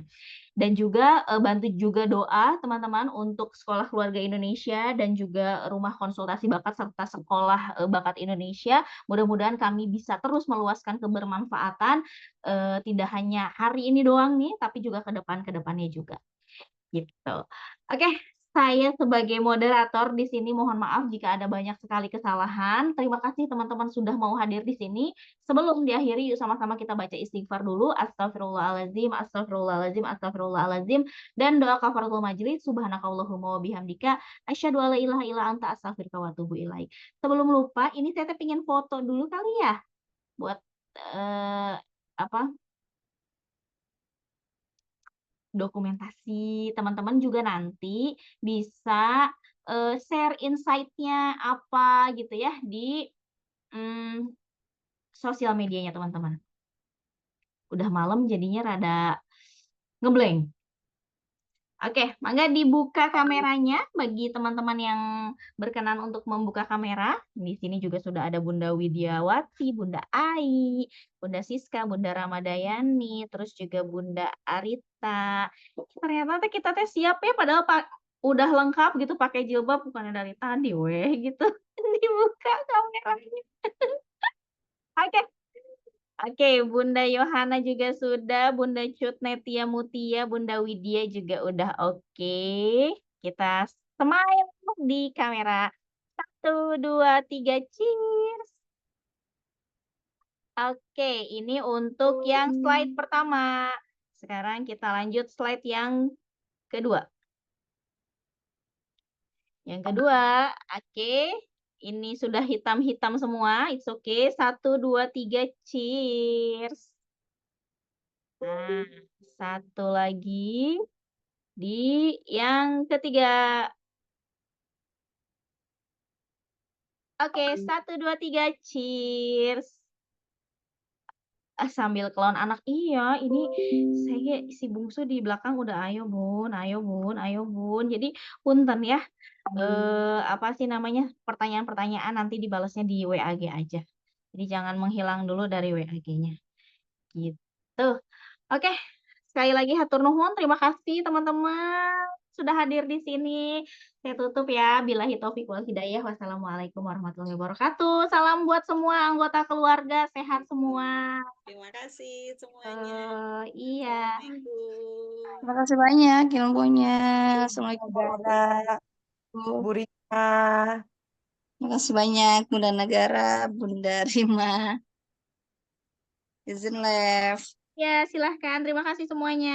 Dan juga bantu juga doa teman-teman untuk Sekolah Keluarga Indonesia dan juga Rumah Konsultasi Bakat serta Sekolah Bakat Indonesia. Mudah-mudahan kami bisa terus meluaskan kebermanfaatan tidak hanya hari ini doang nih, tapi juga ke depannya juga. Gitu. Oke, saya sebagai moderator di sini mohon maaf jika ada banyak sekali kesalahan. Terima kasih teman-teman sudah mau hadir di sini. Sebelum diakhiri, yuk sama-sama kita baca istighfar dulu. Astagfirullahaladzim, astagfirullahaladzim, astagfirullahaladzim. Dan doa kafaratul majelis. Subhanakallahumma wa bihamdika. Asyhadu alla ilaha illa anta astaghfiruka wa atubu ilaik. Sebelum lupa, ini saya pengen foto dulu kali ya. Buat apa? Dokumentasi. Teman-teman juga nanti bisa share insight-nya apa gitu ya di sosial medianya teman-teman. Udah malam jadinya rada ngeblank. Oke, mangga dibuka kameranya bagi teman-teman yang berkenan untuk membuka kamera. Di sini juga sudah ada Bunda Widiawati, Bunda Ai, Bunda Siska, Bunda Ramadayani, terus juga Bunda Arita. Ternyata kita siap ya, padahal udah lengkap gitu pakai jilbab, bukannya dari tadi weh gitu. Dibuka kameranya. Oke. Oke, Bunda Yohana juga sudah, Bunda Cutnetia Mutia, Bunda Widya juga udah oke. Kita smile di kamera. 1, 2, 3, cheers. Oke, ini untuk yang slide pertama. Sekarang kita lanjut slide yang kedua. Yang kedua, oke. Ini sudah hitam-hitam semua. It's okay. 1, 2, 3, cheers. Nah, satu lagi di yang ketiga. Oke, 1, 2, 3, cheers. Sambil kelon anak. Iya, ini saya si bungsu di belakang udah, "Ayo Bun, ayo Bun, ayo Bun." Jadi punten ya, apa sih namanya, pertanyaan-pertanyaan nanti dibalasnya di WA-G aja. Jadi jangan menghilang dulu dari WA-G-nya, gitu. Oke, sekali lagi hatur nuhun, terima kasih teman-teman sudah hadir di sini. Saya tutup ya, billahi taufiq wal hidayah. Wassalamualaikum warahmatullahi wabarakatuh. Salam buat semua anggota keluarga, sehat semua. Terima kasih semuanya. Iya. Assalamualaikum. Terima kasih banyak ilmunya. Assalamualaikum Negara, warahmatullahi Bu Rima. Terima kasih banyak Bunda Negara, Bunda Rima. Izin live. Ya, silahkan. Terima kasih semuanya.